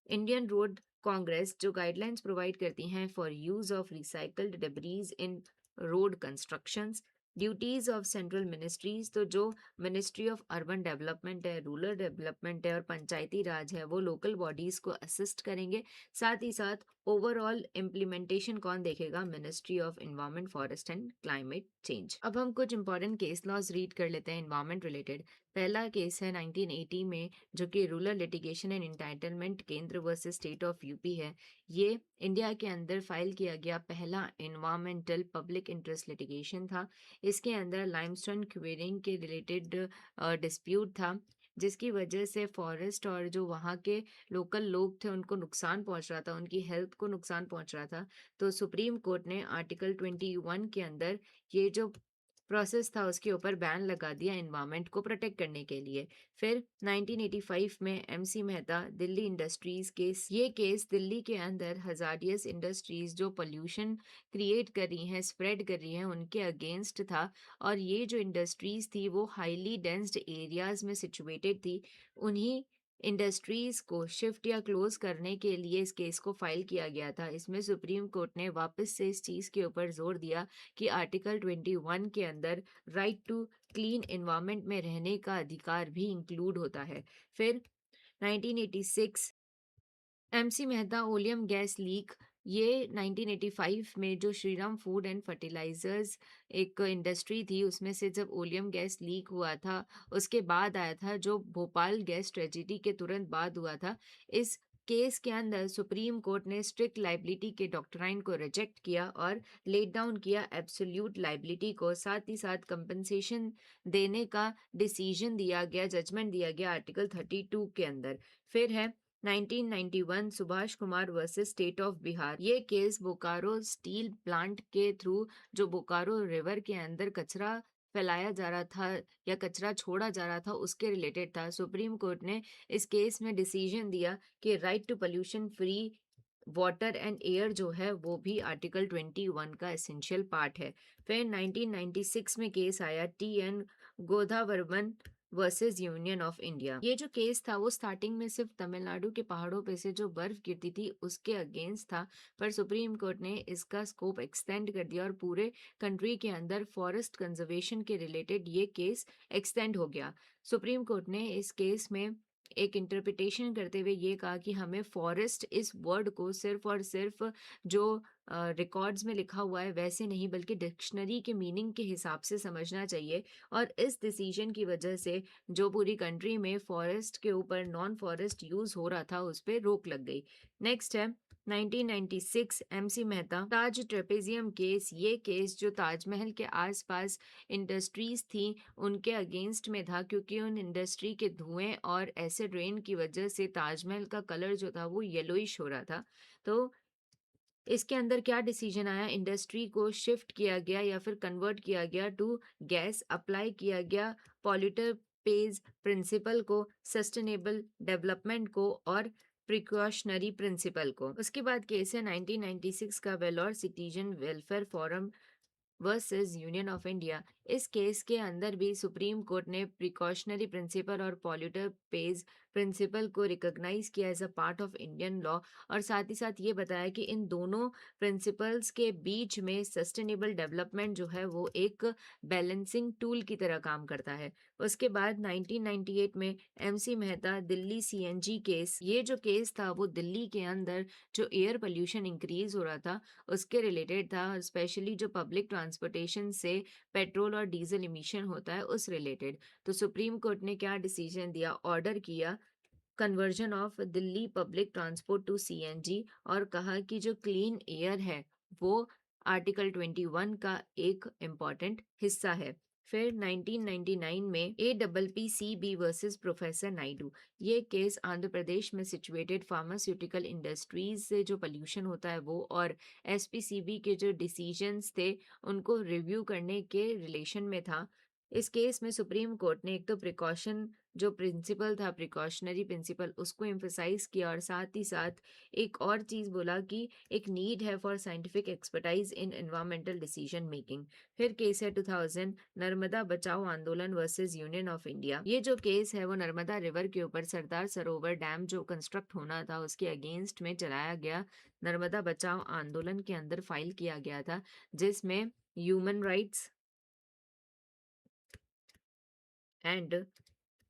[SPEAKER 1] इंडियन रोड कांग्रेस, जो गाइडलाइंस प्रोवाइड करती हैं for use of recycled debris in road constructions. Duties of central ministries, तो जो मिनिस्ट्री ऑफ अर्बन डेवलपमेंट है, रूरल डेवलपमेंट है और पंचायती राज है, वो लोकल बॉडीज को असिस्ट करेंगे। साथ ही साथ ओवरऑल इम्प्लीमेंटेशन कौन देखेगा? Ministry of environment, forest and climate change. अब हम कुछ इंपॉर्टेंट केस लॉज रीड कर लेते हैं एनवायरमेंट रिलेटेड। पहला केस है 1980 में, जो कि रूरल लिटिगेशन एंड इंटाइटलमेंट केंद्र वर्सेस स्टेट ऑफ यूपी है। ये इंडिया के अंदर फाइल किया गया पहला एनवायरमेंटल पब्लिक इंटरेस्ट लिटिगेशन था। इसके अंदर लाइमस्टोन क्वेरिंग के रिलेटेड डिस्प्यूट था, जिसकी वजह से फॉरेस्ट और जो वहाँ के लोकल लोग थे उनको नुकसान पहुंच रहा था, उनकी हेल्थ को नुकसान पहुंच रहा था। तो सुप्रीम कोर्ट ने आर्टिकल 21 के अंदर ये जो प्रोसेस था उसके ऊपर बैन लगा दिया एनवायरनमेंट को प्रोटेक्ट करने के लिए। फिर 1985 में MC Mehta Delhi industries case, ये केस दिल्ली के अंदर हजारियस इंडस्ट्रीज जो पोल्यूशन क्रिएट कर रही हैं, स्प्रेड कर रही हैं, उनके अगेंस्ट था। और ये जो इंडस्ट्रीज थी वो हाईली डेंस्ड एरियाज में सिचुएटेड थी। उन्हीं इंडस्ट्रीज को शिफ्ट या क्लोज करने के लिए इस केस को फाइल किया गया था। इसमें सुप्रीम कोर्ट ने वापस से इस चीज़ के ऊपर जोर दिया कि आर्टिकल 21 के अंदर राइट टू क्लीन एनवायरनमेंट में रहने का अधिकार भी इंक्लूड होता है। फिर 1986 MC Mehta oleum gas leak, ये 1985 में जो श्रीराम फूड एंड फर्टिलाइजर्स एक इंडस्ट्री थी उसमें से जब ओलियम गैस लीक हुआ था, उसके बाद आया था, जो भोपाल गैस ट्रेजिडी के तुरंत बाद हुआ था। इस केस के अंदर सुप्रीम कोर्ट ने स्ट्रिक्ट लाइबिलिटी के डॉक्ट्राइन को रिजेक्ट किया और लेट डाउन किया एब्सोल्यूट लाइबिलिटी को। साथ ही साथ कंपनसेशन देने का डिसीजन दिया गया, जजमेंट दिया गया आर्टिकल 32 के अंदर। फिर है 1991 Subhash Kumar versus state of Bihar, ये केस बोकारो स्टील प्लांट के थ्रू जो बोकारो रिवर के अंदर कचरा फैलाया जा रहा था या कचरा छोड़ा जा रहा था उसके रिलेटेड था। सुप्रीम कोर्ट ने इस केस में डिसीजन दिया कि right to pollution free water and air जो है वो भी आर्टिकल 21 का एसेंशियल पार्ट है। फिर 1996 में केस आया T N. Godavarman versus union of India. ये जो केस था वो स्टार्टिंग में सिर्फ तमिलनाडु के पहाड़ों पे से जो बर्फ गिरती थी उसके अगेंस्ट था, पर सुप्रीम कोर्ट ने इसका स्कोप एक्सटेंड कर दिया और पूरे कंट्री के अंदर फॉरेस्ट कंजर्वेशन के रिलेटेड ये केस एक्सटेंड हो गया। सुप्रीम कोर्ट ने इस केस में एक इंटरप्रिटेशन करते हुए ये कहा कि हमें फॉरेस्ट इस वर्ड को सिर्फ और सिर्फ जो रिकॉर्ड्स में लिखा हुआ है वैसे नहीं, बल्कि डिक्शनरी के मीनिंग के हिसाब से समझना चाहिए। और इस डिसीजन की वजह से जो पूरी कंट्री में फॉरेस्ट के ऊपर नॉन फॉरेस्ट यूज हो रहा था उस पर रोक लग गई। नेक्स्ट है 1996 एमसी मेहता ताज ट्रेपेजियम केस, ये केस जो ताजमहल के आसपास इंडस्ट्रीज थी उनके अगेंस्ट में था, क्योंकि उन इंडस्ट्री के धुएं और एसिड रेन की वजह से ताजमहल का कलर जो था वो येलोइश हो रहा था। तो इसके अंदर क्या डिसीजन आया? इंडस्ट्री को शिफ्ट किया गया या फिर कन्वर्ट किया गया टू गैस, अप्लाई किया गया पॉल्यूटर पेज प्रिंसिपल को, सस्टेनेबल डेवलपमेंट को और प्रिकॉशनरी प्रिंसिपल को। उसके बाद केस है 1996 का Vellore citizen welfare forum versus union of India. इस केस के अंदर भी सुप्रीम कोर्ट ने प्रिकॉशनरी प्रिंसिपल और पॉल्यूटर पेज प्रिंसिपल को रिकॉग्नाइज किया as a part of Indian law, और साथ ही साथ ये बताया कि इन दोनों प्रिंसिपल्स के बीच में सस्टेनेबल डेवलपमेंट जो है वो एक बैलेंसिंग टूल की तरह काम करता है। उसके बाद 1998 में MC Mehta Delhi CNG case, ये जो केस था वो दिल्ली के अंदर जो एयर पोल्यूशन इंक्रीज हो रहा था उसके रिलेटेड था, स्पेशली जो पब्लिक ट्रांसपोर्टेशन से पेट्रोल और डीजल इमिशन होता है उस रिलेटेड। तो सुप्रीम कोर्ट ने क्या डिसीजन दिया, ऑर्डर किया conversion of Delhi public transport to CNG, और कहा कि जो क्लीन एयर है वो आर्टिकल 21 का एक इम्पॉर्टेंट हिस्सा है। फिर 1999 में APPCB वर्सेस प्रोफेसर नायडू, ये केस आंध्र प्रदेश में सिचुएटेड फार्मास्यूटिकल इंडस्ट्रीज से जो पोल्यूशन होता है वो और SPCB के जो डिसीजंस थे उनको रिव्यू करने के रिलेशन में था। इस केस में सुप्रीम कोर्ट ने एक तो प्रिकॉशन जो प्रिंसिपल था, प्रिकॉशनरी प्रिंसिपल, उसको एम्फसाइज किया, और साथ ही साथ एक और चीज़ बोला कि एक नीड है for scientific expertise in environmental decision making. फिर केस है 2000 नर्मदा बचाओ आंदोलन वर्सेस यूनियन ऑफ इंडिया। ये जो केस है वो नर्मदा रिवर के ऊपर सरदार सरोवर डैम जो कंस्ट्रक्ट होना था उसके अगेंस्ट में चलाया गया नर्मदा बचाओ आंदोलन के अंदर फाइल किया गया था, जिसमें ह्यूमन राइट्स एंड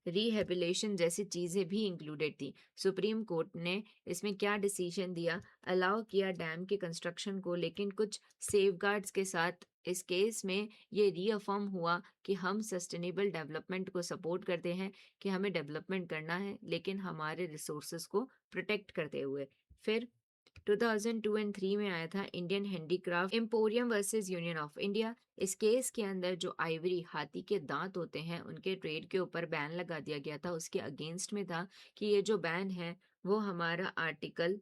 [SPEAKER 1] रिहेबिलेशन जैसी चीज़ें भी इंक्लूडेड थी। सुप्रीम कोर्ट ने इसमें क्या डिसीजन दिया, अलाउ किया डैम के कंस्ट्रक्शन को, लेकिन कुछ सेफगार्ड्स के साथ। इस केस में ये रीअफर्म हुआ कि हम सस्टेनेबल डेवलपमेंट को सपोर्ट करते हैं, कि हमें डेवलपमेंट करना है लेकिन हमारे रिसोर्सेज को प्रोटेक्ट करते हुए। फिर 2002 एंड 3 में आया था Indian handicraft emporium versus union of India. इस केस के अंदर जो आइवरी हाथी के दांत होते हैं उनके ट्रेड के ऊपर बैन लगा दिया गया था, उसके अगेंस्ट में था कि ये जो बैन है वो हमारा आर्टिकल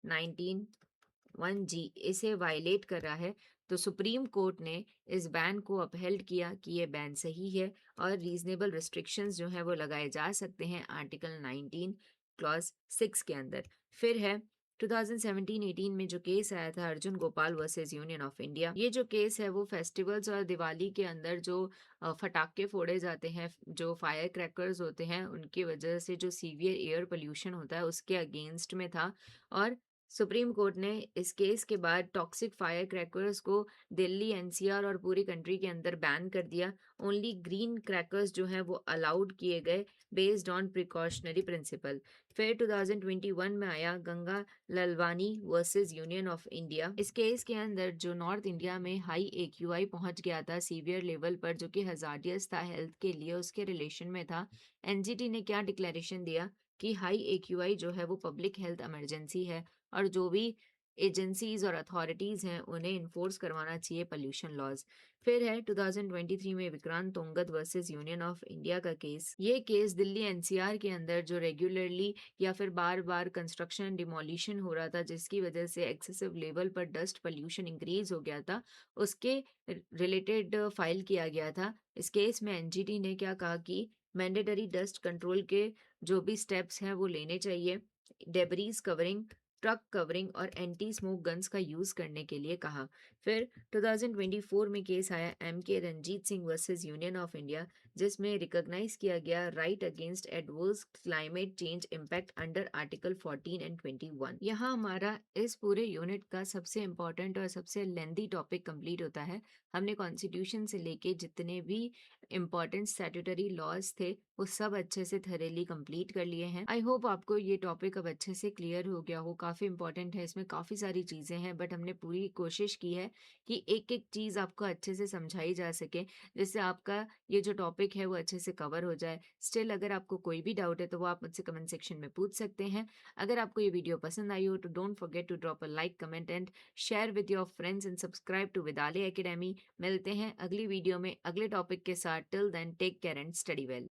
[SPEAKER 1] 19(1)(g इसे वायलेट कर रहा है। तो सुप्रीम कोर्ट ने इस बैन को अपहेल्ड किया कि ये बैन सही है और रीजनेबल रिस्ट्रिक्शंस जो है वो लगाए जा सकते हैं आर्टिकल 19 क्लॉज 6 के अंदर। फिर है 2017-18 में जो केस आया था Arjun Gopal versus union of India. ये जो केस है वो फेस्टिवल्स और दिवाली के अंदर जो फटाके फोड़े जाते हैं, जो फायर क्रैकर्स होते हैं, उनकी वजह से जो सीवियर एयर पोल्यूशन होता है उसके अगेंस्ट में था। और सुप्रीम कोर्ट ने इस केस के बाद टॉक्सिक फायर क्रैकर्स को दिल्ली एनसीआर और पूरी कंट्री के अंदर बैन कर दिया। ओनली ग्रीन क्रैकर्स जो हैं वो अलाउड किए गए बेस्ड ऑन प्रिकॉशनरी प्रिंसिपल। फिर 2021 में आया Ganga Lalwani versus union of India. इस केस के अंदर जो नॉर्थ इंडिया में हाई AQI पहुंच गया था सीवियर लेवल पर, जो कि हजार्डियस था हेल्थ के लिए, उसके रिलेशन में था। एनजीटी ने क्या डिक्लेरेशन दिया कि हाई AQI जो है वो पब्लिक हेल्थ इमरजेंसी है और जो भी एजेंसीज और अथॉरिटीज हैं उन्हें इन्फोर्स करवाना चाहिए पोल्यूशन लॉज। फिर है 2023 में Vikrant Tongad versus union of India का केस। ये केस दिल्ली एनसीआर के अंदर जो रेगुलरली या फिर बार बार कंस्ट्रक्शन डिमोलिशन हो रहा था जिसकी वजह से एक्सेसिव लेवल पर डस्ट पोल्यूशन इंक्रीज हो गया था, उसके रिलेटेड फाइल किया गया था। इस केस में एनजीटी ने क्या कहा कि मैंडेटरी डस्ट कंट्रोल के जो भी स्टेप्स हैं वो लेने चाहिए, डेबरीज कवरिंग, ट्रक कवरिंग और एंटी स्मोक गन्स का यूज करने के लिए कहा। फिर 2024 में केस आया MK Ranjit Singh versus union of India, जिसमें रिकॉग्नाइज किया गया right against adverse climate change impact under article 14 and 21। यहाँ हमारा इस पूरे यूनिट का सबसे इम्पोर्टेंट और सबसे लेंथी टॉपिक कंप्लीट होता है। हमने कॉन्स्टिट्यूशन से लेके जितने भी इम्पोर्टेंट स्टैट्यूटरी लॉज थे वो सब अच्छे से थरेली कंप्लीट कर लिए हैं। आई होप आपको ये टॉपिक अब अच्छे से क्लियर हो गया हो। काफ़ी इंपॉर्टेंट है, इसमें काफ़ी सारी चीज़ें हैं, बट हमने पूरी कोशिश की है कि एक एक चीज़ आपको अच्छे से समझाई जा सके, जिससे आपका ये जो टॉपिक है वो अच्छे से कवर हो जाए। स्टिल अगर आपको कोई भी डाउट है तो वो आप मुझसे कमेंट सेक्शन में पूछ सकते हैं। अगर आपको ये वीडियो पसंद आई हो तो don't forget to drop a like, comment and share with your friends and subscribe to Vidyalaya academy. मिलते हैं अगली वीडियो में अगले टॉपिक के साथ। Till then take care and study well.